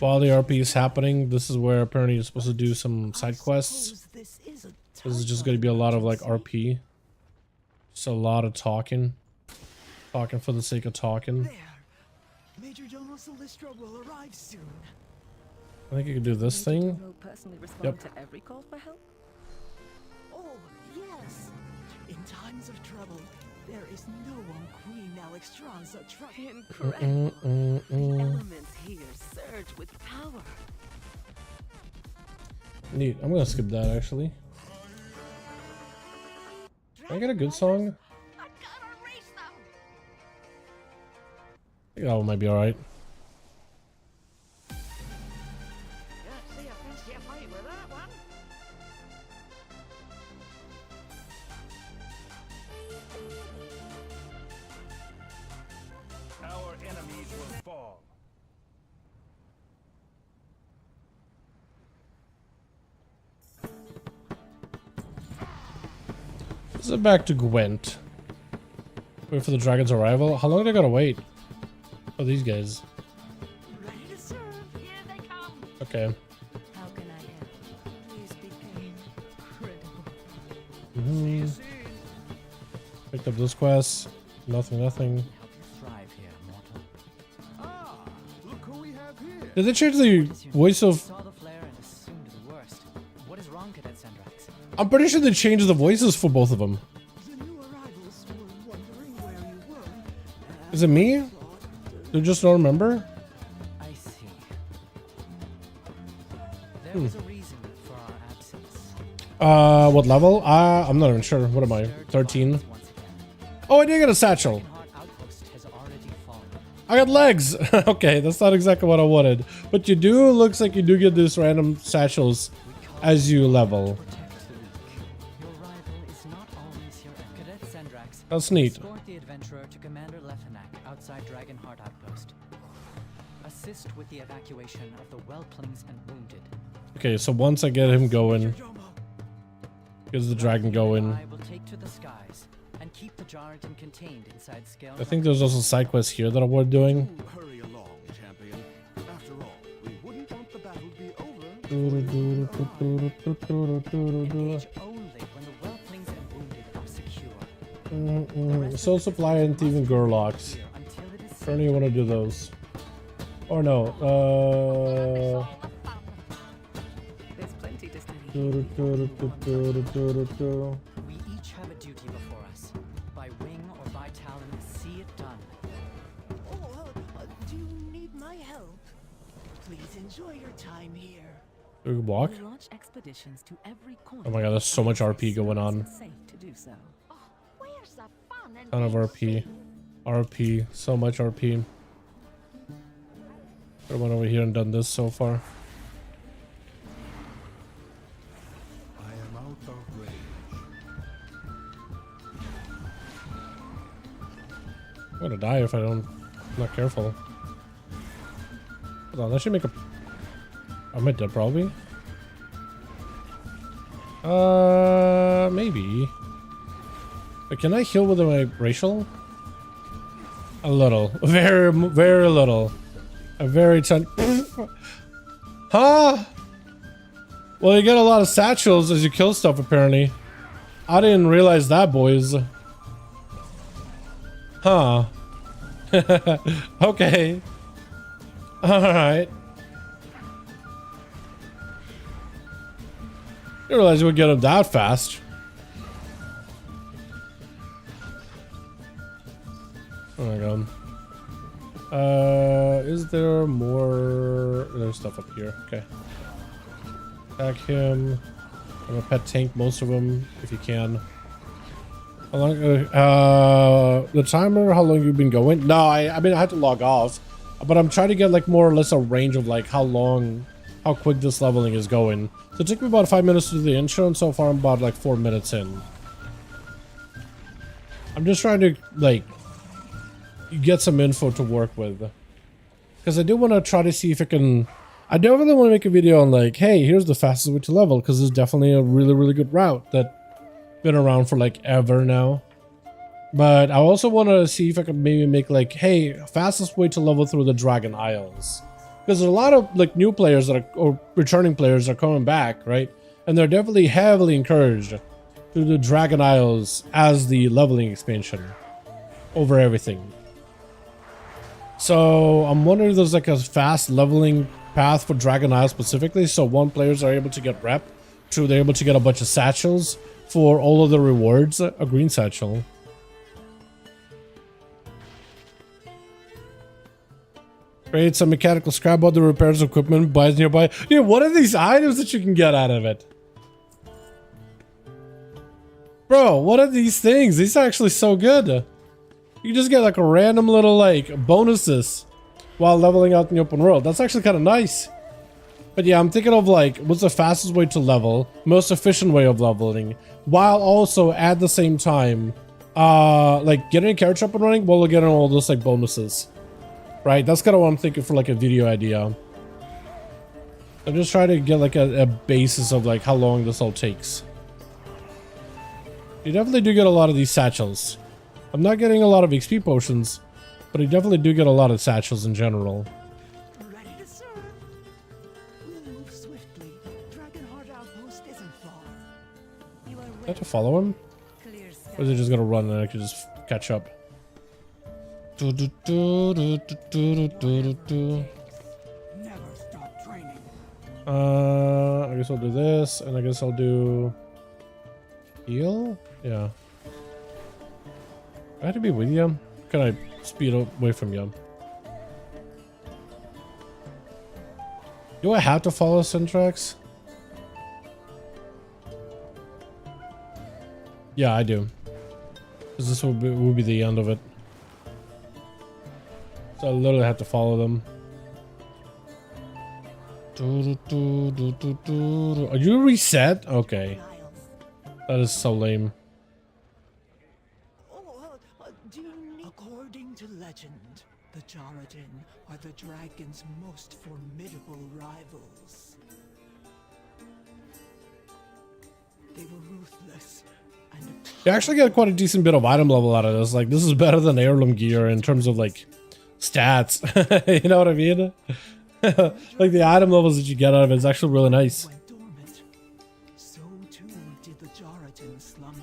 While the RP is happening, this is where apparently you're supposed to do some side quests. This is just going to be a lot of like RP. Just a lot of talking. Talking for the sake of talking. Major General Solistro will arrive soon. I think you can do this thing. Personally respond Yep. to every call for help. Oh, yes. In times of trouble, there is no one Queen Alex draws so Incredible. The elements here surge with power. Neat. I'm gonna skip that actually. Can I get a good song? I gotta race them. I think that one might be alright. Our enemies will fall. Let's go back to Gwent. Wait for the dragon's arrival. How long do I gotta wait? Oh, these guys. Ready to serve. Here they come. Okay. How can I help? Please be incredible. Picked up this quest. Nothing. Look who we have here. Did they change the voice of... Saw the flare and assumed the worst. What is wrong, Cadet Sandrax? I'm pretty sure they changed the voices for both of them. The new arrivals Is it me? You just don't remember? I see. There was a reason for our absence. What level? I'm not even sure. What am I? 13? Once again. Oh, I did get a satchel. Dragonheart outpost has already fallen. I got legs. Okay, that's not exactly what I wanted. But you do, looks like you do get these random satchels as you level. Protect the weak. Your rival is not always your enemy. Cadet Sendrax. That's neat. Escort the adventurer to Commander Lethenak outside Dragonheart outpost. Assist with the evacuation of the whelplings and wounded. Okay, so once I get him going, gets the dragon going. I will take to the skies and keep the Jarraton contained inside scale. I think there's also side quests here that we're doing. Hurry along, champion. After all, we wouldn't want the battle to be over. Engage only when the whelplings and wounded are secure. Soul supply and thieving Gurlocs. Here until it is Currently, you want to do those. Or no. There's plenty to study. We each have a duty before us. By wing or by talon, see it done. Do you need my help? Please enjoy your time here. Do we walk? We launch expeditions to every corner. Oh my god, there's so much RP going on. Safe to do so. Oh, where's the fun in Ton of being RP. safe? RP. So much RP. I went over here and done this so far. I am out of range. I'm gonna die if I'm not careful. Hold on, that should make a... Am I dead probably? Maybe. But can I heal with my racial? A little. Very, very little. A very ton... Huh? Well, you get a lot of satchels as you kill stuff, apparently. I didn't realize that, boys. Huh. Okay. Alright. Didn't realize you would get them that fast. Oh my god. Is there more? There's stuff up here. Okay. Attack him. I'm gonna pet tank most of them if you can. How long? The timer. How long you've been going? No, I mean I had to log off, but I'm trying to get like more or less a range of like how quick this leveling is going. So it took me about 5 minutes to do the intro, and so far I'm about like 4 minutes in. I'm just trying to like get some info to work with, because I do want to try to see if I can. I definitely want to make a video on like, hey, here's the fastest way to level, because it's definitely a really good route that been around for like ever now. But I also want to see if I can maybe make like, hey, fastest way to level through the Dragon Isles, because there's a lot of like new players that are, or returning players are coming back, right? And they're definitely heavily encouraged to do the Dragon Isles as the leveling expansion over everything. So I'm wondering if there's like a fast leveling path for Dragon Isle specifically, so one players are able to get rep, two they're able to get a bunch of satchels for all of the rewards. A green satchel. Create some mechanical scrap out the repairs equipment, buys nearby. Yeah, what are these items that you can get out of it? Bro, what are these things? These are actually so good. You just get like a random little like bonuses while leveling out in the open world. That's actually kind of nice. But yeah, I'm thinking of like, what's the fastest way to level, most efficient way of leveling, while also at the same time, like getting a character up and running while we're getting all those like bonuses. Right, that's kind of what I'm thinking for like a video idea. I'm just trying to get like a basis of like how long this all takes. You definitely do get a lot of these satchels. I'm not getting a lot of XP potions, but I definitely do get a lot of satchels in general. Ready to serve. We'll move swiftly. Dragonheart outpost isn't far. You are Do I have to follow him? clear. Or is it just gonna run and I can just catch up? Never stop training. I guess I'll do this, and I guess I'll do heal. Yeah. I have to be with you. Can I speed away from you. Do I have to follow Syntrax? Yeah, I do. Because this will be the end of it. So I literally have to follow them. Are you reset? Okay. That is so lame. According to legend, the Dalaran are the dragon's most formidable rivals. They were ruthless and You actually get quite a decent bit of item level out of this. Like, this is better than heirloom gear in terms of, like, stats. You know what I mean? Like, the item levels that you get out of it is actually really nice. went dormant. So too did the Dalaran slumber.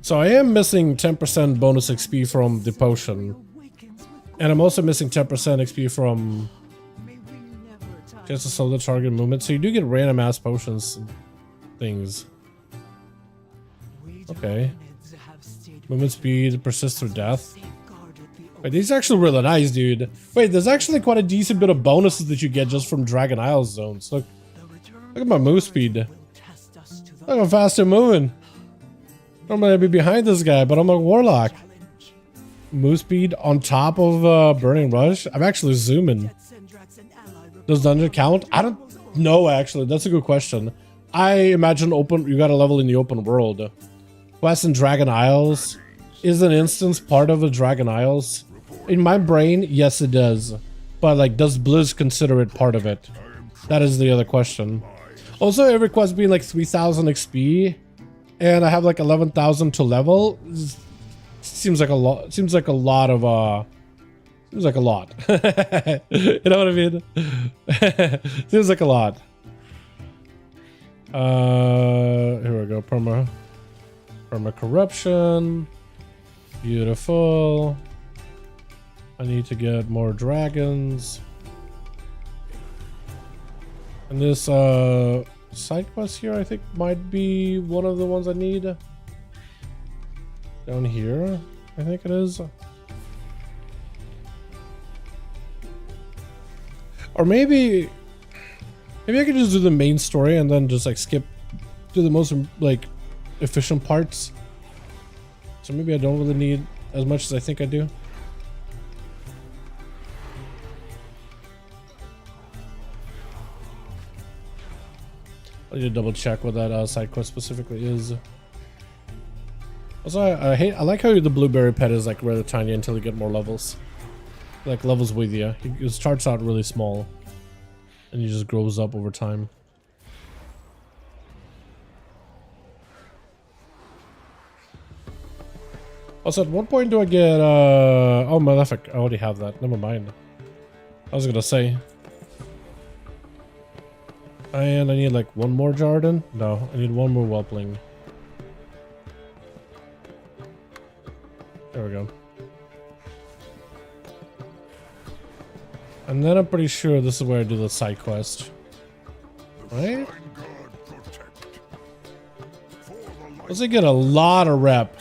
So I am missing 10% bonus XP from the potion. And I'm also missing 10% XP from just to slow the target movement. So you do get random ass potions and things. Okay. Movement speed, persist through death. Wait, these are actually really nice, dude. Wait, there's actually quite a decent bit of bonuses that you get just from Dragon Isles zones. Look at my move speed. Look how fast I'm moving. Normally I'd be behind this guy, but I'm a warlock. Move speed on top of Burning Rush. I'm actually zooming. Does dungeon count? I don't know, actually. That's a good question. I imagine you got a level in the open world. Quest in Dragon Isles. Is an instance part of a Dragon Isles? In my brain, yes it does. But like, does Blizz consider it part of it? That is the other question. Also, every quest being like 3,000 XP, and I have like 11,000 to level. Seems like a lot. Seems like a lot of seems like a lot. You know what I mean? Seems like a lot. Here we go. Perma corruption. Beautiful. I need to get more dragons. And this side quest here, I think, might be one of the ones I need. Down here, I think it is. Or maybe I could just do the main story and then just like skip to the most like efficient parts. So maybe I don't really need as much as I think I do. I need to double check what that side quest specifically is. Also, I like how the blueberry pet is like rather tiny until you get more levels. Like levels with you. It starts out really small, and it just grows up over time. Also, at what point do I get oh, Malefic. I already have that. Never mind. I was gonna say. And I need like one more Jarden. No, I need one more Whelpling. There we go. And then I'm pretty sure this is where I do the side quest. Right? Let's get a lot of rep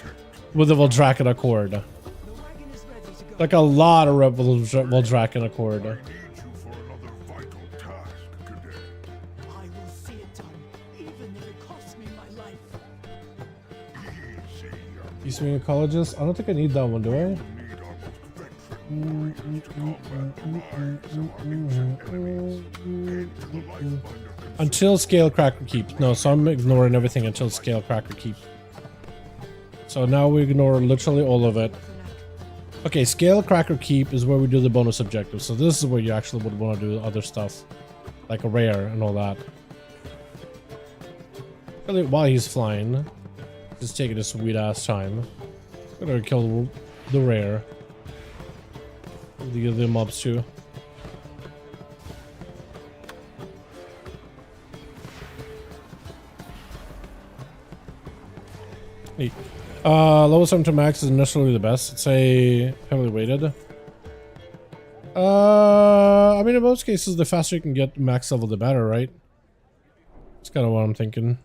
with the Voldraken Accord. Like a lot of rep with Voldraken Accord. East Wing Ecologist? I don't think I need that one, do I? Until Scalecracker Keep. No, so I'm ignoring everything until Scalecracker Keep. So now we ignore literally all of it. Okay, Scalecracker Keep is where we do the bonus objectives. So this is where you actually would want to do other stuff. Like a rare and all that. Really, while he's flying. Just taking a sweet ass time. I'm gonna kill the rare. The other mobs too. Neat. Level 7 to max is initially the best. It's a heavily weighted. I mean, in most cases, the faster you can get max level, the better, right? That's kind of what I'm thinking.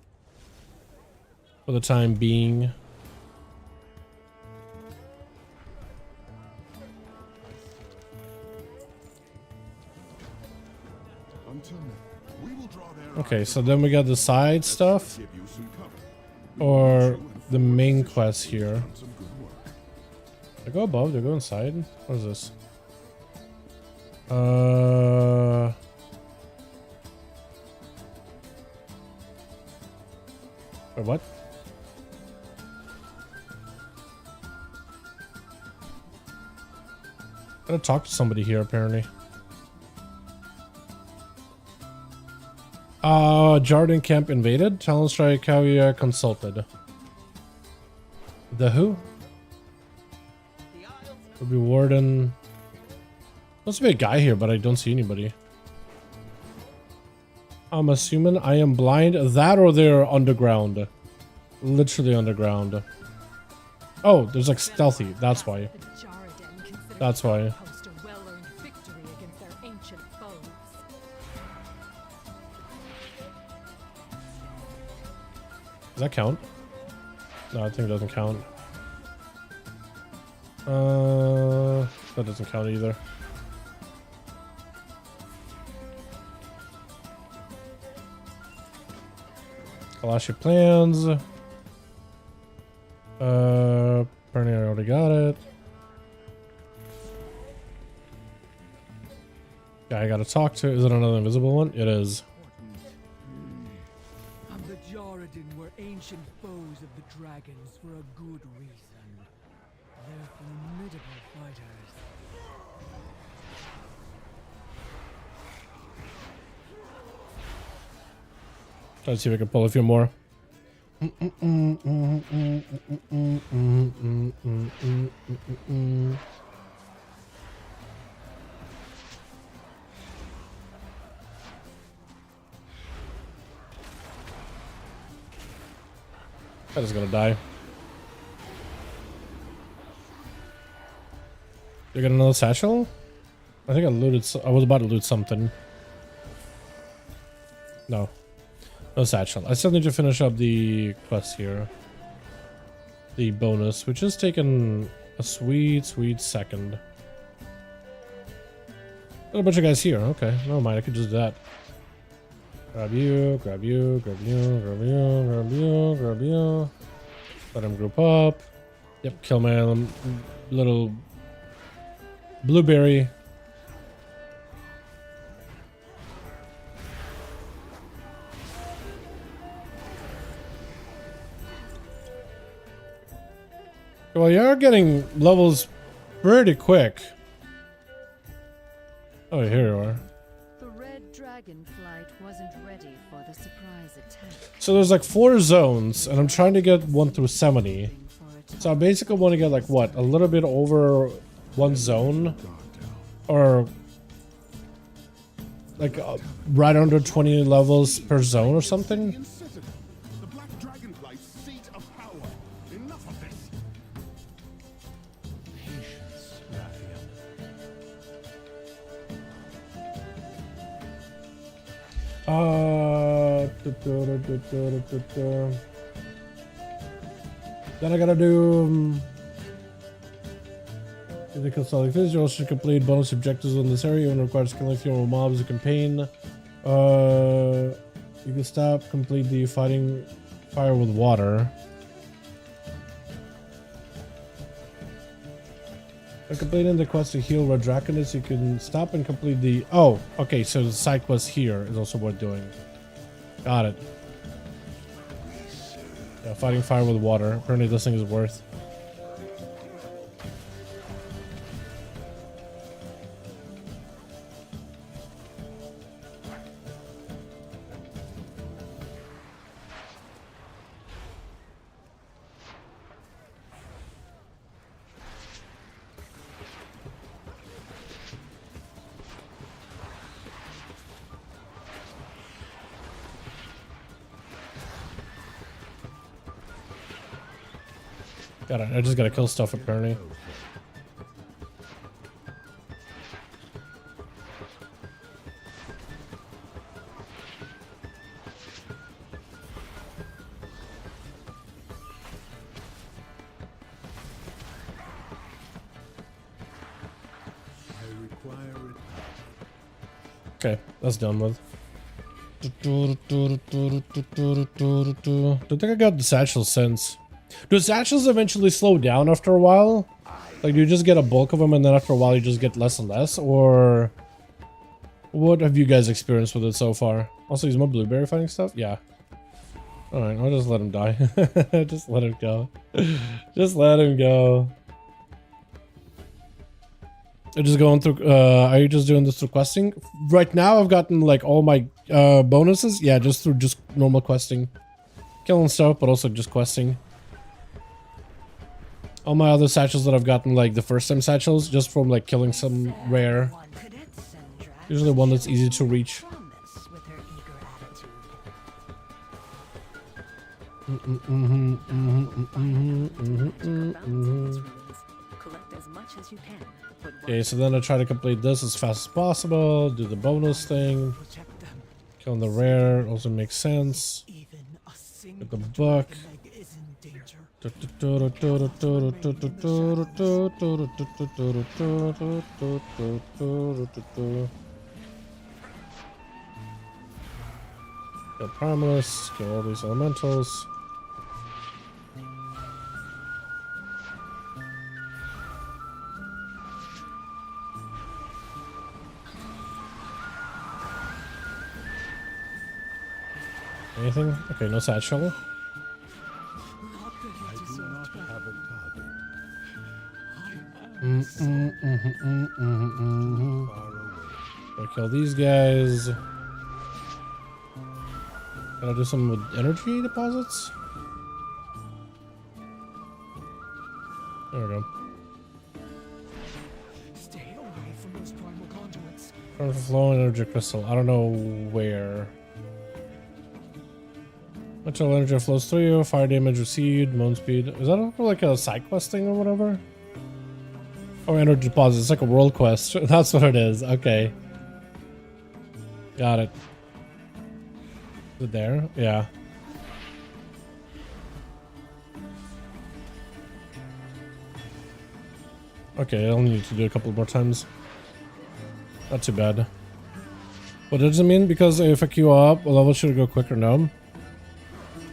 for the time being. Okay, so then we got the side stuff or the main quest here. They go above, they go inside. What is this? Wait, what? Gotta talk to somebody here apparently. Jordan camp invaded. Talon strike Kavia consulted. The who? Could be warden. Supposed to be a guy here, but I don't see anybody. I'm assuming I am blind. That or they're underground. Literally underground. Oh, there's like stealthy. That's why. That's why. Does that count? No, I think it doesn't count. That doesn't count either. Kalashi plans. Apparently I already got it. Guy I gotta talk to. Is it another invisible one? It is. Ancient foes of the dragons for a good reason. They're formidable fighters. Let's see if I can pull a few more. That is gonna die. You got another satchel? I think I looted. I was about to loot something. No, no satchel. I still need to finish up the quest here. The bonus, which is taking a sweet second. Got a bunch of guys here. Okay, never mind. I could just do that. Grab you, grab you, grab you, grab you, grab you, grab you. Let him group up. Yep, kill my little blueberry. Well, you are getting levels pretty quick. Oh, here you are. Dragonflight wasn't ready for the surprise attack. So there's like 4 zones, and I'm trying to get 1 through 70. So I basically want to get like what, a little bit over 1 zone, or like right under 20 levels per zone or something. Then I gotta do the consulting phase. You also should complete bonus objectives in this area and requires killing fewer mobs in campaign. You can stop, complete the fighting fire with water. By completing the quest to heal Red Draconis, you can stop and complete the... Oh, okay, so the side quest here is also worth doing. Got it. Yeah, fighting fire with water. Apparently this thing is worth. Got it. I just gotta kill stuff apparently. Okay, that's done with. Don't think I got the satchel since. Do satchels eventually slow down after a while? Like, do you just get a bulk of them and then after a while you just get less and less? Or what have you guys experienced with it so far? Also, is more blueberry fighting stuff? Yeah. Alright, I'll just let him die. Just let him go. Just let him go. I'm just going through, are you just doing this through questing? Right now, I've gotten like all my bonuses. Yeah, just through just normal questing. Killing stuff, but also just questing. All my other satchels that I've gotten, like the first time satchels, just from like killing some rare. Usually one that's easy to reach. Okay, so then I try to complete this as fast as possible, do the bonus thing, kill the rare, also makes sense. Get the buck. Kill Primalist, kill all these elementals. Anything? Okay, no satchel. Gotta kill these guys. Gotta do something with energy deposits. There we go. Stay away from those primal conduits. Flowing energy crystal. I don't know where. Natural energy flows through you. Fire damage received. Moan speed. Is that like a side quest thing or whatever? Oh, energy deposit. It's like a world quest. That's what it is. Okay. Got it. Is it there? Yeah. Okay, I'll need to do a couple more times. Not too bad. What does it mean? Because if I queue up, a level should go quicker. No.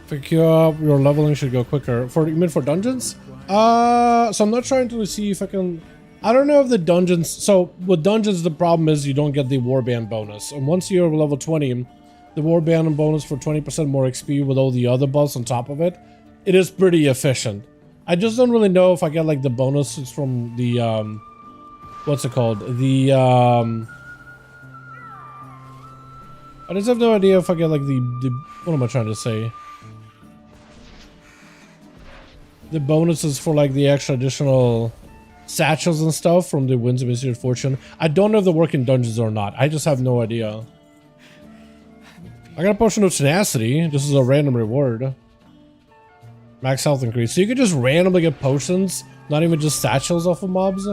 If I queue up, your leveling should go quicker. For you mean for dungeons? So I'm not trying to see if I can. I don't know if the dungeons. So with dungeons, the problem is you don't get the warband bonus. And once you're level 20, the warband bonus for 20% more XP with all the other buffs on top of it, it is pretty efficient. I just don't really know if I get like the bonuses from the what's it called? The I just have no idea if I get like the what am I trying to say? The bonuses for like the extra additional satchels and stuff from the Winds of Mystery Fortune. I don't know if they work in dungeons or not. I just have no idea. I got a potion of tenacity. This is a random reward. Max health increase. So you could just randomly get potions, not even just satchels off of mobs.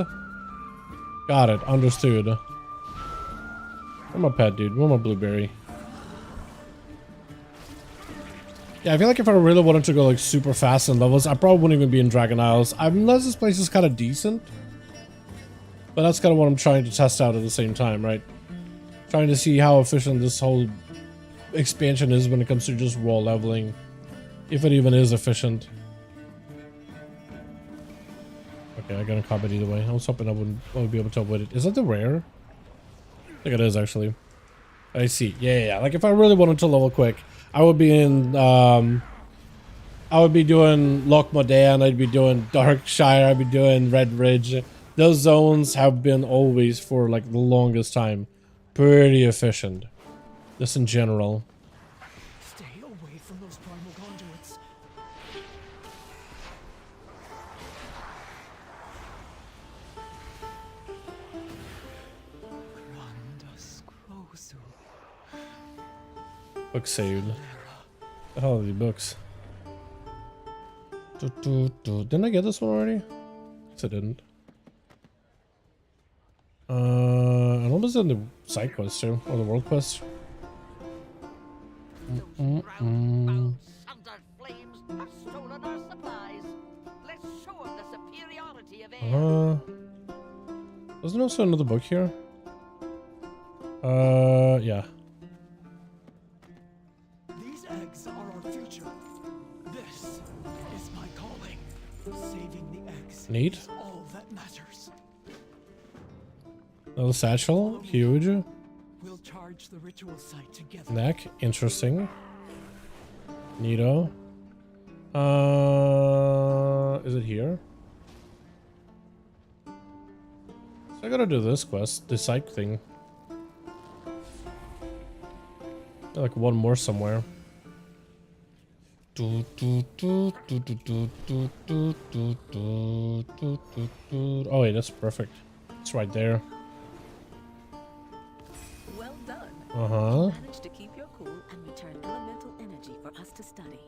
Got it. Understood. Where's my pet, dude? Where's my blueberry? Yeah, I feel like if I really wanted to go like super fast in levels, I probably wouldn't even be in Dragon Isles. Unless this place is kind of decent. But that's kind of what I'm trying to test out at the same time, right? Trying to see how efficient this whole expansion is when it comes to just raw leveling. If it even is efficient. Okay, I got a combat either way. I was hoping I would be able to avoid it. Is that the rare? I think it is actually. I see. Yeah. Like if I really wanted to level quick, I would be in I would be doing Loch Modan, I'd be doing Darkshire, I'd be doing Red Ridge. Those zones have been always for like the longest time pretty efficient. Just in general. Stay away from those primal conduits. Book saved. The hell are these books? Didn't I get this one already? Yes, I didn't. And what was in the side quest too? Or the world quest? Flames have stolen our supplies. Let's show them the superiority of air. Wasn't also another book here? Yeah. These eggs are our future. This is my calling. Saving the eggs Neat. is all that matters. Little satchel, huge. We'll charge the ritual site together. Neck, interesting. Neato. Is it here? So I gotta do this quest, the psych thing. Like one more somewhere. Oh wait, that's perfect. It's right there. Well done. Uh-huh. Managed to keep your cool and return elemental energy for us to study.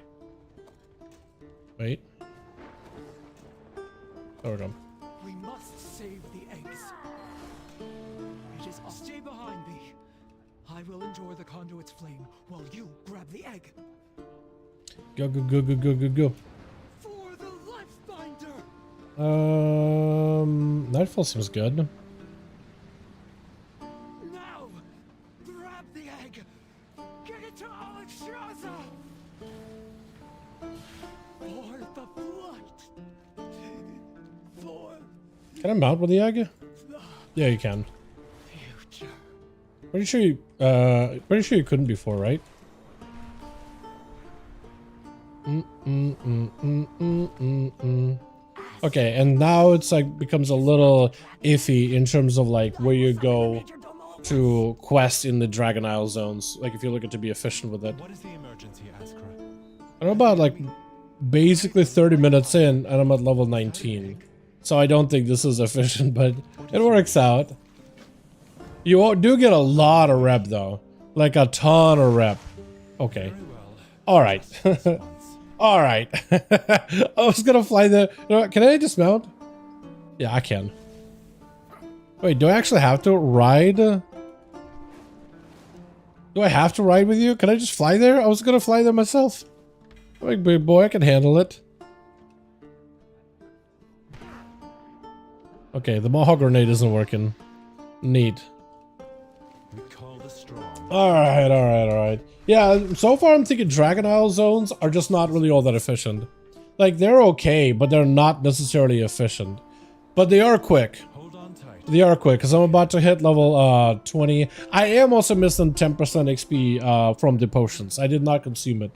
Wait. There we go. We must save the eggs. It is. Stay behind me. I will enjoy the conduit's flame while you grab the egg. Go, go, go, go, go, go, go. For the life binder. Nightfall seems good. Now, grab the egg. Get it to ONYXIA. For the flight. For Can I mount with the egg? Yeah, you can. future. Pretty sure you couldn't before, right? Okay, and now it's like becomes a little iffy in terms of like where you go to quest in the Dragon Isle zones. Like if you're looking to be efficient with it. What is the emergency, Askra? I'm about like basically 30 minutes in and I'm at level 19. So I don't think this is efficient, but it works out. You do get a lot of rep though. Like a ton of rep. Okay. Alright. Alright. I was gonna fly the... You know what, can I dismount? Yeah, I can. Wait, do I actually have to ride? Do I have to ride with you? Can I just fly there? I was gonna fly there myself. Like, big boy, I can handle it. Okay, the Maha grenade isn't working. Neat. Alright. Yeah, so far I'm thinking Dragon Isle zones are just not really all that efficient. Like, they're okay, but they're not necessarily efficient. But they are quick. Hold on tight. They are quick, because I'm about to hit level 20. I am also missing 10% XP from the potions. I did not consume it.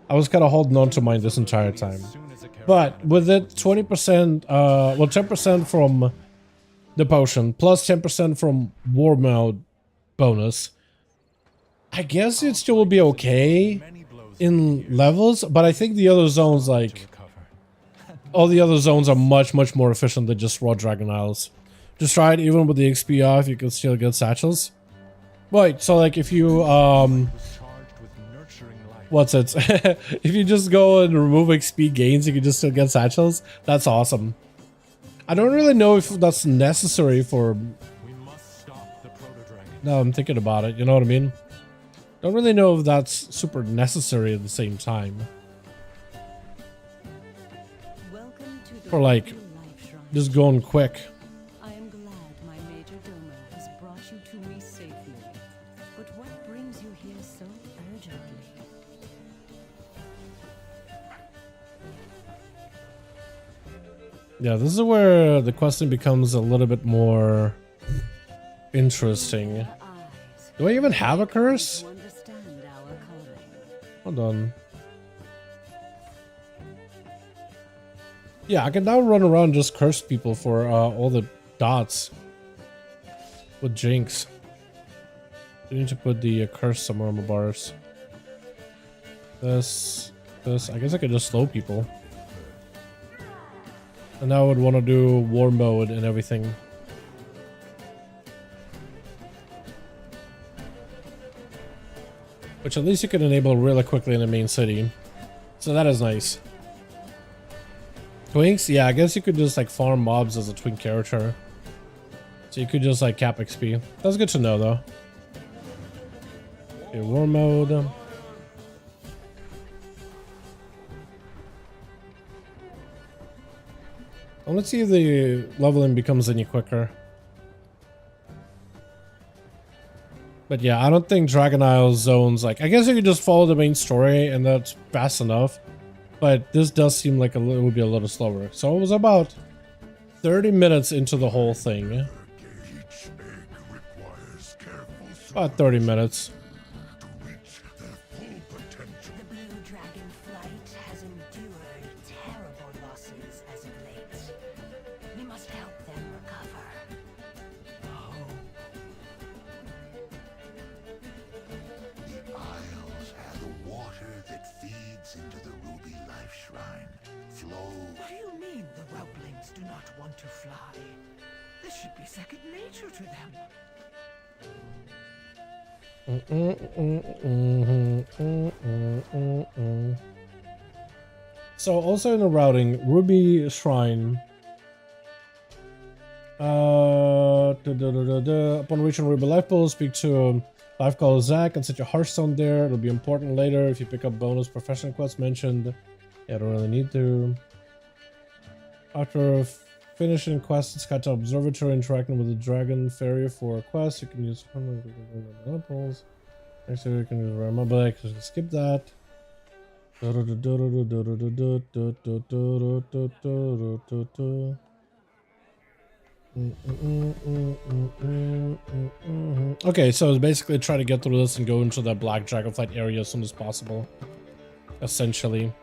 I was kind of holding on to mine this entire time. But with it, 20%, well, 10% from the potion, plus 10% from war mode bonus. I guess it still will be okay in levels, but I think the other zones, like, all the other zones are much more efficient than just raw Dragon Isles. Just try it, even with the XP off, you can still get satchels. Wait, so like if you, what's it? If you just go and remove XP gains, you can just still get satchels? That's awesome. I don't really know if that's necessary for... No, I'm thinking about it, you know what I mean? Don't really know if that's super necessary at the same time. For like, just going quick. I am glad my major domo has brought you to me safely. But what brings you here so urgently? Yeah, this is where the question becomes a little bit more interesting. Do I even have a curse? Hold on. Yeah, I can now run around and just curse people for all the dots with Jinx. I need to put the curse somewhere on the bars. This. I guess I could just slow people. And now I would want to do war mode and everything. Which at least you can enable really quickly in the main city. So that is nice. Twinks? Yeah, I guess you could just like farm mobs as a twink character. So you could just like cap XP. That's good to know though. Okay, war mode. Well, let's see if the leveling becomes any quicker. But yeah, I don't think Dragon Isle zones, like, I guess you could just follow the main story and that's fast enough. But this does seem like it would be a little slower. So it was about 30 minutes into the whole thing. About 30 minutes. The blue dragon flight has endured terrible losses as of late. We must help them recover. The Isles have the water that feeds into the ruby life shrine. Flow. What do you mean the whelplings do not want to fly? This should be second nature to them. So also in the routing, Ruby Shrine. Upon reaching Ruby Life Pool, speak to Life Caller Zach and set your Hearthstone there. It'll be important later if you pick up bonus professional quests mentioned. Yeah, I don't really need to. After finishing quests in Skytop Observatory, interacting with the Dragon Fairy for a quest, you can use apples. Next you can use rare mobile, so skip that. Okay, so basically try to get through this and go into that Black Dragonflight area as soon as possible. Essentially.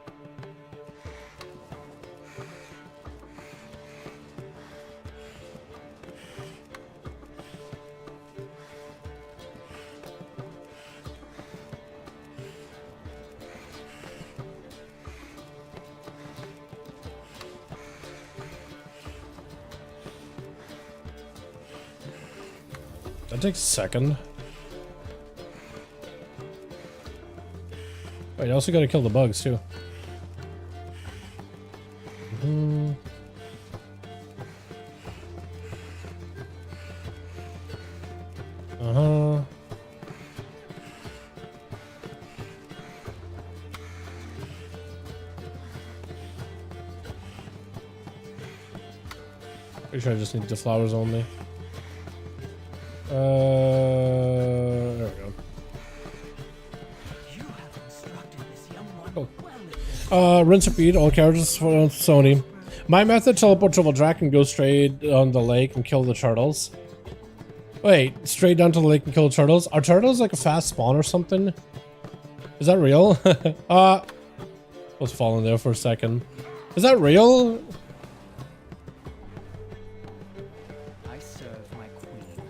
That takes a second. Wait, you also gotta kill the bugs too. Pretty sure I just need the flowers only. There we go. You have instructed this young one well in this. Rinse repeat, all characters for Sony. My method, teleport to the track and go straight on the lake and kill the turtles. Wait, straight down to the lake and kill the turtles? Are turtles like a fast spawn or something? Is that real? Was falling there for a second. Is that real? I serve my queen.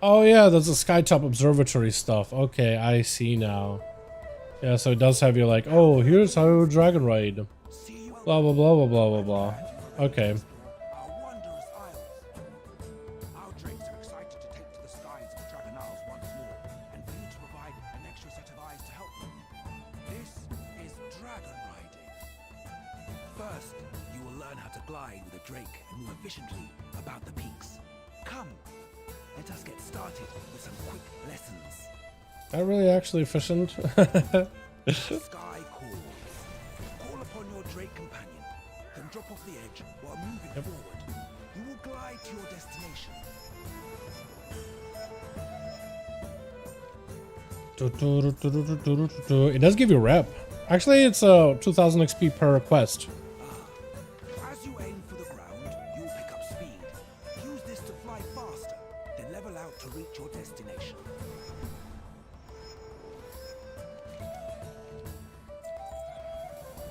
Oh yeah, there's a Skytop Observatory stuff. Okay, I see now. Yeah, so it does have you like, oh, here's how Dragon Raid. Blah blah blah blah blah blah blah. Okay. Our wondrous isles. Our drakes are excited to take to the skies of Dragon Isles once more, and for you to provide an extra set of eyes to help them. This is dragon riding. First, you will learn how to glide with a drake and move efficiently about the peaks. Come, let us get started with some quick lessons. Not really actually efficient. The sky calls. Call upon your drake companion, then drop off the edge while moving forward. You will glide to your destination. It does give you rep. Actually, it's 2000 XP per quest. As you aim for the ground, you will pick up speed. Use this to fly faster, then level out to reach your destination.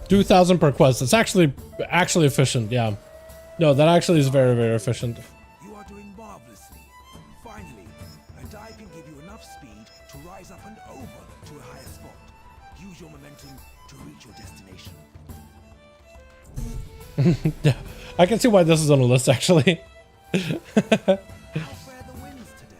$2,000 per quest. It's actually efficient. Yeah. No, that actually is very, very efficient. You are doing marvelously. Finally, a dive can give you enough speed to rise up and over to a higher spot. Use your momentum to reach your destination. Yeah, I can see why this is on the list actually. How fare the winds today?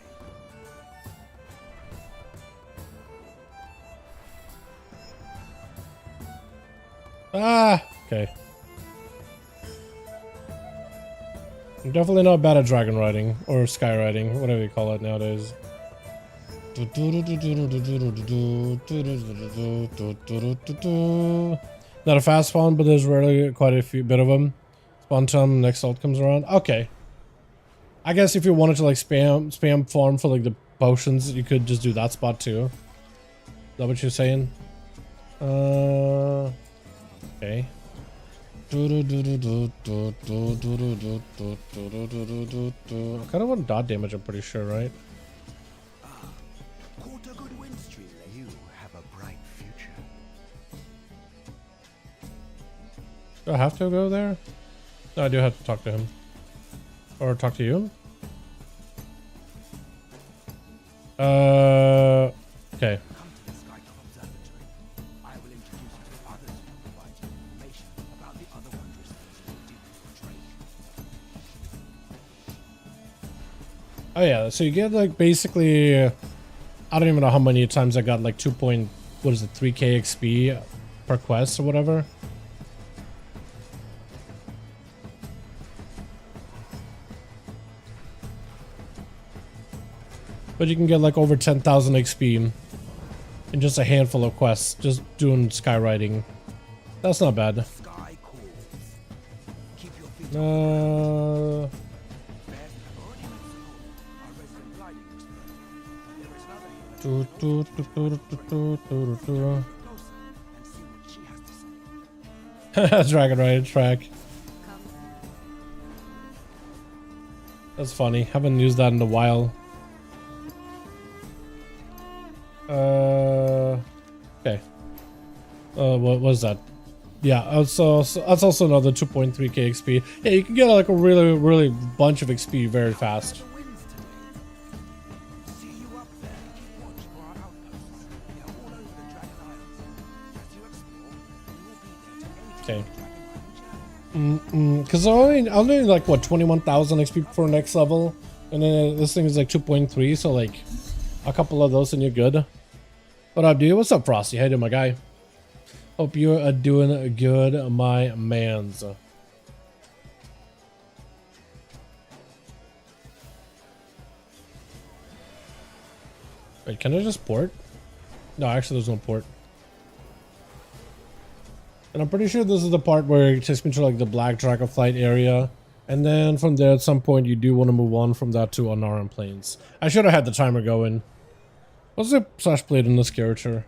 Okay. I'm definitely not bad at dragon riding or sky riding, whatever you call it nowadays. Not a fast spawn, but there's rarely quite a few bit of them. Spawn time next ult comes around. Okay. I guess if you wanted to like spam farm for like the potions, you could just do that spot too. Is that what you're saying? Okay. I kind of want dot damage, I'm pretty sure, right? Caught a good win streak. You have a bright future. Do I have to go there? No, I do have to talk to him. Or talk to you? Okay. Come to the Skytop Observatory. I will introduce you to others who will provide you information about the other wondrous things they do for trade. Oh yeah, so you get like basically, I don't even know how many times I got like 3k XP per quest or whatever. But you can get like over 10,000 XP in just a handful of quests, just doing skywriting. That's not bad. Sky calls. Keep your feet Uh, Bears have already met Simone, our resident gliding expert. There is another healer do, do, do, do, do, do, do, do. closer and see what she has to say. Dragon Rider track. That's funny. Haven't used that in a while. Okay. What was that? Yeah, that's also another 2.3k XP. Yeah, you can get like a really bunch of XP very fast. The winds today. See you up there. Watch for our outposts. They are all over the Dragon Isles. As you explore, you will be there to aid you Okay. in the Dragon Island journey. Because I'm only like what 21,000 XP for next level, and then this thing is like 2.3, so like a couple of those and you're good. What up, dude? What's up, Frosty? How you doing, my guy? Hope you're doing good, my mans. Wait, can I just port? No, actually, there's no port. And I'm pretty sure this is the part where it takes me to like the Black Dragon Flight area. And then from there, at some point, you do want to move on from that to Anaran Plains. I should have had the timer going. What's the slash played in this character?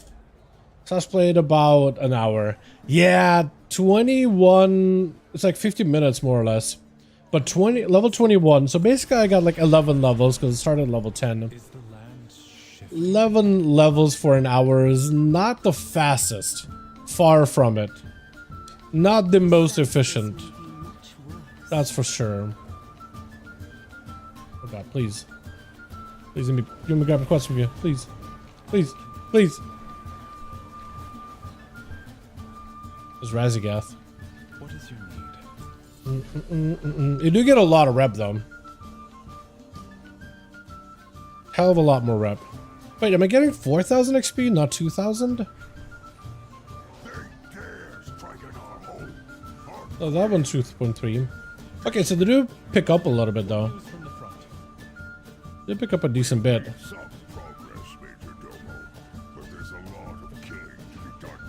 Slash played about an hour. Yeah, 21. It's like 50 minutes more or less. But level 21. So basically, I got like 11 levels because it started at level 10. Is the land shifting? 11 levels for an hour is not the fastest. Far from it. Not the most efficient. That's for sure. Oh god, please. Please let me grab a quest from you. Please. Please. Please. There's Razigath. What is your need? You do get a lot of rep though. Hell of a lot more rep. Wait, am I getting 4,000 XP, not 2,000? Oh, that one's 2.3. Okay, so they do pick up a little bit though. News from the front. They pick up a decent bit. Some progress, Major Domo, but there's a lot of killing to be done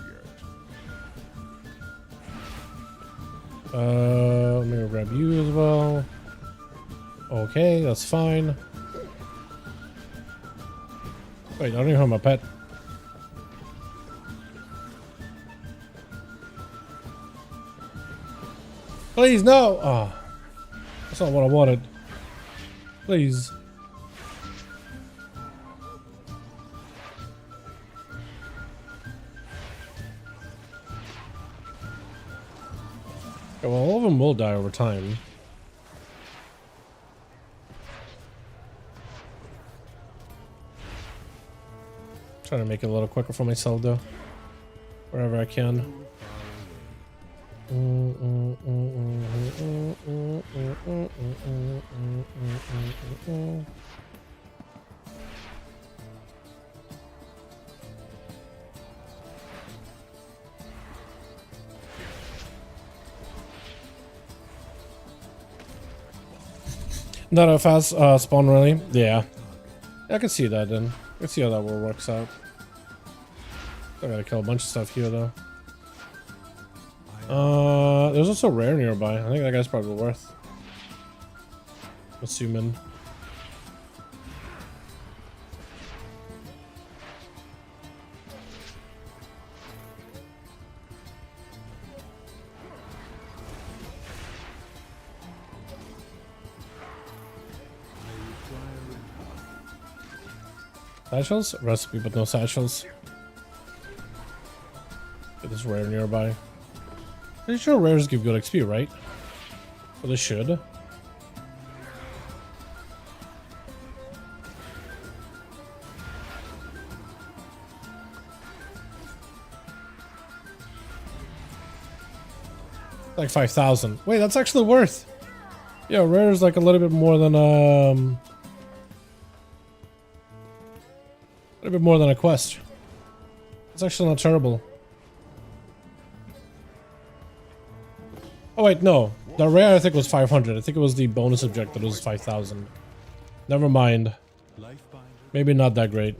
yet. Let me go grab you as well. Okay, that's fine. Wait, I don't even have my pet. Please, no! Oh, that's not what I wanted. Please. Okay, well, all of them will die over time. Trying to make it a little quicker for myself, though. Wherever I can. Not a fast spawn, really? Yeah. I can see that then. I can see how that works out. I gotta kill a bunch of stuff here, though. There's also rare nearby. I think that guy's probably worth. Assuming. Satchels? Recipe, but no satchels. Get this rare nearby. Pretty sure rares give good XP, right? Well, they should. Like 5,000. Wait, that's actually worth. Yeah, rare is like a little bit more than a little bit more than a quest. It's actually not terrible. Oh wait, no. The rare I think was 500. I think it was the bonus objective that was 5,000. Never mind. Maybe not that great.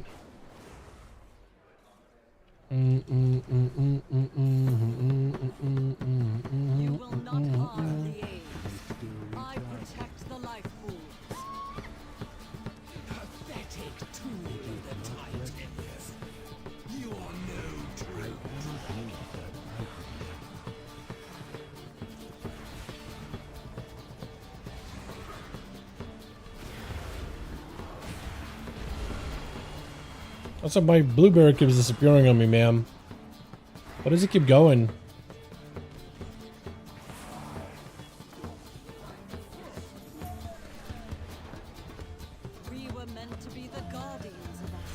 You will not harm the age. I protect the life pools. Pathetic tool of the Titans. You are no true. What's up? My blueberry keeps disappearing on me, ma'am. Why does it keep going? We were meant to be the guardians of us.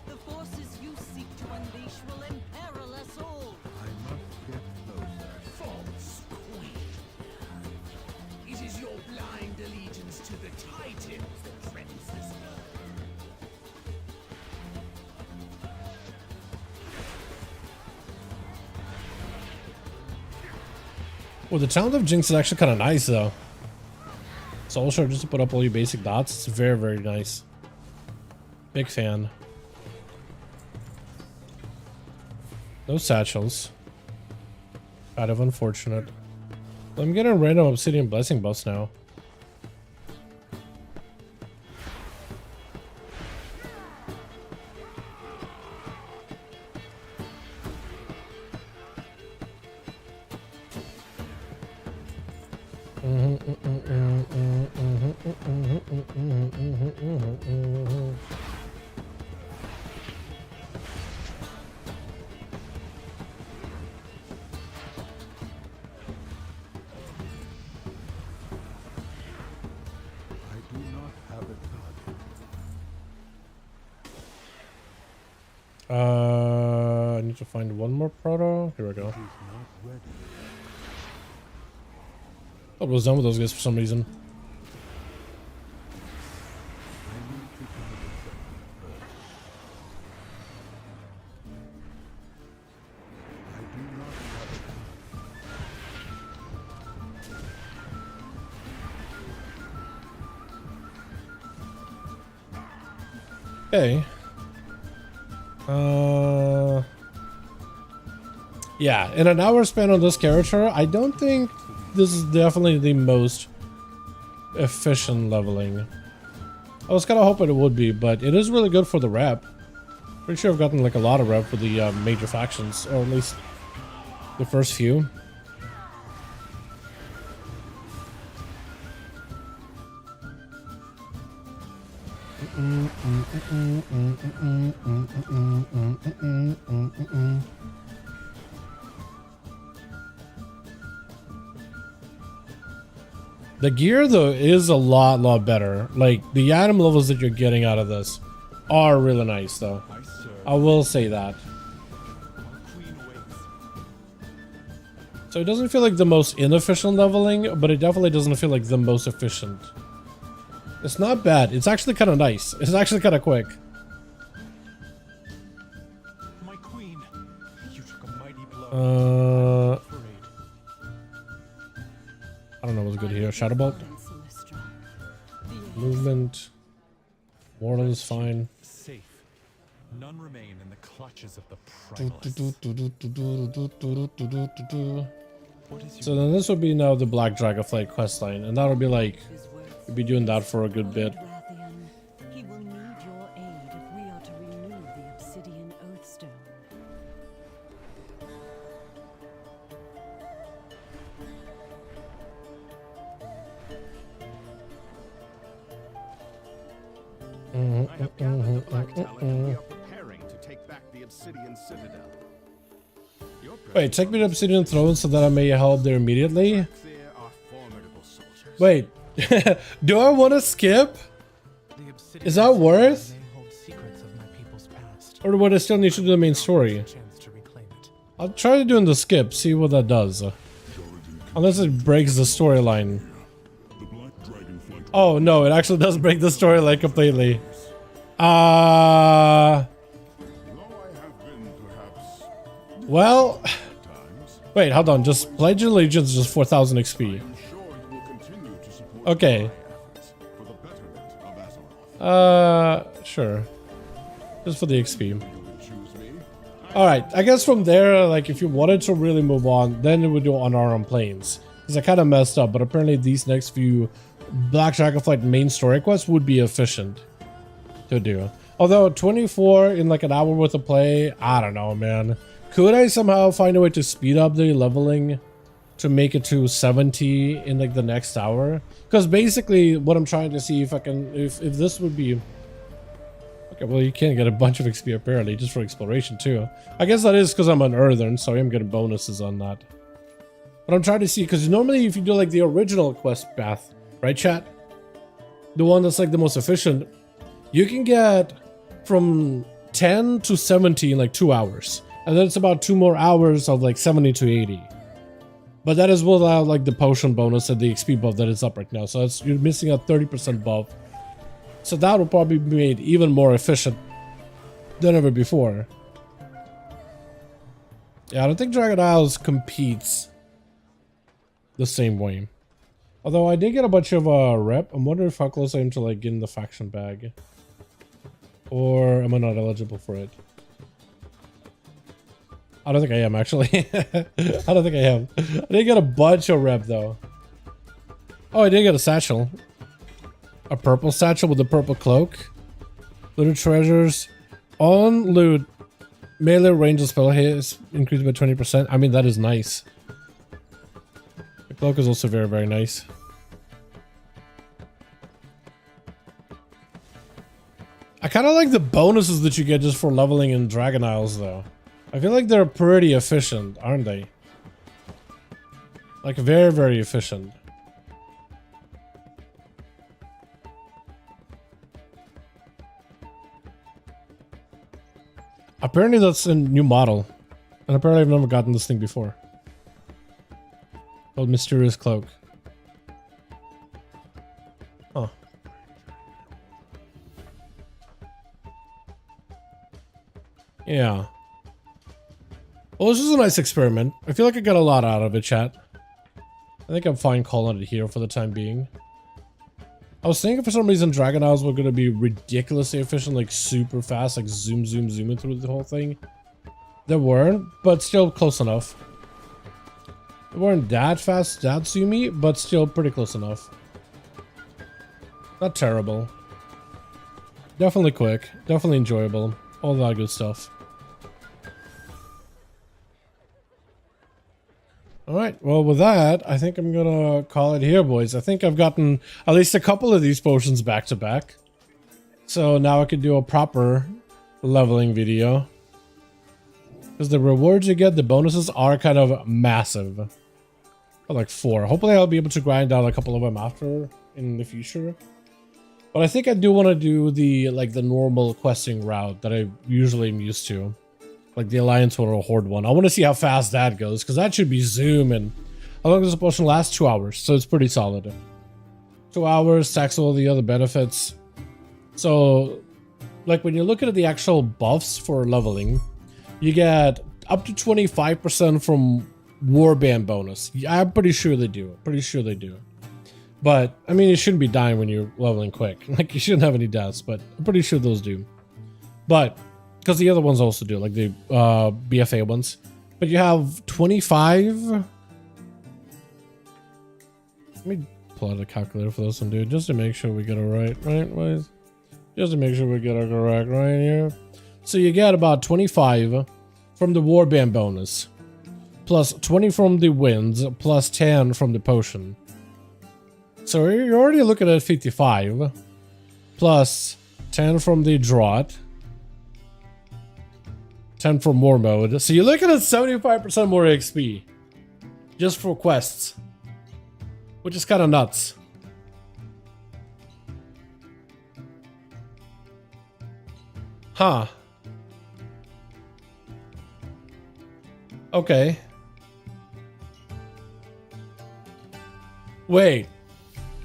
The forces you seek to unleash will imperil us all. I must get closer. False queen. It is your blind allegiance to the Titans that threatens this earth. Well, the challenge of Jinx is actually kind of nice, though. Soul Shard just to put up all your basic dots. It's very, very nice. Big fan. No satchels. Kind of unfortunate. I'm getting random Obsidian Blessing buffs now. I need to find one more proto. Here we go. I was done with those guys for some reason. Okay. Yeah, in an hour spent on this character, I don't think this is definitely the most efficient leveling. I was kind of hoping it would be, but it is really good for the rep. Pretty sure I've gotten like a lot of rep for the major factions, or at least the first few. The gear though is a lot better. Like the item levels that you're getting out of this are really nice though. I will say that. So it doesn't feel like the most inefficient leveling, but it definitely doesn't feel like the most efficient. It's not bad. It's actually kind of nice. It's actually kind of quick. My queen, you took a mighty blow. I don't know what's good here. Shadow Bolt. Movement. Mortal is fine. Safe. None remain in the clutches of the primalist. So then this would be now the Black Dragonflight questline, and that'll be like, we'll be doing that for a good bit. He will need your aid if we are to renew the obsidian oathstone. I have gathered the Black Talent and we are preparing to take back the Obsidian Citadel. Your Wait, take me to Obsidian Throne so that I may help there immediately? there are formidable soldiers. Wait, do I want to skip? Is that worth? Or would I still need to do the main story? I'll try to do in the skip, see what that does. Unless it breaks the storyline. Oh no, it actually does break the storyline completely. Well, wait, hold on. Just Pledge Allegiance is just 4,000 XP. Okay. Sure. Just for the XP. Alright, I guess from there, like, if you wanted to really move on, then it would do unarmed planes. Because I kind of messed up, but apparently these next few Black Dragonflight main story quests would be efficient to do. Although 24 in like an hour worth of play, I don't know, man. Could I somehow find a way to speed up the leveling to make it to 70 in like the next hour? Because basically what I'm trying to see if I can, if this would be... Okay, well you can get a bunch of XP apparently just for exploration too. I guess that is because I'm an earthen, so I am getting bonuses on that. But I'm trying to see, because normally if you do like the original quest path, right chat? The one that's like the most efficient, you can get from 10 to 70 in like 2 hours. And then it's about 2 more hours of like 70 to 80. But that is without like the potion bonus and the XP buff that is up right now. So it's, you're missing a 30% buff. So that will probably be made even more efficient than ever before. Yeah, I don't think Dragon Isles competes the same way. Although I did get a bunch of rep. I'm wondering how close I am to like getting the faction bag. Or am I not eligible for it? I don't think I am actually. I don't think I am. I did get a bunch of rep though. Oh, I did get a satchel. A purple satchel with a purple cloak. Looted treasures. On loot. Melee range of spell hits increased by 20%. I mean, that is nice. The cloak is also very, very nice. I kind of like the bonuses that you get just for leveling in Dragon Isles, though. I feel like they're pretty efficient, aren't they? Like, very, very efficient. Apparently that's a new model. And apparently I've never gotten this thing before. Called Mysterious Cloak. Huh. Yeah. Well, this is a nice experiment. I feel like I got a lot out of it, chat. I think I'm fine calling it here for the time being. I was thinking for some reason Dragon Isles were going to be ridiculously efficient, like super fast, like zooming through the whole thing. They weren't, but still close enough. They weren't that fast, that zoomy, but still pretty close enough. Not terrible. Definitely quick, definitely enjoyable, all that good stuff. Alright, well with that, I think I'm gonna call it here, boys. I think I've gotten at least a couple of these potions back to back. So now I can do a proper leveling video. Because the rewards you get, the bonuses are kind of massive. Or like 4. Hopefully I'll be able to grind out a couple of them after in the future. But I think I do want to do the the normal questing route that I usually am used to. Like the Alliance or a Horde one. I want to see how fast that goes, because that should be zooming. How long does the potion last? 2 hours, so it's pretty solid. 2 hours, stacks all the other benefits. So, like when you're looking at the actual buffs for leveling, you get up to 25% from Warband bonus. I'm pretty sure they do. But, I mean, you shouldn't be dying when you're leveling quick. Like, you shouldn't have any deaths, but I'm pretty sure those do. But because the other ones also do, like the BFA ones. But you have 25. Let me pull out a calculator for this one, dude, just to make sure we get it right, boys? Just to make sure we get it correct right here. So you get about 25 from the warband bonus, plus 20 from the winds, plus 10 from the potion. So you're already looking at 55, plus 10 from the drought, 10 from war mode. So you're looking at 75% more XP just for quests, which is kind of nuts. Huh. Okay. Wait.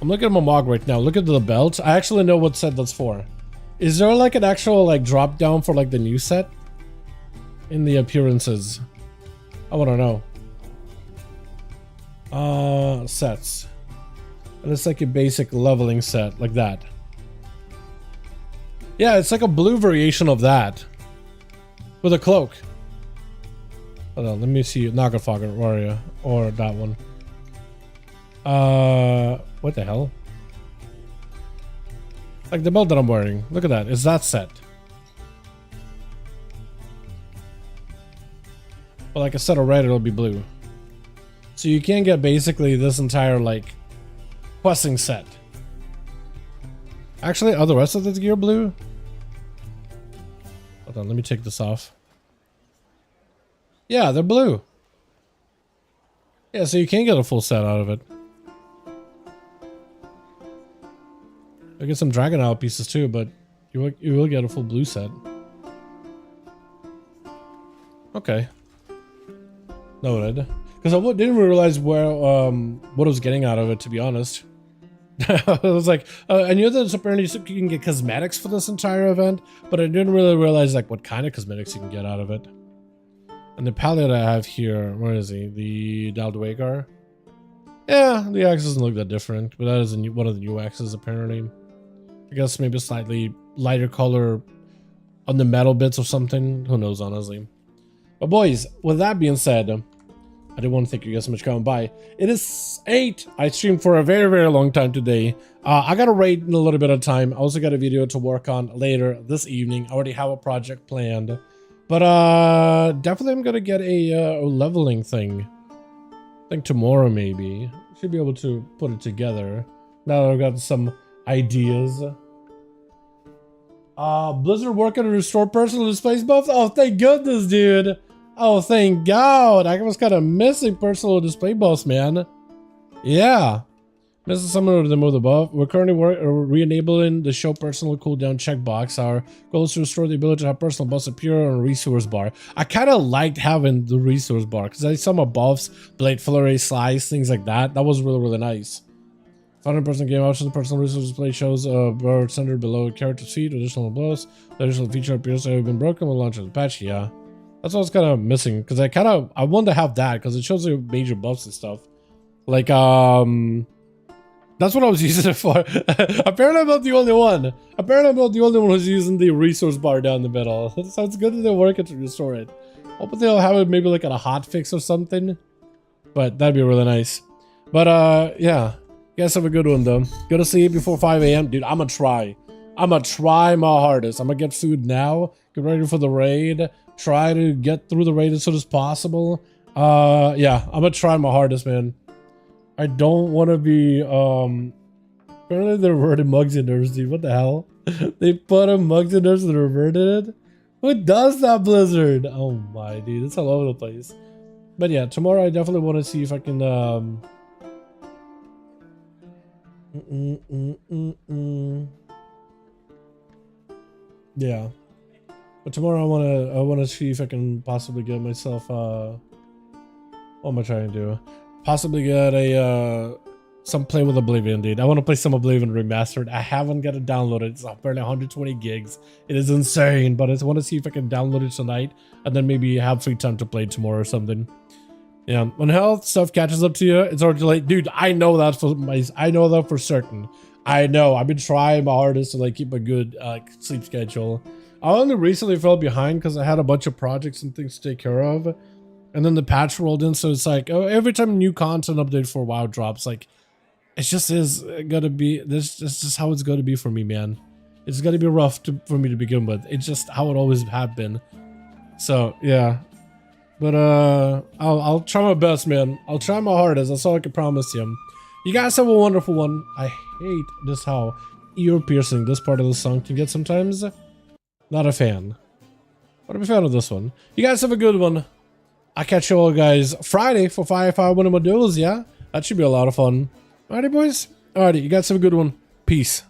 I'm looking at my mog right now. Look at the belt. I actually know what set that's for. Is there like an actual like drop down for like the new set? In the appearances. I want to know. Sets. And it's like a basic leveling set like that. Yeah, it's like a blue variation of that. With a cloak. Hold on, let me see. Nagafogger warrior. Or that one. What the hell? Like the belt that I'm wearing. Look at that. Is that set? But like a set of red, it'll be blue. So you can get basically this entire like questing set. Actually, are the rest of this gear blue? Hold on, let me take this off. Yeah, they're blue. Yeah, so you can get a full set out of it. I get some Dragon Isle pieces too, but you will get a full blue set. Okay. Noted. Because I didn't realize where what I was getting out of it, to be honest. I was like, I knew that apparently you can get cosmetics for this entire event, but I didn't really realize like what kind of cosmetics you can get out of it. And the palette I have here, where is he? The Daldwagar. Yeah, the axe doesn't look that different, but that is one of the new axes apparently. I guess maybe a slightly lighter color on the metal bits or something. Who knows, honestly. But boys, with that being said, I do want to thank you guys so much for coming by. It is 8. I streamed for a very, very long time today. I got a raid in a little bit of time. I also got a video to work on later this evening. I already have a project planned. But definitely I'm going to get a leveling thing. I think tomorrow maybe. Should be able to put it together. Now that I've got some ideas. Blizzard working to restore personal displays buffs? Oh, thank goodness, dude. Oh, thank God. I was kind of missing personal display buffs, man. Yeah. This is something to remove the buff. We're currently re-enabling the show personal cooldown checkbox. Our goal is to restore the ability to have personal buffs appear on a resource bar. I kind of liked having the resource bar because I saw my buffs, blade flurry, slice, things like that. That was really, really nice. 100% game option. The personal resource display shows a bar centered below character's feet. Additional blows. The additional feature appears to have been broken when launching the patch. Yeah. That's what I was kind of missing because I wanted to have that because it shows the major buffs and stuff. Like, that's what I was using it for. Apparently I'm not the only one. Apparently I'm not the only one who's using the resource bar down the middle. So it's good that they're working to restore it. Hopefully they'll have it maybe like at a hot fix or something. But that'd be really nice. But yeah. You guys have a good one though. Good to see you before 5 a.m. Dude, I'm gonna try. I'm gonna try my hardest. I'm gonna get food now. Get ready for the raid. Try to get through the raid as soon as possible. Yeah, I'm gonna try my hardest, man. I don't want to be, apparently they reverted mugs and nerves, dude. What the hell? They put a mugs and nerves and reverted it? Who does that, Blizzard? Oh my, dude. It's all over the place. But yeah, tomorrow I definitely want to see if I can, yeah. But tomorrow I wanna see if I can possibly get myself, what am I trying to do? Possibly get a some play with Oblivion, dude. I want to play some Oblivion Remastered. I haven't got it downloaded. It's barely 120 gigs. It is insane, but I want to see if I can download it tonight and then maybe have free time to play tomorrow or something. Yeah, when health stuff catches up to you, it's already late, dude. I know that for certain. I know. I've been trying my hardest to like keep a good sleep schedule. I only recently fell behind because I had a bunch of projects and things to take care of. And then the patch rolled in, so it's like, oh, every time a new content update for WoW drops, like, it just is gonna be, this is just how it's gonna be for me, man. It's gonna be rough for me to begin with. It's just how it always have been. So, yeah. But, I'll try my best, man. I'll try my hardest. That's all I can promise you. You guys have a wonderful one. I hate just how ear-piercing this part of the song can get sometimes. Not a fan. But I'm a fan of this one. You guys have a good one. I'll catch you all guys Friday for 5-5 one of my duels, yeah? That should be a lot of fun. Alrighty, boys. Alrighty, you guys have a good one. Peace.